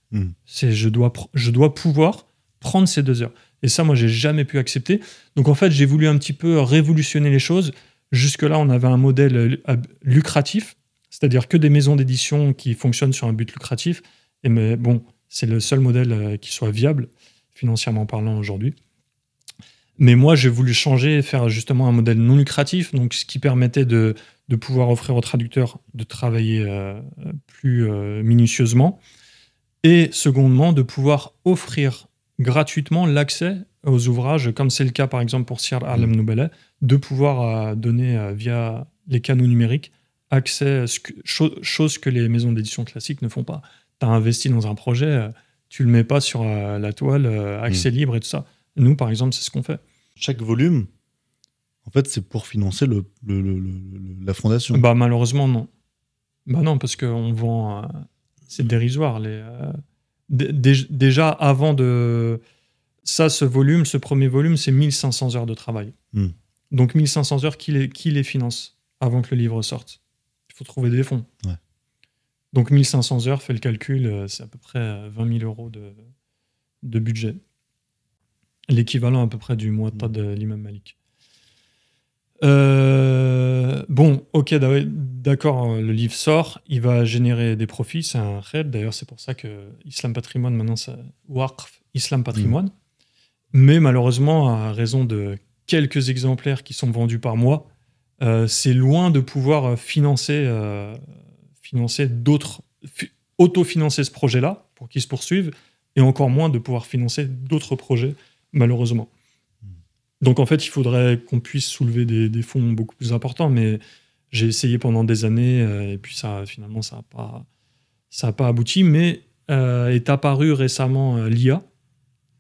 Je dois pouvoir prendre ces 2 heures. Et ça, moi, j'ai jamais pu accepter. Donc, en fait, j'ai voulu un petit peu révolutionner les choses. Jusque-là, on avait un modèle lucratif, c'est-à-dire que des maisons d'édition qui fonctionnent sur un but lucratif. Mais bon, c'est le seul modèle qui soit viable, financièrement parlant, aujourd'hui. Mais moi, j'ai voulu changer et faire justement un modèle non lucratif, donc ce qui permettait de pouvoir offrir aux traducteurs de travailler plus minutieusement. Et secondement, de pouvoir offrir gratuitement l'accès aux ouvrages, comme c'est le cas par exemple pour Siyar A'lam Nubala, de pouvoir donner via les canaux numériques accès, chose que les maisons d'édition classiques ne font pas. Tu as investi dans un projet, tu le mets pas sur la toile, accès libre et tout ça. Nous, par exemple, c'est ce qu'on fait. Chaque volume, en fait, c'est pour financer la fondation. Bah, malheureusement, non. Bah non, parce qu'on vend... c'est dérisoire. Déjà, avant de... Ça, ce premier volume, c'est 1500 heures de travail. Donc, 1500 heures, qui les finance avant que le livre sorte? Il faut trouver des fonds. Ouais. Donc, 1500 heures, fais le calcul, c'est à peu près 20 000 euros de budget. L'équivalent à peu près du mois de l'imam Malik. Bon, ok, d'accord, le livre sort, il va générer des profits, c'est un raid. D'ailleurs, c'est pour ça que Islam Patrimoine, maintenant, c'est Waqf Islam Patrimoine. Mais malheureusement, à raison de quelques exemplaires qui sont vendus par mois, c'est loin de pouvoir financer d'autres, autofinancer ce projet-là pour qu'il se poursuive, et encore moins de pouvoir financer d'autres projets, malheureusement. Donc en fait, il faudrait qu'on puisse soulever des fonds beaucoup plus importants, mais j'ai essayé pendant des années, et puis finalement, ça n'a pas abouti, mais est apparu récemment l'IA,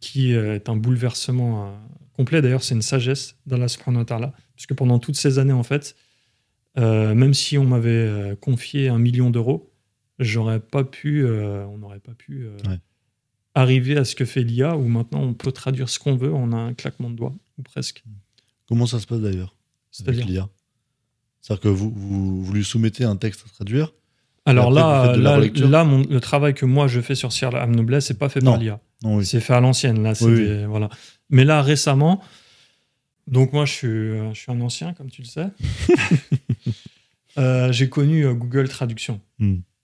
qui est un bouleversement complet. D'ailleurs, c'est une sagesse d'Allah subhanahu wa ta'ala, puisque pendant toutes ces années, en fait, même si on m'avait confié 1 million d'euros, on n'aurait pas pu arriver à ce que fait l'IA, où maintenant on peut traduire ce qu'on veut en un claquement de doigts, ou presque. Comment ça se passe d'ailleurs avec l'IA? C'est-à-dire que vous lui soumettez un texte à traduire? Alors là, le travail que moi je fais sur Siyar A'lam Nubala, c'est pas fait par l'IA. C'est fait à l'ancienne. Là, voilà. Mais là, récemment, donc moi je suis un ancien, comme tu le sais. J'ai connu Google Traduction.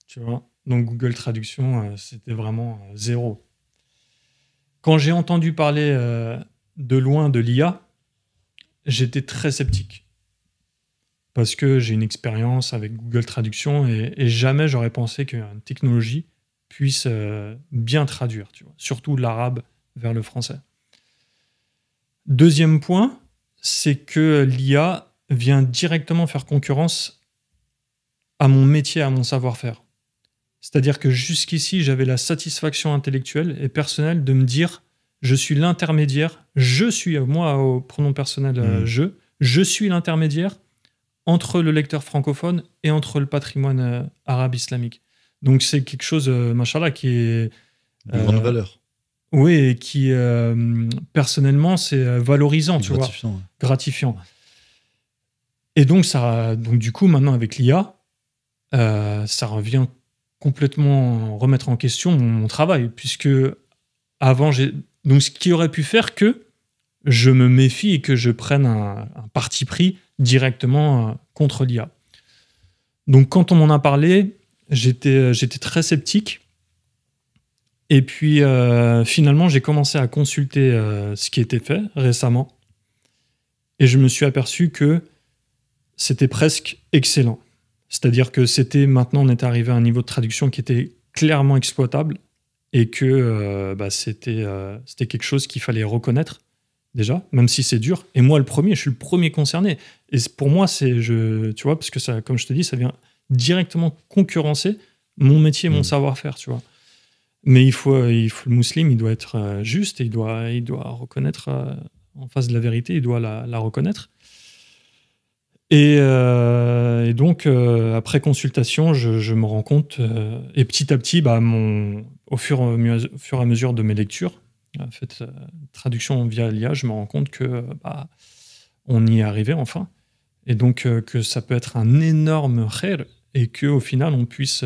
Tu vois, donc Google Traduction, c'était vraiment zéro. Quand j'ai entendu parler de loin de l'IA, j'étais très sceptique. Parce que j'ai une expérience avec Google Traduction et jamais j'aurais pensé qu'une technologie puisse bien traduire, tu vois, surtout l'arabe vers le français. Deuxième point, c'est que l'IA vient directement faire concurrence à mon métier, à mon savoir-faire. C'est-à-dire que jusqu'ici, j'avais la satisfaction intellectuelle et personnelle de me dire je suis l'intermédiaire, moi au pronom personnel je suis l'intermédiaire entre le lecteur francophone et entre le patrimoine arabe islamique. Donc c'est quelque chose, machallah, qui est... de grande valeur. Oui, et qui, personnellement, c'est valorisant, tu vois. Gratifiant. Et donc, du coup, maintenant, avec l'IA, ça revient complètement remettre en question mon travail, puisque avant, donc ce qui aurait pu faire que je me méfie et que je prenne un parti pris directement contre l'IA. Donc quand on m'en a parlé, j'étais très sceptique. Et puis finalement, j'ai commencé à consulter ce qui était fait récemment. Et je me suis aperçu que c'était presque excellent. C'est-à-dire que maintenant, on est arrivé à un niveau de traduction qui était clairement exploitable et que c'était quelque chose qu'il fallait reconnaître déjà, même si c'est dur. Et moi, je suis le premier concerné. Et pour moi, tu vois, parce que ça, comme je te dis, ça vient directement concurrencer mon métier, mon savoir-faire, tu vois. Mais il faut le musulman, il doit être juste et il doit reconnaître en face de la vérité, il doit la reconnaître. Et donc, après consultation, je me rends compte, et petit à petit, au fur et à mesure de mes lectures, en fait, traduction via l'IA, je me rends compte que on y est arrivé enfin, et donc que ça peut être un énorme khair, et qu'au final, on puisse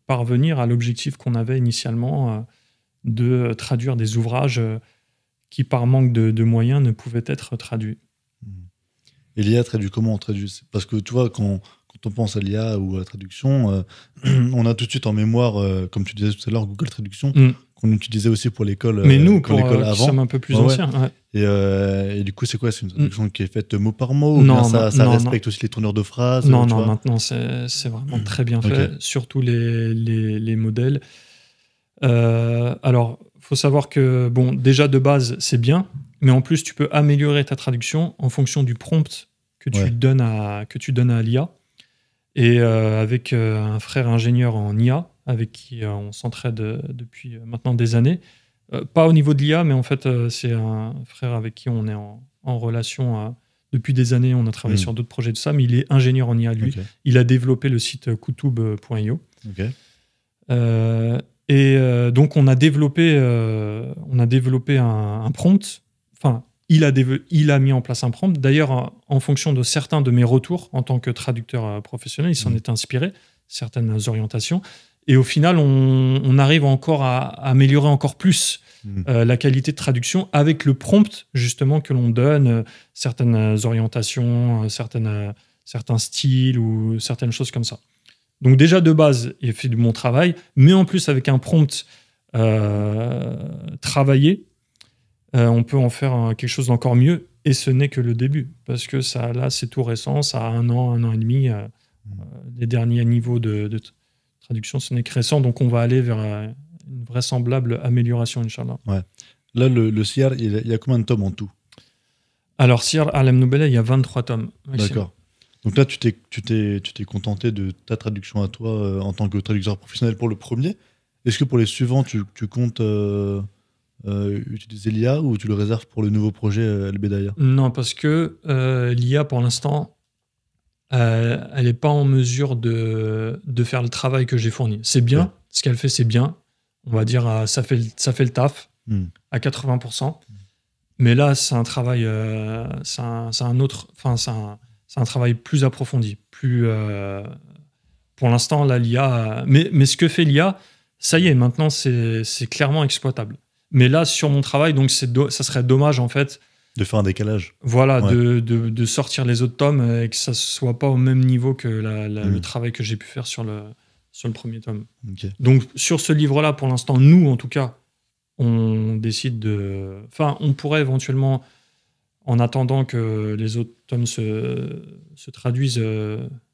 parvenir à l'objectif qu'on avait initialement de traduire des ouvrages qui, par manque de moyens, ne pouvaient être traduits. Et l'IA traduit comment? Parce que tu vois, quand on pense à l'IA ou à la traduction, on a tout de suite en mémoire, comme tu disais tout à l'heure, Google Traduction, qu'on utilisait aussi pour l'école. Mais nous, pour l'école avant, qui sommes un peu plus anciens. Ouais. Et du coup, c'est quoi? C'est une traduction qui est faite mot par mot? Non, ou bien ça respecte aussi les tournures de phrases? Non, maintenant, c'est vraiment très bien fait, surtout les modèles. Alors, faut savoir que, bon, déjà de base, c'est bien, mais en plus, tu peux améliorer ta traduction en fonction du prompt que tu donnes à l'IA. Et avec un frère ingénieur en IA, avec qui on s'entraide depuis maintenant des années, pas au niveau de l'IA, mais en fait, c'est un frère avec qui on est en relation depuis des années. On a travaillé sur d'autres projets de ça, mais il est ingénieur en IA, lui. Okay. Il a développé le site koutoub.io. Okay. Donc, on a développé un prompt. Enfin, il a mis en place un prompt. D'ailleurs, en fonction de certains de mes retours en tant que traducteur professionnel, il s'en est inspiré, certaines orientations. Et au final, on arrive encore à améliorer encore plus la qualité de traduction avec le prompt, justement, que l'on donne, certaines orientations, certains styles ou certaines choses comme ça. Donc déjà, de base, il fait du bon travail, mais en plus, avec un prompt travaillé, on peut en faire quelque chose d'encore mieux, et ce n'est que le début, parce que ça, là, c'est tout récent, ça a un an et demi, les derniers niveaux de traduction, ce n'est que récent, donc on va aller vers une vraisemblable amélioration, Inch'Allah. Ouais. Là, le Siyar, il y a combien de tomes en tout? Alors, Siyar A'lam Nubala, il y a 23 tomes. D'accord. Donc là, tu t'es contenté de ta traduction à toi en tant que traducteur professionnel pour le premier. Est-ce que pour les suivants, tu comptes utiliser l'IA ou tu le réserves pour le nouveau projet Al-Bedaya? Non, parce que l'IA, pour l'instant, elle n'est pas en mesure de faire le travail que j'ai fourni. C'est bien, ce qu'elle fait, c'est bien. On va dire, ça fait le taf à 80%. Mais là, c'est un travail, c'est un travail plus approfondi. Pour l'instant, là, l'IA... Mais ce que fait l'IA, ça y est, maintenant, c'est clairement exploitable. Mais là, sur mon travail, donc ça serait dommage, en fait... De faire un décalage. Voilà, de sortir les autres tomes et que ça ne soit pas au même niveau que le travail que j'ai pu faire sur le premier tome. Okay. Donc, sur ce livre-là, pour l'instant, nous, en tout cas, on décide de... Enfin, on pourrait éventuellement, en attendant que les autres tomes se traduisent,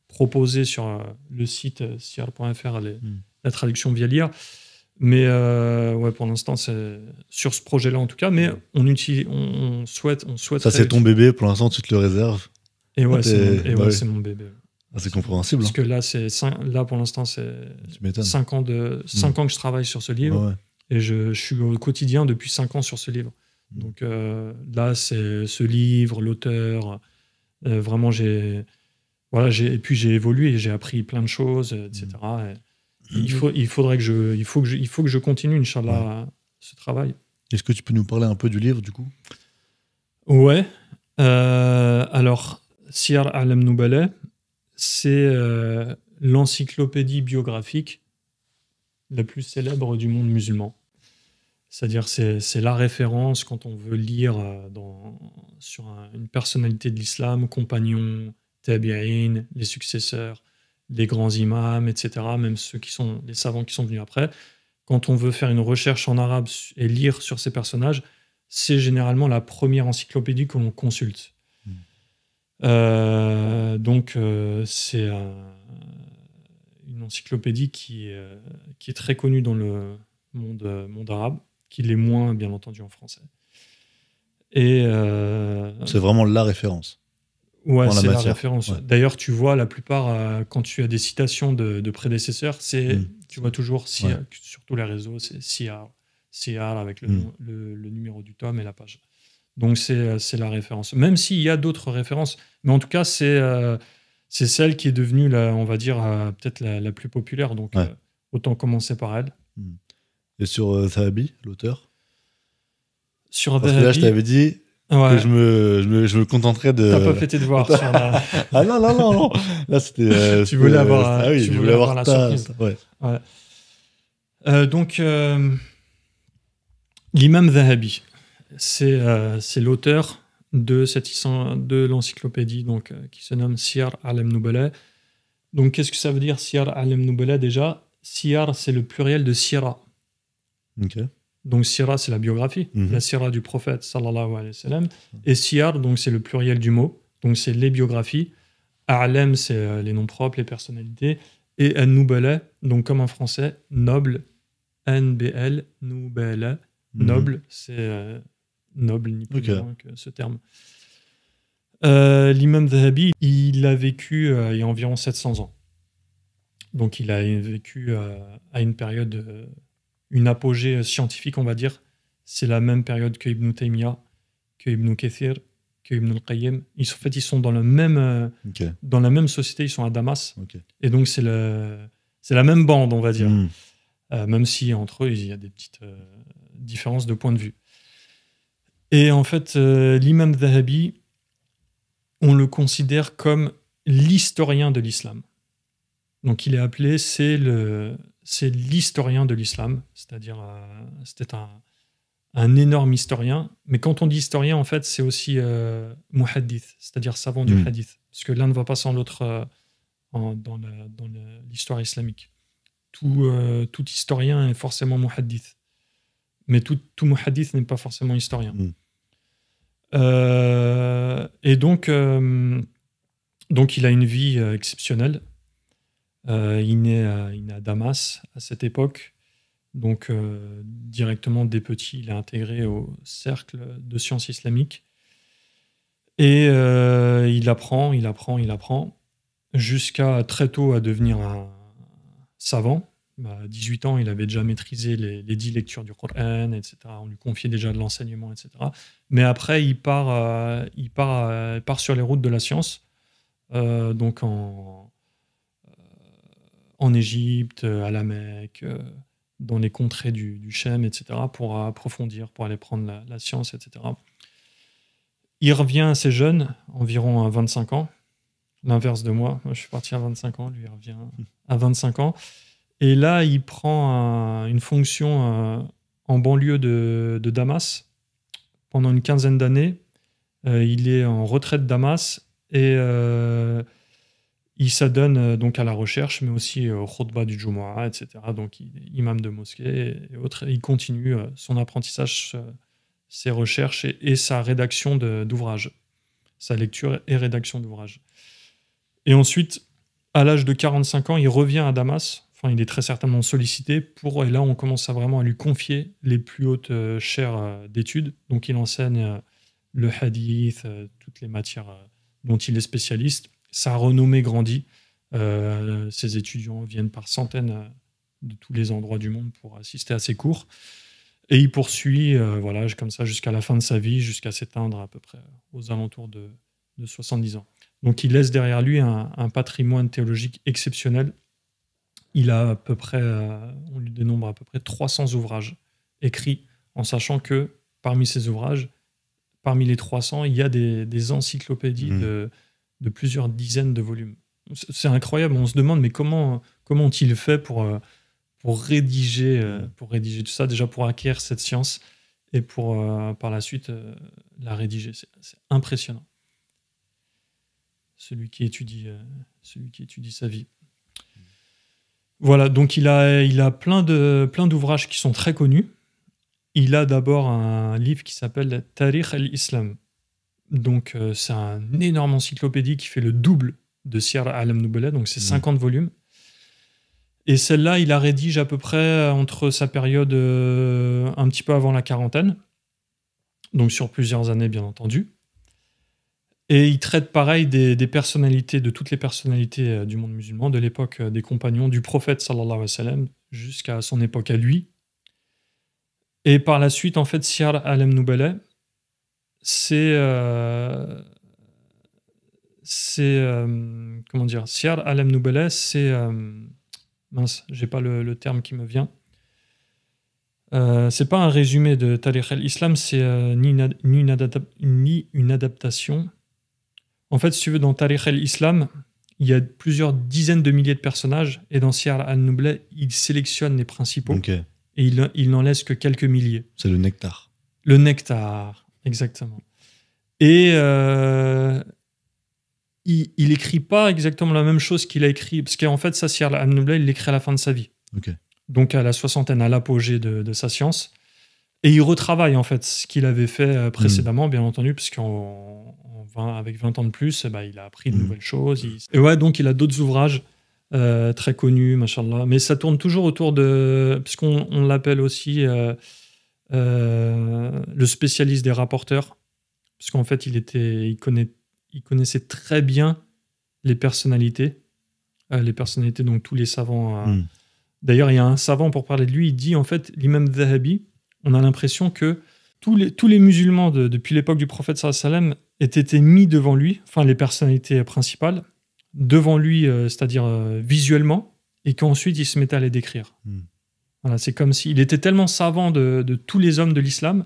proposer sur le site siyar.fr la traduction via l'IA. Mais ouais, pour l'instant, c'est sur ce projet-là en tout cas. Mais on souhaite. Ça, c'est ton bébé. Pour l'instant, tu te le réserves. Et ouais, c'est mon bébé. Ah, c'est compréhensible. Parce que là, pour l'instant, c'est 5 ans que je travaille sur ce livre. Ouais. Et je suis au quotidien depuis 5 ans sur ce livre. Donc là, c'est ce livre, l'auteur. Vraiment, et puis j'ai évolué et j'ai appris plein de choses, etc. Il faut que je continue, Inch'Allah, ce travail. Est-ce que tu peux nous parler un peu du livre, du coup? Ouais. Alors, Siyar A'lam Nubala, c'est l'encyclopédie biographique la plus célèbre du monde musulman. C'est-à-dire, c'est la référence quand on veut lire sur une personnalité de l'islam, compagnons, tabi'in, les successeurs, les grands imams, etc., même les savants qui sont venus après. Quand on veut faire une recherche en arabe et lire sur ces personnages, c'est généralement la première encyclopédie que l'on consulte. Donc, c'est une encyclopédie qui est très connue dans le monde arabe, qui l'est moins, bien entendu, en français. Et c'est vraiment la référence. Ouais, c'est la référence. Ouais. D'ailleurs, tu vois, la plupart, quand tu as des citations de prédécesseurs, tu vois toujours, sur tous les réseaux, c'est Siyar avec le numéro du tome et la page. Donc, c'est la référence. Même s'il y a d'autres références, mais en tout cas, c'est celle qui est devenue, on va dire, peut-être la plus populaire. Donc, autant commencer par elle. Et sur Zahabi, l'auteur? Sur Parce que là, je t'avais dit... Ouais. Que je me contenterais de... T'as pas fait tes devoirs sur la... Ah non. Là, c'était... tu voulais avoir... oui, je voulais avoir la surprise. Ouais. Donc, l'imam Zahabi, c'est l'auteur de l'encyclopédie donc, qui se nomme Siyar A'lam Nubala. Donc, qu'est-ce que ça veut dire, Siyar A'lam Nubala, déjà? Siyar, c'est le pluriel de Sira. Ok. Donc, Sira, c'est la biographie, la Sira du prophète, sallallahu alayhi wa sallam. Et Siyar, donc, c'est le pluriel du mot. Donc, c'est les biographies. A'lam, c'est les noms propres, les personnalités. Et An-Nubala, donc, comme en français, noble, N-B-L, Nubala, Noble, c'est noble, ni plus ni moins que ce terme. L'imam Dhahabi, il a vécu il y a environ 700 ans. Donc il a vécu à une période, une apogée scientifique, on va dire. C'est la même période que Ibn Taymiyyah, que Ibn Kathir, que Ibn al-Qayyim. Ils sont dans la même société, ils sont à Damas. Et donc c'est la même bande, on va dire. Même si entre eux, il y a des petites différences de point de vue. Et en fait, l'imam Dhahabi, on le considère comme l'historien de l'islam. Donc il est appelé, c'est l'historien de l'islam, c'est-à-dire c'était un énorme historien. Mais quand on dit historien, en fait, c'est aussi muhaddith, c'est-à-dire savant du hadith, parce que l'un ne va pas sans l'autre dans l'histoire islamique. Tout historien est forcément muhaddith, mais tout muhaddith n'est pas forcément historien. Et donc il a une vie exceptionnelle. Il naît à Damas à cette époque. Donc, directement dès petit, il est intégré au cercle de sciences islamiques. Et il apprend, jusqu'à très tôt à devenir un savant. À 18 ans, il avait déjà maîtrisé les 10 lectures du Coran, etc. On lui confiait déjà de l'enseignement, etc. Mais après, il part sur les routes de la science, donc en Égypte, à la Mecque, dans les contrées du Chem, etc., pour approfondir, pour aller prendre la science, etc. Il revient assez jeune, environ à 25 ans, l'inverse de moi. Moi, je suis parti à 25 ans, lui, il revient à 25 ans. Et là, il prend une fonction en banlieue de Damas pendant une quinzaine d'années. Il est en retraite de Damas et il s'adonne donc à la recherche, mais aussi au khutbah du Jumu'ah, etc. Donc, imam de mosquée et autres. Il continue son apprentissage, ses recherches et sa rédaction d'ouvrages. Sa lecture et rédaction d'ouvrages. Et ensuite, à l'âge de 45 ans, il revient à Damas. Enfin, il est très certainement sollicité et là, on commence vraiment à lui confier les plus hautes chaires d'études. Donc, il enseigne le hadith, toutes les matières dont il est spécialiste. Sa renommée grandit. Ses étudiants viennent par centaines de tous les endroits du monde pour assister à ses cours. Et il poursuit comme ça jusqu'à la fin de sa vie, jusqu'à s'éteindre à peu près aux alentours de 70 ans. Donc il laisse derrière lui un patrimoine théologique exceptionnel. Il a à peu près, on lui dénombre à peu près 300 ouvrages écrits, en sachant que parmi ces ouvrages, parmi les 300, il y a des encyclopédies de plusieurs dizaines de volumes. C'est incroyable, on se demande mais comment ont-ils fait pour rédiger tout ça, déjà pour acquérir cette science et pour par la suite la rédiger. C'est impressionnant. Celui qui étudie sa vie. Voilà, donc il a plein d'ouvrages qui sont très connus. Il a d'abord un livre qui s'appelle Tarikh al-Islam. Donc c'est un énorme encyclopédie qui fait le double de Siyar A'lam Nubala, donc c'est 50 volumes. Et celle-là, il la rédige à peu près entre sa période un petit peu avant la quarantaine, donc sur plusieurs années bien entendu. Et il traite pareil des personnalités, de toutes les personnalités du monde musulman, de l'époque des compagnons du prophète sallallahu alayhi wa sallam jusqu'à son époque à lui. Et par la suite, en fait, Siyar A'lam Nubala, comment dire, Siyar A'lam Nubala, c'est mince, j'ai pas le terme qui me vient. C'est pas un résumé de Tarikh al-Islam, c'est ni une adaptation. En fait, si tu veux, dans Tarikh al-Islam, il y a plusieurs dizaines de milliers de personnages, et dans Siyar al-Nubala, il sélectionne les principaux, et il n'en laisse que quelques milliers. C'est le nectar. Le nectar, exactement. Et il écrit pas exactement la même chose qu'il a écrit, parce qu'en fait, ça, Siyar al-Nubala, il l'écrit à la fin de sa vie. Donc à la soixantaine, à l'apogée de sa science. Et il retravaille en fait ce qu'il avait fait précédemment, bien entendu, puisqu'avec 20 ans de plus, il a appris de nouvelles choses. Et ouais, donc il a d'autres ouvrages très connus, machallah. Mais ça tourne toujours autour de... Puisqu'on l'appelle aussi le spécialiste des rapporteurs, parce qu'en fait, il connaissait très bien les personnalités, donc tous les savants. D'ailleurs, il y a un savant, pour parler de lui, il dit, en fait, l'imam Zahabi, on a l'impression que tous les musulmans depuis l'époque du prophète sallallahu alayhi wa sallam étaient mis devant lui, enfin les personnalités principales, devant lui, c'est-à-dire visuellement, et qu'ensuite il se mettait à les décrire. Voilà, c'est comme s'il était tellement savant de tous les hommes de l'islam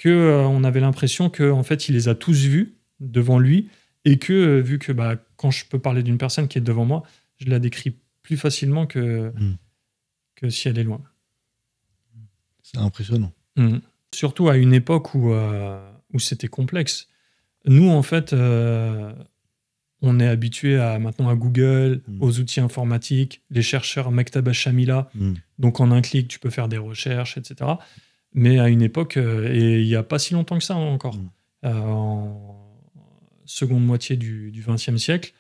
qu'on avait l'impression qu'en fait il les a tous vus devant lui, et que vu que quand je peux parler d'une personne qui est devant moi, je la décris plus facilement que si elle est loin. C'est impressionnant. Surtout à une époque où c'était complexe. Nous, en fait, on est habitué maintenant à Google, aux outils informatiques, les chercheurs Maktaba Shamila. Donc, en un clic, tu peux faire des recherches, etc. Mais à une époque, et il n'y a pas si longtemps que ça encore, en seconde moitié du XXe siècle,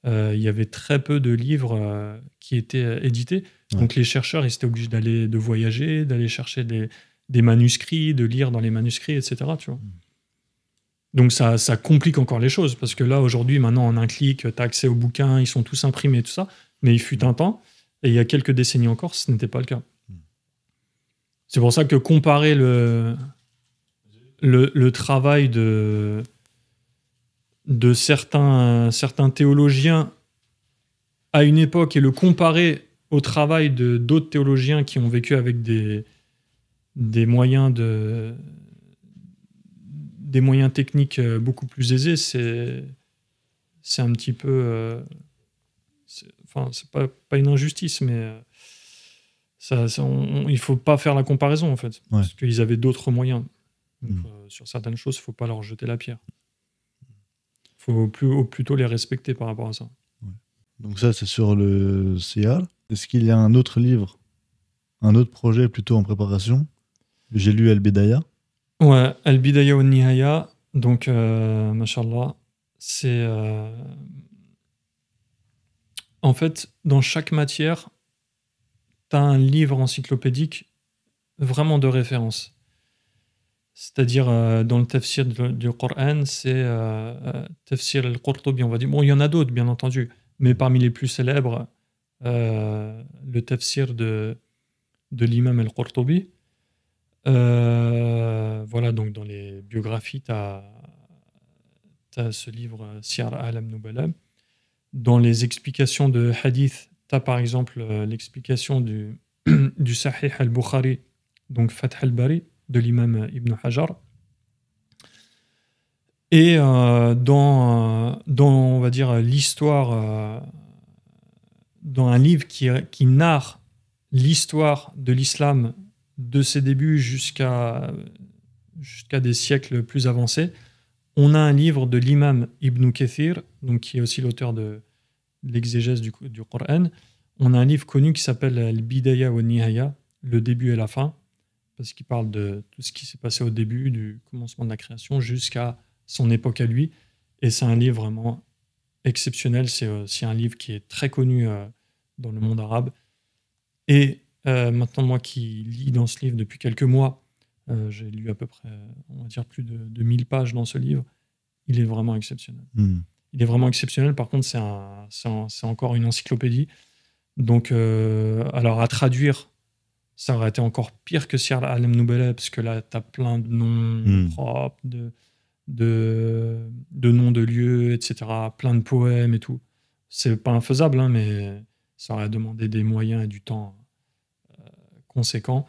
il y avait très peu de livres qui étaient édités. Donc, les chercheurs, ils étaient obligés de voyager, d'aller chercher des manuscrits, de lire dans les manuscrits, etc. Tu vois. Donc ça complique encore les choses, parce que là, aujourd'hui, maintenant, en un clic, tu as accès aux bouquins, ils sont tous imprimés, tout ça. Mais il fut un temps, et il y a quelques décennies encore, ce n'était pas le cas. C'est pour ça que comparer le travail de certains théologiens à une époque et le comparer au travail d'autres théologiens qui ont vécu avec des moyens techniques beaucoup plus aisés, c'est un petit peu c'est pas une injustice, mais il faut pas faire la comparaison en fait, parce qu'ils avaient d'autres moyens. Donc, sur certaines choses, il faut pas leur jeter la pierre, faut plutôt les respecter par rapport à ça. Donc ça, c'est sur le CR. Est-ce qu'il y a un autre livre, un autre projet plutôt en préparation? J'ai lu Al-Bidaya. Ouais, Al-Bidaya wa Nihaya. Donc, mashallah, c'est... En fait, dans chaque matière, tu as un livre encyclopédique vraiment de référence. C'est-à-dire, dans le tafsir du Coran, c'est tafsir al-Qurtubi, on va dire. Bon, il y en a d'autres, bien entendu, mais parmi les plus célèbres, le tafsir de l'imam al-Qurtubi. Voilà, donc dans les biographies, tu as ce livre Siyar A'lam Nubala. Dans les explications de hadith, tu as par exemple l'explication du Sahih al-Bukhari, donc Fath al-Bari, de l'imam Ibn Hajar. Et dans on va dire, l'histoire, dans un livre qui narre l'histoire de l'islam de ses débuts jusqu'à des siècles plus avancés, on a un livre de l'imam Ibn Kathir, donc qui est aussi l'auteur de l'exégèse du Coran. On a un livre connu qui s'appelle Al-Bidaya wa Nihaya, le début et la fin, parce qu'il parle de tout ce qui s'est passé au début, du commencement de la création jusqu'à son époque à lui. Et c'est un livre vraiment exceptionnel. C'est aussi un livre qui est très connu dans le monde arabe. Et maintenant, moi qui lis dans ce livre depuis quelques mois, j'ai lu à peu près, on va dire, plus de 1000 pages dans ce livre. Il est vraiment exceptionnel. Il est vraiment exceptionnel. Par contre, c'est encore une encyclopédie. Donc, alors à traduire, ça aurait été encore pire que Siyar A'lam Nubala, parce que là, tu as plein de noms propres, de noms de lieux, etc. Plein de poèmes et tout. C'est pas infaisable, hein, mais ça aurait demandé des moyens et du temps conséquents.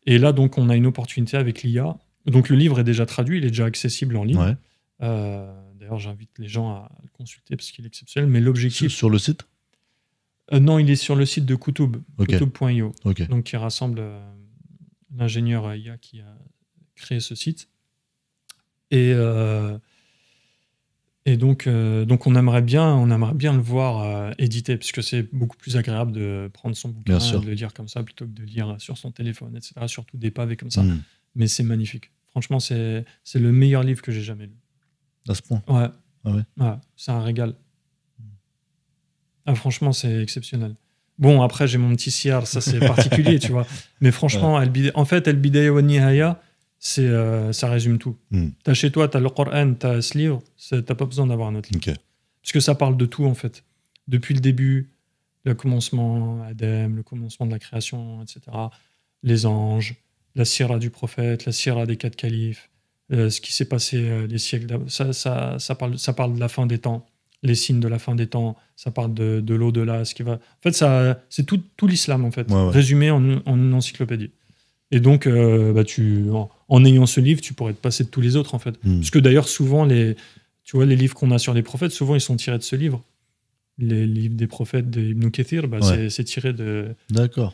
Et là, donc, on a une opportunité avec l'IA. Donc, le livre est déjà traduit, il est déjà accessible en ligne. D'ailleurs, j'invite les gens à le consulter parce qu'il est exceptionnel. Mais l'objectif... Sur le site non, il est sur le site de Kutub, kutub.io, okay. Donc qui rassemble l'ingénieur IA qui a créé ce site. Et donc on aimerait bien le voir édité, parce que c'est beaucoup plus agréable de prendre son bouquin et de le lire comme ça plutôt que de lire sur son téléphone, etc. Surtout des pavés comme ça. Mais c'est magnifique. Franchement, c'est le meilleur livre que j'ai jamais lu. À ce point? Ouais. Ah ouais. Ouais, c'est un régal. Ah, franchement, c'est exceptionnel. Bon, après, j'ai mon petit siar, ça c'est particulier, tu vois. Mais franchement, en fait, Al-Bidaya wa Nihaya, ça résume tout. T'as chez toi, t'as le Coran, t'as ce livre, t'as pas besoin d'avoir un autre livre. Okay. Parce que ça parle de tout, en fait. Depuis le début, le commencement, Adam, le commencement de la création, etc. Les anges, la sira du prophète, la sira des 4 califes, ce qui s'est passé les siècles d'avant. Ça parle de la fin des temps, les signes de la fin des temps, ça parle de l'au-delà, ce qui va... En fait, c'est tout l'islam, en fait, résumé en une encyclopédie. Et donc, en ayant ce livre, tu pourrais te passer de tous les autres, en fait. Parce que d'ailleurs, souvent, les livres qu'on a sur les prophètes, souvent, ils sont tirés de ce livre. Les livres des prophètes d'Ibn Kathir, c'est tiré de... D'accord.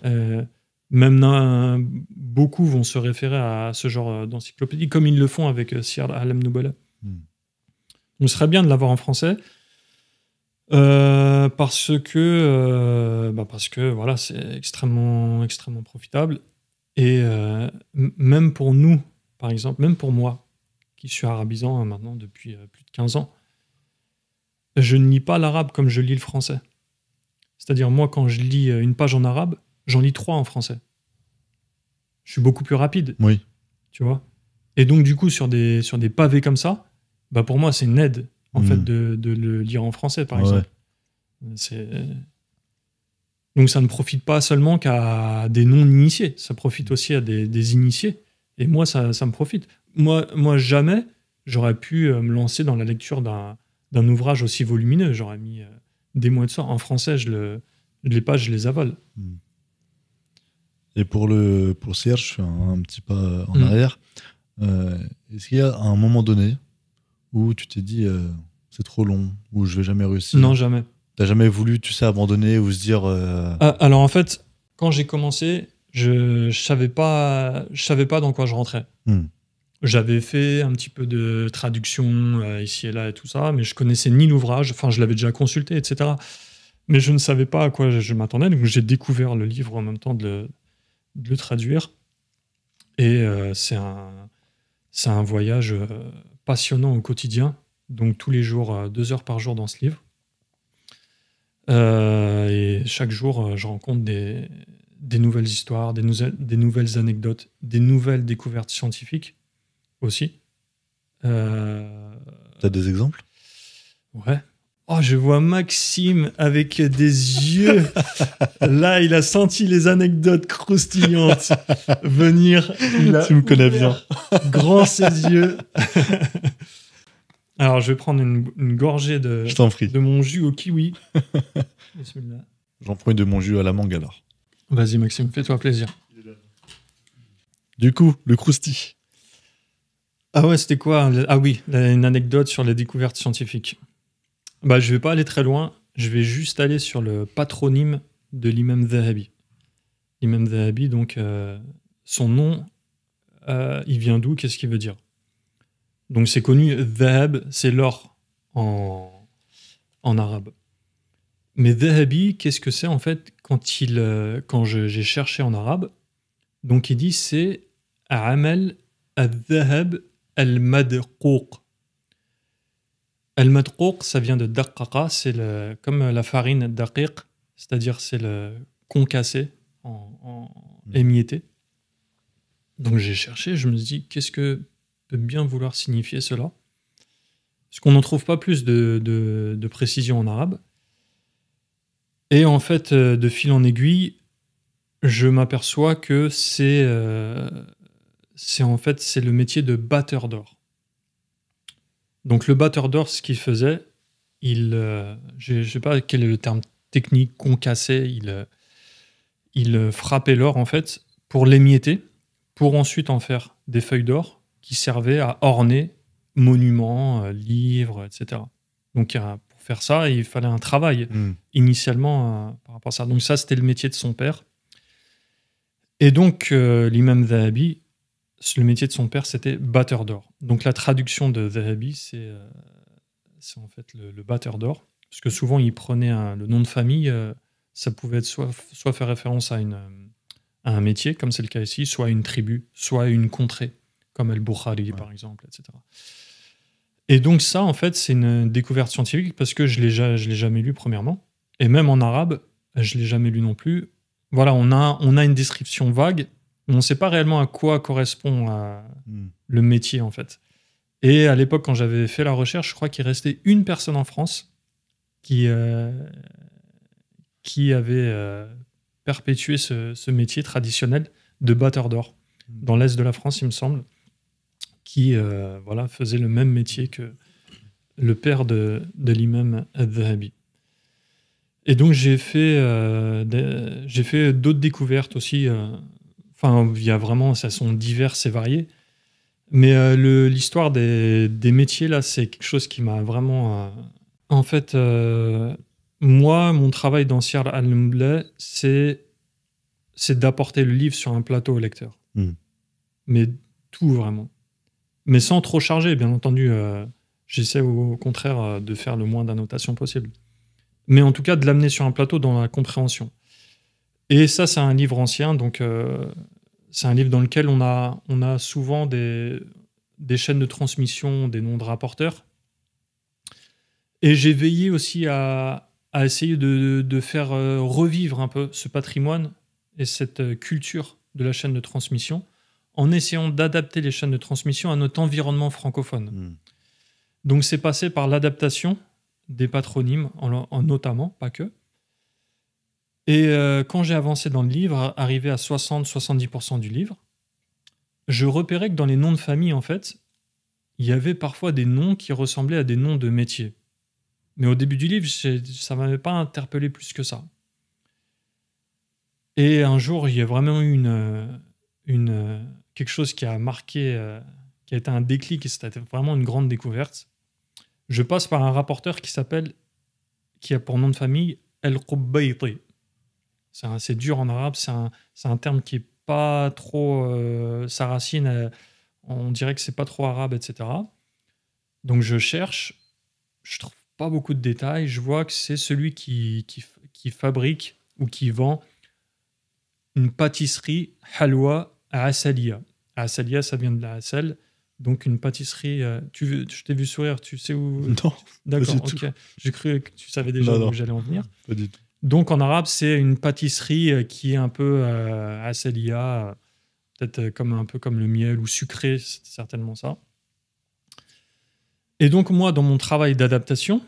Même beaucoup vont se référer à ce genre d'encyclopédie, comme ils le font avec Siyar A'lam Nubala. Donc, ce serait bien de l'avoir en français, parce que voilà, c'est extrêmement, extrêmement profitable. Et même pour nous, par exemple, même pour moi, qui suis arabisant maintenant depuis plus de 15 ans, je ne lis pas l'arabe comme je lis le français. C'est-à-dire, moi, quand je lis une page en arabe, j'en lis 3 en français. Je suis beaucoup plus rapide. Oui. Tu vois ? Et donc, du coup, sur des pavés comme ça, pour moi, c'est une aide, en fait, de le lire en français, par exemple. Donc, ça ne profite pas seulement qu'à des non-initiés. Ça profite aussi à des initiés. Et moi, ça me profite. Moi, jamais j'aurais pu me lancer dans la lecture d'un ouvrage aussi volumineux. J'aurais mis des mois de ça. En français, les pages, je les avale. Et pour Siyar, je fais un petit pas en arrière. Est-ce qu'il y a un moment donné où tu t'es dit c'est trop long, ou je vais jamais réussir? Non, jamais. T'as jamais voulu, abandonner ou se dire... Alors en fait, quand j'ai commencé, je savais pas dans quoi je rentrais. J'avais fait un petit peu de traduction ici et là et tout ça, mais je connaissais ni l'ouvrage, enfin je l'avais déjà consulté, etc. Mais je ne savais pas à quoi je m'attendais, donc j'ai découvert le livre en même temps de le traduire. Et c'est un voyage passionnant au quotidien, donc tous les jours, 2 heures par jour dans ce livre. Et chaque jour, je rencontre des nouvelles histoires, des nouvelles anecdotes, des nouvelles découvertes scientifiques aussi. T'as des exemples? Ouais. Oh, je vois Maxime avec des yeux. Là, il a senti les anecdotes croustillantes venir. Tu me connais bien. Grand ses yeux. Alors, je vais prendre une gorgée de mon jus au kiwi. J'en prends une de mon jus à la mangue alors. Vas-y, Maxime, fais-toi plaisir. Du coup, le crousti. Ah ouais, c'était quoi? Ah oui, une anecdote sur les découvertes scientifiques. Je vais pas aller très loin. Je vais juste aller sur le patronyme de l'imam Zahabi. L'imam Zahabi, donc, son nom, il vient d'où? Qu'est-ce qu'il veut dire? Donc c'est connu, Zahab, c'est l'or en arabe. Mais Zahabi, qu'est-ce que c'est en fait quand j'ai cherché en arabe? Donc il dit c'est Amal al-Zahab al-Madqouq. Al-Madqouq, ça vient de Daqqaqa, c'est comme la farine daqiq, c'est-à-dire c'est le concassé, émietté. Donc j'ai cherché, je me suis dit qu'est-ce que peut bien vouloir signifier cela? Parce qu'on n'en trouve pas plus de précision en arabe. Et en fait, de fil en aiguille, je m'aperçois que c'est le métier de batteur d'or. Donc le batteur d'or, ce qu'il faisait, je ne sais pas quel est le terme technique, concassé, il frappait l'or en fait pour l'émietter, pour ensuite en faire des feuilles d'or qui servaient à orner monuments, livres, etc. Donc pour faire ça, il fallait un travail initialement par rapport à ça. Donc ça, c'était le métier de son père. Et donc l'imam Zahabi, le métier de son père, c'était batteur d'or. Donc la traduction de Zahabi, c'est en fait le batteur d'or. Parce que souvent, il prenait le nom de famille, ça pouvait être soit faire référence à un métier, comme c'est le cas ici, soit à une tribu, soit à une contrée, comme Al-Bukhari, par exemple, etc. Et donc ça, en fait, c'est une découverte scientifique parce que je l'ai jamais lu, premièrement. Et même en arabe, je ne l'ai jamais lu non plus. Voilà, on a une description vague Mais on ne sait pas réellement à quoi correspond le métier, en fait. Et à l'époque, quand j'avais fait la recherche, je crois qu'il restait une personne en France qui avait perpétué ce métier traditionnel de batteur d'or dans l'est de la France, il me semble, qui faisait le même métier que le père de l'imam al-Dhahabi. Et donc j'ai fait d'autres découvertes aussi. Il y a vraiment, ça sont diverses et variées. Mais l'histoire des métiers là, c'est quelque chose qui m'a vraiment. En fait, moi, mon travail dans Siyar al-Nubla, c'est d'apporter le livre sur un plateau au lecteur. Mais tout vraiment. Mais sans trop charger, bien entendu. J'essaie au contraire de faire le moins d'annotations possible. Mais en tout cas, de l'amener sur un plateau dans la compréhension. Et ça, c'est un livre ancien, donc c'est un livre dans lequel on a souvent des chaînes de transmission, des noms de rapporteurs. Et j'ai veillé aussi à essayer de faire revivre un peu ce patrimoine et cette culture de la chaîne de transmission en essayant d'adapter les chaînes de transmission à notre environnement francophone. Donc c'est passé par l'adaptation des patronymes, notamment, pas que. Et quand j'ai avancé dans le livre, arrivé à 60-70% du livre, je repérais que dans les noms de famille, en fait, il y avait parfois des noms qui ressemblaient à des noms de métiers. Mais au début du livre, ça ne m'avait pas interpellé plus que ça. Et un jour, il y a vraiment eu quelque chose qui a marqué, qui a été un déclic, et c'était vraiment une grande découverte. Je passe par un rapporteur qui a pour nom de famille El-Qubbayti. C'est dur en arabe, c'est un terme qui est pas trop... sa racine, on dirait que c'est pas trop arabe, etc. Donc je cherche, je trouve pas beaucoup de détails, je vois que c'est celui qui fabrique ou qui vend une pâtisserie halwa à Assalia. Assalia, ça vient de la Hassel. Donc une pâtisserie... je t'ai vu sourire, tu sais où... Non. D'accord, ok. J'ai cru que tu savais déjà où j'allais en venir. Pas du tout. Donc en arabe, c'est une pâtisserie qui est un peu Assalia, peut-être un peu comme le miel ou sucré, c'est certainement ça. Et donc moi, dans mon travail d'adaptation,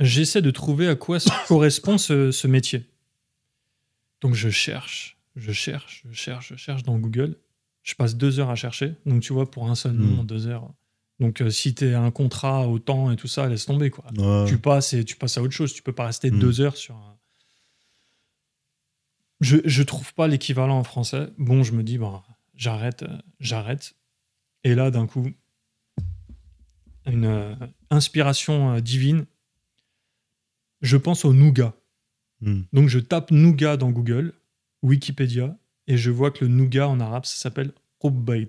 j'essaie de trouver à quoi correspond ce métier. Donc je cherche dans Google. Je passe 2 heures à chercher. Donc, tu vois, pour un seul nom, 2 heures. Donc, si tu es un contrat au temps et tout ça, laisse tomber, quoi. Ouais. Tu passes à autre chose. Tu peux pas rester 2 heures sur un... Je trouve pas l'équivalent en français. Bon, je me dis, j'arrête. Et là, d'un coup, une inspiration divine. Je pense au nougat. Donc, je tape nougat dans Google, Wikipédia, et je vois que le nougat en arabe, ça s'appelle Qubbayt.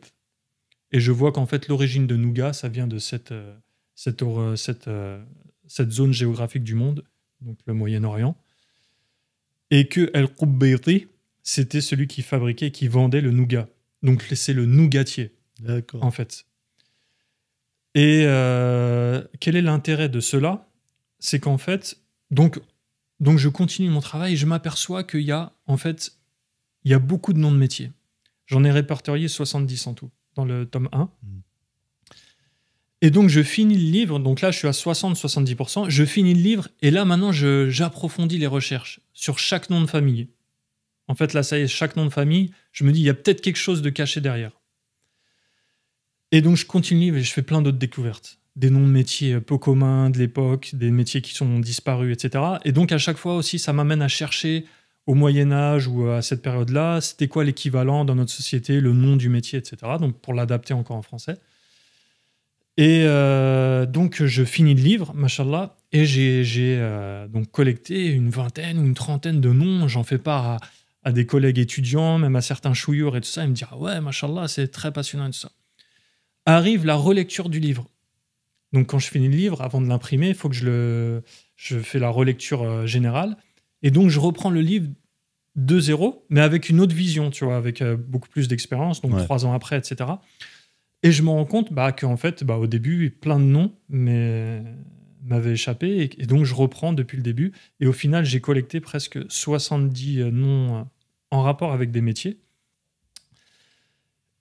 Et je vois qu'en fait, l'origine de nougat, ça vient de cette zone géographique du monde, donc le Moyen-Orient. Et que El-Qubbayti, c'était celui qui fabriquait et qui vendait le nougat. Donc c'est le nougatier, en fait. Et quel est l'intérêt de cela? C'est qu'en fait, donc je continue mon travail et je m'aperçois qu'il y a, en fait, il y a beaucoup de noms de métiers. J'en ai répertorié 70 en tout, dans le tome 1. Et donc, je finis le livre. Donc là, je suis à 60-70%. Je finis le livre. Et là, maintenant, j'approfondis les recherches sur chaque nom de famille. En fait, là, ça y est, chaque nom de famille, je me dis, il y a peut-être quelque chose de caché derrière. Et donc, je continue et je fais plein d'autres découvertes. Des noms de métiers peu communs de l'époque, des métiers qui sont disparus, etc. Et donc, à chaque fois aussi, ça m'amène à chercher... au Moyen-Âge ou à cette période-là, c'était quoi l'équivalent dans notre société, le nom du métier, etc. Donc, pour l'adapter encore en français. Et donc, je finis le livre, machallah, et j'ai donc collecté une vingtaine ou une trentaine de noms. J'en fais part à des collègues étudiants, même à certains chouyours et tout ça. Ils me disent « Ah ouais, machallah, c'est très passionnant et tout ça. » Arrive la relecture du livre. Donc, quand je finis le livre, avant de l'imprimer, il faut que je fais la relecture générale. Et donc, je reprends le livre de zéro, mais avec une autre vision, tu vois, avec beaucoup plus d'expérience, donc 3 ans après, etc. Et je me rends compte qu'en fait, au début, plein de noms m'avaient échappé, et donc je reprends depuis le début. Et au final, j'ai collecté presque 70 noms en rapport avec des métiers.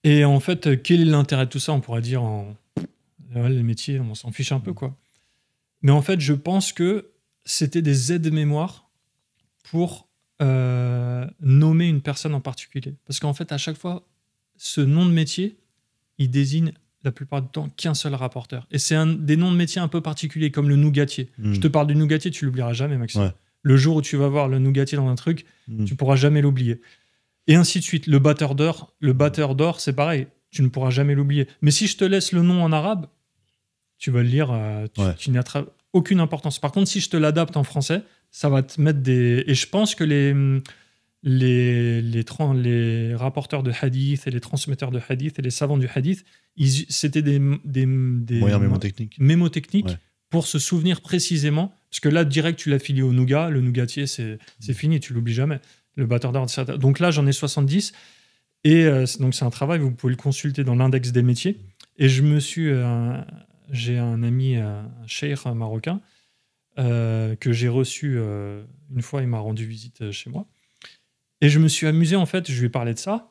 Et en fait, quel est l'intérêt de tout ça? On pourrait dire, les métiers, on s'en fiche un peu, quoi. Mais en fait, je pense que c'était des aides-mémoires pour nommer une personne en particulier. Parce qu'en fait, à chaque fois, ce nom de métier, il désigne la plupart du temps qu'un seul rapporteur. Et c'est des noms de métiers un peu particuliers, comme le nougatier. Je te parle du nougatier, tu l'oublieras jamais, Maxime. Ouais. Le jour où tu vas voir le nougatier dans un truc, tu pourras jamais l'oublier. Et ainsi de suite. Le batteur d'or, c'est pareil. Tu ne pourras jamais l'oublier. Mais si je te laisse le nom en arabe, tu vas le lire, tu n'y attrapes aucune importance. Par contre, si je te l'adapte en français, ça va te mettre des... Et je pense que les rapporteurs de hadith et les transmetteurs de hadith et les savants du hadith, c'était des moyens mémotechniques pour se souvenir précisément. Parce que là, direct, tu l'as filé au nougat. Le nougatier, c'est fini, tu l'oublies jamais. Le batteur d'or, etc. Donc là, j'en ai 70. Et donc, c'est un travail, vous pouvez le consulter dans l'index des métiers. Et j'ai un ami, un cheikh marocain, que j'ai reçu une fois, il m'a rendu visite chez moi. Et je me suis amusé, en fait, je lui ai parlé de ça,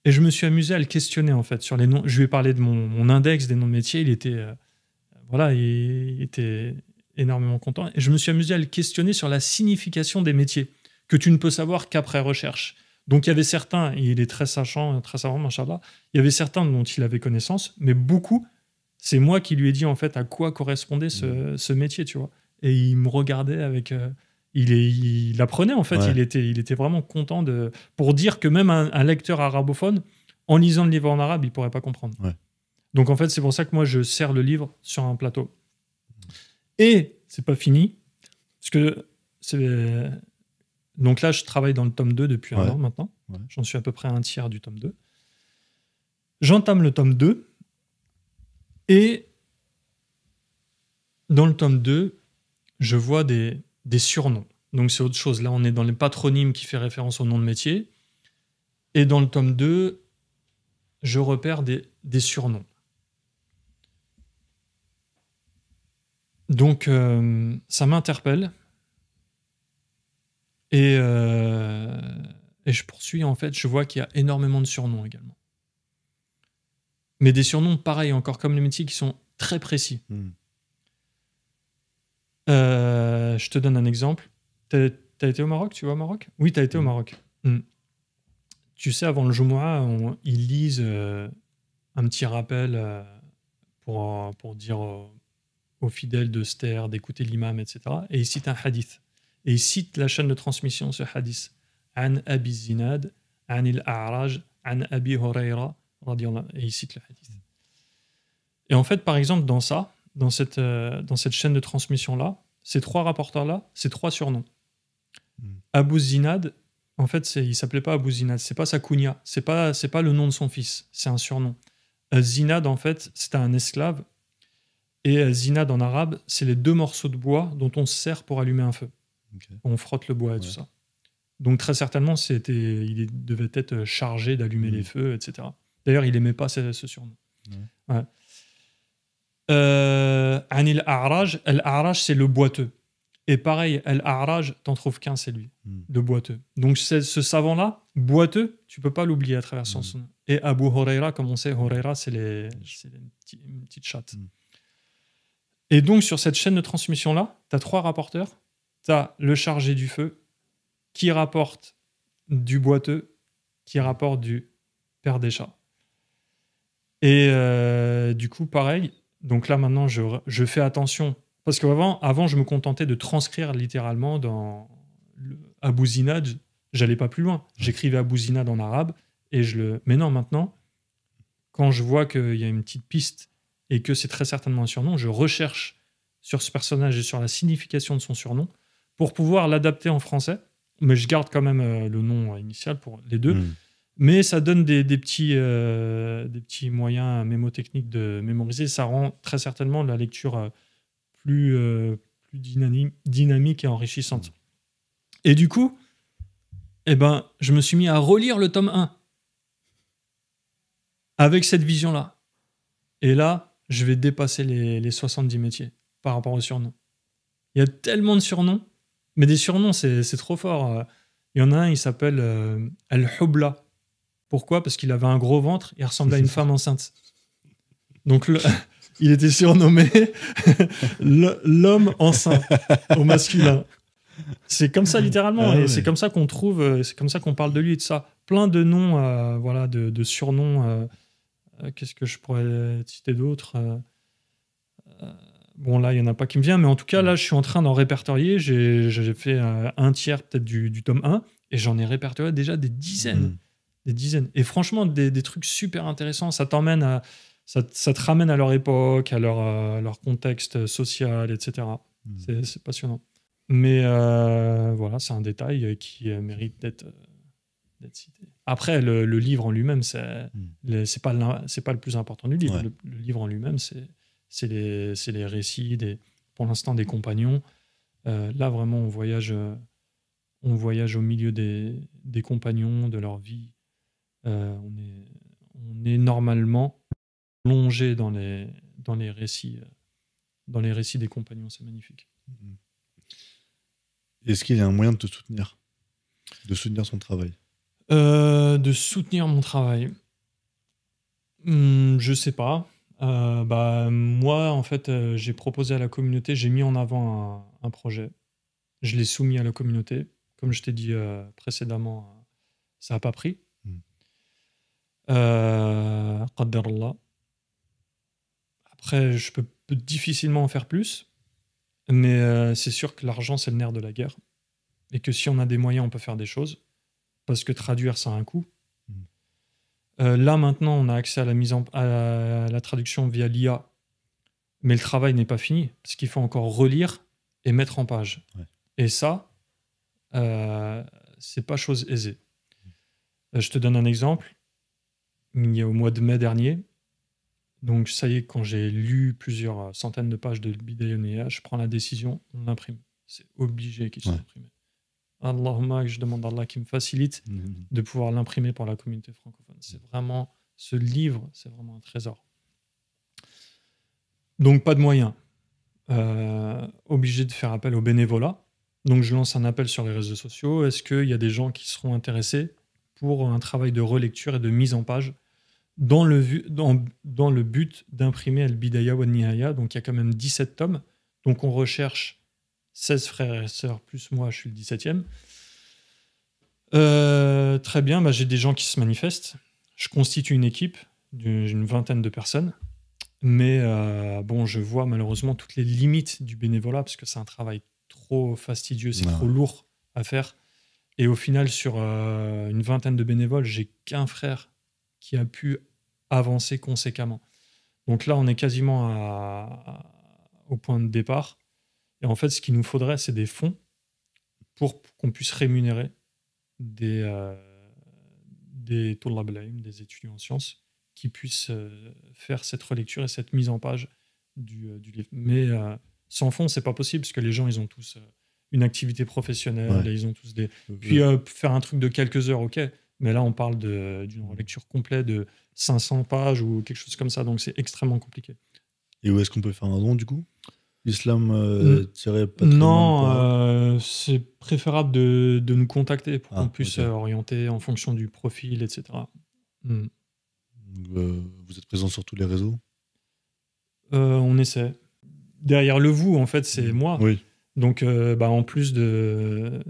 et je me suis amusé à le questionner, en fait, sur les noms. Je lui ai parlé de mon index des noms de métiers, il était énormément content. Et je me suis amusé à le questionner sur la signification des métiers, que tu ne peux savoir qu'après recherche. Donc, il y avait certains, et il est très sachant, très savant, machallah, il y avait certains dont il avait connaissance, mais beaucoup, c'est moi qui lui ai dit, en fait, à quoi correspondait ce métier, tu vois. Et il me regardait avec... il apprenait, en fait. Ouais. Il était vraiment content pour dire que même un lecteur arabophone, en lisant le livre en arabe, il ne pourrait pas comprendre. Ouais. Donc, en fait, c'est pour ça que moi, je sers le livre sur un plateau. Et c'est pas fini, parce que donc là, je travaille dans le tome 2 depuis un an maintenant. Ouais. J'en suis à peu près à un tiers du tome 2. J'entame le tome 2. Et dans le tome 2, je vois des surnoms. Donc c'est autre chose. Là, on est dans les patronymes qui fait référence au nom de métier. Et dans le tome 2, je repère des surnoms. Donc ça m'interpelle. Et je poursuis, en fait, je vois qu'il y a énormément de surnoms également. Mais des surnoms pareils, encore comme les métiers, qui sont très précis. Je te donne un exemple. T'as été au Maroc? Tu vas au Maroc? Oui, t'as été au Maroc. Tu sais, avant le Jumu'ah, ils lisent un petit rappel pour dire aux fidèles de se taire, d'écouter l'imam, etc. Et ils citent un hadith. Et ils citent la chaîne de transmission, ce hadith. An Abi Zinad, an il-A'raj, an Abi Hurayra, et ils citent le hadith. Et en fait, par exemple, dans cette chaîne de transmission-là, ces trois rapporteurs-là, c'est trois surnoms. Abu Zinad, en fait, il ne s'appelait pas Abu Zinad, c'est pas sa kunya, c'est pas le nom de son fils, c'est un surnom. Zinad, en fait, c'était un esclave, et Zinad en arabe, c'est les deux morceaux de bois dont on se sert pour allumer un feu. Okay. On frotte le bois et tout ça. Donc très certainement, il devait être chargé d'allumer les feux, etc. D'ailleurs, il n'aimait pas ce surnom. Ouais. Anil A'raj, Al-A'raj, c'est le boiteux. Et pareil, Al-A'raj, t'en trouves qu'un, c'est lui, le boiteux. Donc ce savant-là, boiteux, tu peux pas l'oublier à travers son nom. Et Abu Hurayra, comme on sait, Hurayra, c'est une petite chatte. Et donc sur cette chaîne de transmission-là, t'as trois rapporteurs. T'as le chargé du feu, qui rapporte du boiteux, qui rapporte du père des chats. Et du coup, pareil, donc là maintenant, je fais attention. Parce qu'avant, je me contentais de transcrire littéralement dans Abu Zinad, j'allais pas plus loin. J'écrivais Abu Zinad en arabe, mais non, maintenant, quand je vois qu'il y a une petite piste et que c'est très certainement un surnom, je recherche sur ce personnage et sur la signification de son surnom pour pouvoir l'adapter en français. Mais je garde quand même le nom initial pour les deux. Mais ça donne des petits moyens mémotechniques de mémoriser. Ça rend très certainement la lecture plus dynamique et enrichissante. Et du coup, je me suis mis à relire le tome 1 avec cette vision-là. Et là, je vais dépasser les 70 métiers par rapport aux surnoms. Il y a tellement de surnoms, mais des surnoms, c'est trop fort. Il y en a un, il s'appelle Al-Hubla. Pourquoi ? Parce qu'il avait un gros ventre, il ressemblait à une femme enceinte. Donc, il était surnommé l'homme enceint au masculin. C'est comme ça, littéralement. Et c'est comme ça qu'on trouve, c'est comme ça qu'on parle de lui et de ça. Plein de noms, voilà, de surnoms. Qu'est-ce que je pourrais citer d'autres ? Bon, là, il n'y en a pas qui me vient, mais en tout cas, là, je suis en train d'en répertorier. J'ai fait un tiers peut-être du tome 1, et j'en ai répertorié déjà des dizaines. Des dizaines. Et franchement, des trucs super intéressants. Ça t'emmène à... Ça te ramène à leur époque, à leur contexte social, etc. C'est passionnant. Mais voilà, c'est un détail qui mérite d'être cité. Après, le livre en lui-même, c'est pas le plus important du livre. Ouais. Le livre en lui-même, c'est les récits, pour l'instant, des compagnons. Là, vraiment, on voyage au milieu des compagnons, de leur vie. On est normalement plongé dans les récits des compagnons. C'est magnifique. Est-ce qu'il y a un moyen de te soutenir, de soutenir son travail? De soutenir mon travail, je sais pas. Moi, en fait, j'ai proposé à la communauté, j'ai mis en avant un projet. Je l'ai soumis à la communauté. Comme je t'ai dit précédemment, ça n'a pas pris. Qaddarallah. Après, je peux difficilement en faire plus, mais c'est sûr que l'argent, c'est le nerf de la guerre. Et que si on a des moyens, on peut faire des choses. Parce que traduire, ça a un coût. Là, maintenant, on a accès à la traduction via l'IA. Mais le travail n'est pas fini, parce qu'il faut encore relire et mettre en page. Ouais. Et ça, c'est pas chose aisée. Je te donne un exemple. Il y a au mois de mai dernier, donc ça y est, quand j'ai lu plusieurs centaines de pages de Bidaya Nihaya, je prends la décision, on l'imprime. C'est obligé qu'il soit imprimé. Allahumma, je demande à Allah qui me facilite de pouvoir l'imprimer pour la communauté francophone. C'est vraiment, ce livre, c'est vraiment un trésor. Donc, pas de moyens. Obligé de faire appel au bénévolat. Donc, je lance un appel sur les réseaux sociaux. Est-ce qu'il y a des gens qui seront intéressés pour un travail de relecture et de mise en page dans le but d'imprimer Al-Bidaya wa Nihaya? Donc, il y a quand même 17 tomes. Donc, on recherche 16 frères et sœurs, plus moi, je suis le 17e. Très bien, j'ai des gens qui se manifestent. Je constitue une équipe d'une vingtaine de personnes. Mais je vois malheureusement toutes les limites du bénévolat, parce que c'est un travail trop fastidieux, c'est trop lourd à faire. Et au final, sur une vingtaine de bénévoles, j'ai qu'un frère qui a pu avancer conséquemment. Donc là, on est quasiment au point de départ. Et en fait, ce qu'il nous faudrait, c'est des fonds pour qu'on puisse rémunérer des Tullab al-Ilm, des étudiants en sciences, qui puissent faire cette relecture et cette mise en page du livre. Mais sans fonds, c'est pas possible, parce que les gens, ils ont tous une activité professionnelle, et ils ont tous des... Puis faire un truc de quelques heures, ok, mais là, on parle d'une relecture complète de 500 pages ou quelque chose comme ça, donc c'est extrêmement compliqué. Et où est-ce qu'on peut faire un don, du coup? Islam Non, c'est préférable de nous contacter pour qu'on puisse orienter en fonction du profil, etc. Vous êtes présent sur tous les réseaux? On essaie. Derrière le vous, en fait, c'est moi. Oui. Donc, en plus de...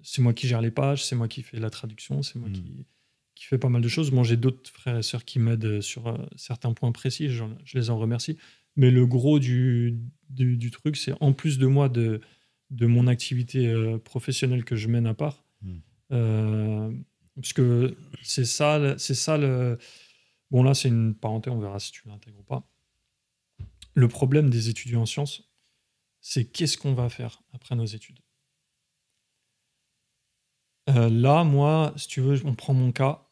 C'est moi qui gère les pages, c'est moi qui fais la traduction, c'est moi qui fais pas mal de choses. Bon, j'ai d'autres frères et sœurs qui m'aident sur certains points précis, je les en remercie. Mais le gros du truc, c'est en plus de moi, de mon activité professionnelle que je mène à part. Parce que c'est ça le... Bon, là, c'est une parenthèse, on verra si tu l'intègres ou pas. Le problème des étudiants en sciences, c'est qu'est-ce qu'on va faire après nos études. Là, moi, si tu veux, on prend mon cas.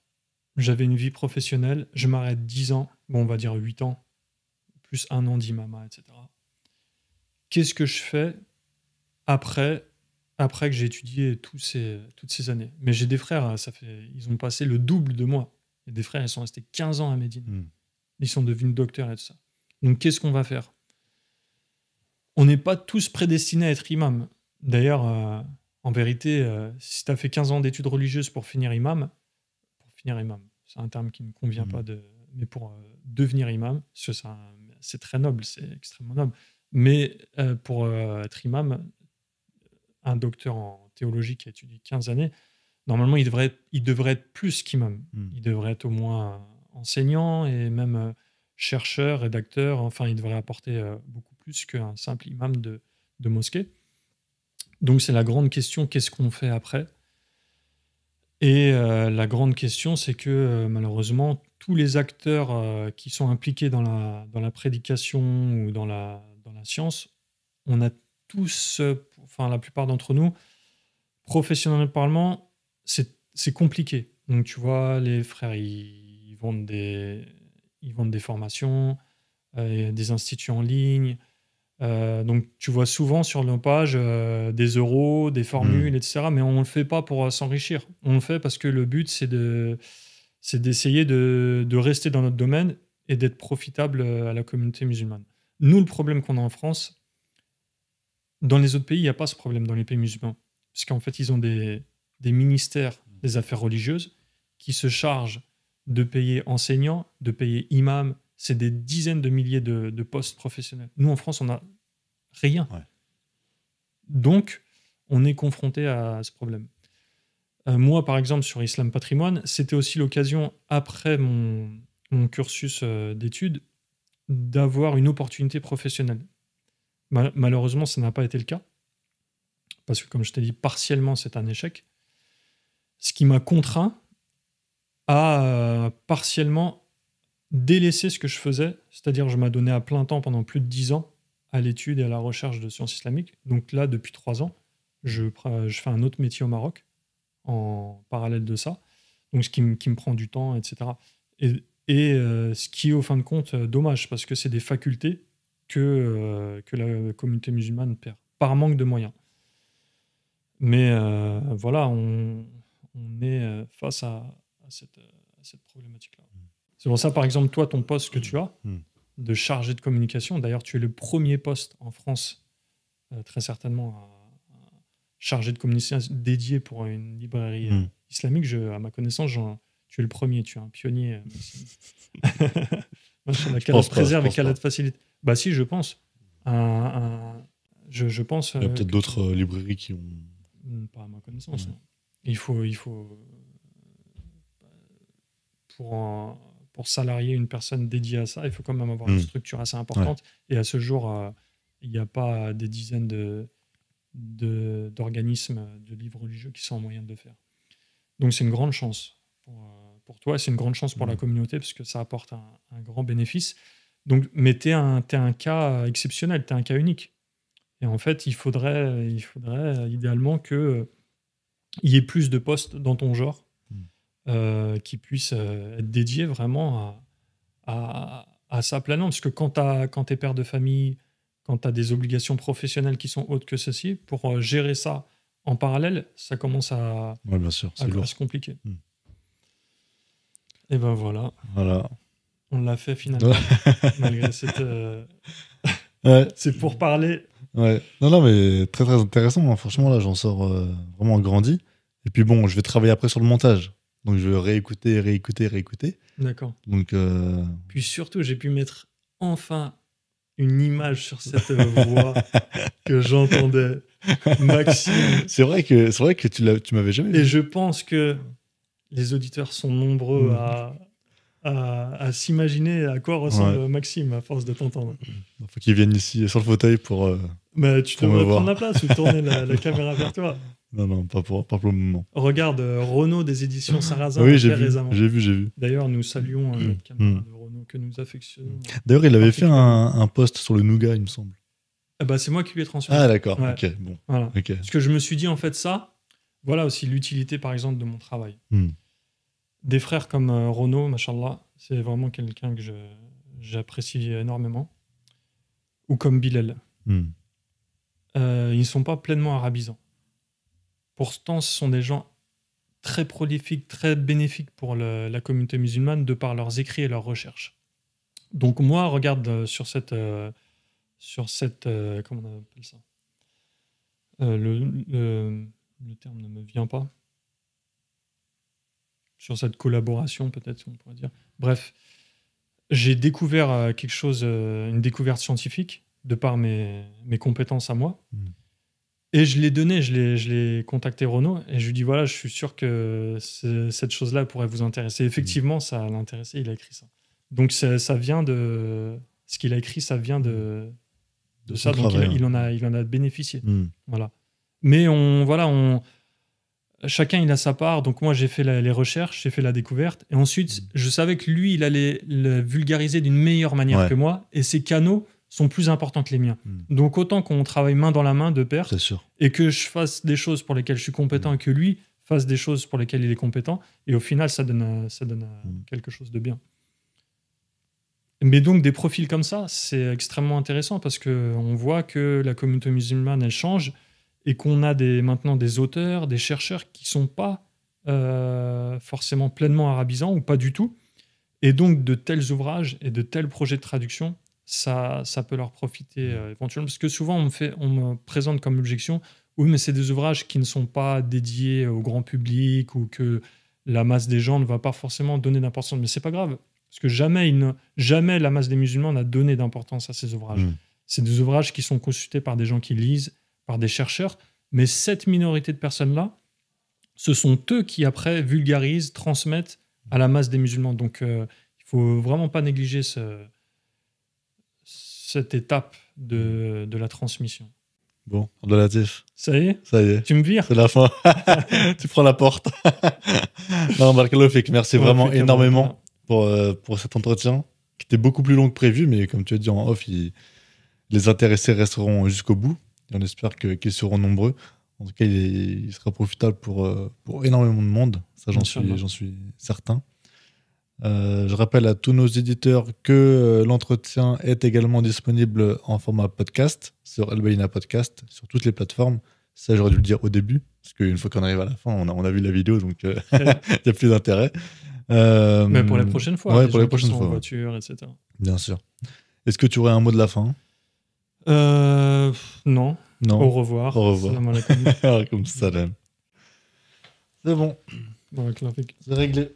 J'avais une vie professionnelle, je m'arrête 10 ans, on va dire 8 ans, plus 1 an d'imama, etc. Qu'est-ce que je fais après que j'ai étudié toutes ces années? Mais j'ai des frères, ils ont passé le double de moi. Il y a des frères, ils sont restés 15 ans à Médine. Ils sont devenus docteurs et tout ça. Donc, qu'est-ce qu'on va faire? On n'est pas tous prédestinés à être imam. D'ailleurs, en vérité, si tu as fait 15 ans d'études religieuses pour finir imam, finir imam. C'est un terme qui ne convient pas, mais pour devenir imam, c'est très noble, c'est extrêmement noble. Mais pour être imam, un docteur en théologie qui a étudié 15 années, normalement, il devrait être plus qu'imam. Il devrait être au moins enseignant et même chercheur, rédacteur. Enfin, il devrait apporter beaucoup plus qu'un simple imam de mosquée. Donc, c'est la grande question, qu'est-ce qu'on fait après ? Et la grande question, c'est que malheureusement, tous les acteurs qui sont impliqués dans la prédication ou dans la science, on a tous, enfin la plupart d'entre nous, professionnellement parlant, c'est compliqué. Donc tu vois, les frères, ils vendent des formations, des instituts en ligne. Donc tu vois souvent sur nos pages des euros, des formules, etc. Mais on ne le fait pas pour s'enrichir. On le fait parce que le but, c'est d'essayer de rester dans notre domaine et d'être profitable à la communauté musulmane. Nous, le problème qu'on a en France, dans les autres pays, il n'y a pas ce problème dans les pays musulmans. Parce qu'en fait, ils ont des ministères des affaires religieuses qui se chargent de payer enseignants, de payer imams. C'est des dizaines de milliers de postes professionnels. Nous, en France, on n'a rien. Ouais. Donc, on est confronté à ce problème. Moi, par exemple, sur Islam Patrimoine, c'était aussi l'occasion, après mon cursus d'études, d'avoir une opportunité professionnelle. Malheureusement, ça n'a pas été le cas. Parce que, comme je t'ai dit, partiellement, c'est un échec. Ce qui m'a contraint à partiellement délaisser ce que je faisais. C'est-à-dire, je m'adonnais à plein temps pendant plus de 10 ans à l'étude et à la recherche de sciences islamiques. Donc là, depuis 3 ans, je fais un autre métier au Maroc en parallèle de ça. Donc, ce qui me prend du temps, etc. Et ce qui est, au fin de compte, dommage, parce que c'est des facultés que la communauté musulmane perd, par manque de moyens. Mais voilà, on est face à cette problématique-là. C'est pour ça, par exemple, toi, ton poste que tu as, de chargé de communication, d'ailleurs, tu es le premier poste en France, très certainement, chargé de communication dédié pour une librairie islamique. À ma connaissance, tu es le premier, tu es un pionnier. Qu'Allah te préserve et qu'Allah te facilite. Bah si, je pense. Je pense. Il y a peut-être d'autres librairies qui ont... Pas à ma connaissance. Il faut pour salarier une personne dédiée à ça, il faut quand même avoir une structure assez importante. Ouais. Et à ce jour, il n'y a pas des dizaines d'organismes de livres religieux qui sont en moyen de le faire. Donc c'est une grande chance pour toi, c'est une grande chance pour la communauté parce que ça apporte un grand bénéfice. Donc, mais t'es un cas exceptionnel, t'es un cas unique. Et en fait, il faudrait idéalement qu'il y ait plus de postes dans ton genre qui puissent être dédiés vraiment à ça pleinement. Parce que quand tu es père de famille, quand tu as des obligations professionnelles qui sont autres que ceci, pour gérer ça en parallèle, ça commence à se compliquer. Et ben voilà. On l'a fait finalement, malgré cette... C'est pour parler... Ouais. Non, mais très très intéressant. Hein. Franchement, là, j'en sors vraiment grandi. Et puis bon, je vais travailler après sur le montage. Donc, je vais réécouter. D'accord. Donc, Puis surtout, j'ai pu mettre enfin une image sur cette voix que j'entendais. Maxime. C'est vrai que tu m'avais jamais vu. Et je pense que les auditeurs sont nombreux à s'imaginer à quoi ressemble Maxime à force de t'entendre. Il faut qu'il vienne ici sur le fauteuil pour... tu devrais prendre la place ou tourner la caméra vers toi. Non, pas pour le moment. Regarde, Renaud des éditions Sarrazin. Oui, j'ai vu. D'ailleurs, nous saluons notre camarade Renaud que nous affectionnons. D'ailleurs, il avait fait un post sur le nougat, il me semble. C'est moi qui lui ai transmis. Ah, d'accord. Ouais. Ok, bon. Voilà. Okay. Parce que je me suis dit, en fait, voilà aussi l'utilité, par exemple, de mon travail. Des frères comme Renaud, machallah, c'est vraiment quelqu'un que j'apprécie énormément. Ou comme Bilal. Ils ne sont pas pleinement arabisants. Pourtant, ce sont des gens très prolifiques, très bénéfiques pour la communauté musulmane de par leurs écrits et leurs recherches. Donc moi, regarde sur cette comment on appelle ça, le terme ne me vient pas. sur cette collaboration, peut-être, on pourrait dire. Bref, j'ai découvert quelque chose, une découverte scientifique, de par mes compétences à moi. Et je l'ai donné, je l'ai contacté Renaud, et je lui ai dit, voilà, je suis sûr que cette chose-là pourrait vous intéresser. Effectivement, ça l'intéressait, il a écrit ça. Donc, ça vient de... Ce qu'il a écrit, ça vient de ça. Donc, il en a bénéficié. Voilà. Mais chacun, il a sa part. Donc, moi, j'ai fait les recherches, j'ai fait la découverte. Et ensuite, je savais que lui, il allait le vulgariser d'une meilleure manière que moi. Et ses canaux sont plus importants que les miens. Donc, autant qu'on travaille main dans la main de pair, et que je fasse des choses pour lesquelles je suis compétent et que lui fasse des choses pour lesquelles il est compétent. Et au final, ça donne quelque chose de bien. Mais donc, des profils comme ça, c'est extrêmement intéressant parce qu'on voit que la communauté musulmane, elle change et qu'on a maintenant des auteurs, des chercheurs qui ne sont pas forcément pleinement arabisants ou pas du tout. Et donc, de tels ouvrages et de tels projets de traduction, ça peut leur profiter éventuellement. Parce que souvent, on me présente comme objection, oui, mais c'est des ouvrages qui ne sont pas dédiés au grand public ou que la masse des gens ne va pas forcément donner d'importance. Mais c'est pas grave. Parce que jamais la masse des musulmans n'a donné d'importance à ces ouvrages. C'est des ouvrages qui sont consultés par des gens qui lisent, par des chercheurs. Mais cette minorité de personnes-là, ce sont eux qui, après, vulgarisent, transmettent à la masse des musulmans. Donc, il ne faut vraiment pas négliger cette étape de la transmission. Bon, Abdelatif. Ça y est ? Ça y est. Tu me vires ? C'est la fin. Tu prends la porte. Non, Barakallahu fik. Merci vraiment énormément pour cet entretien, qui était beaucoup plus long que prévu, mais comme tu as dit en off, les intéressés resteront jusqu'au bout. Et on espère qu'ils seront nombreux. En tout cas, il sera profitable pour énormément de monde. Ça, j'en suis certain. Je rappelle à tous nos éditeurs que l'entretien est également disponible en format podcast sur Al Bayna Podcast, sur toutes les plateformes. Ça, j'aurais dû le dire au début, parce qu'une fois qu'on arrive à la fin, on a vu la vidéo, donc il n'y a plus d'intérêt. Mais pour les prochaines fois, ouais, pour les prochaines fois, en voiture, etc. Bien sûr. Est-ce que tu aurais un mot de la fin ? Non. Au revoir. Au revoir. Salam alaikum. Comme ça, c'est bon. Barakallahu fik. C'est réglé.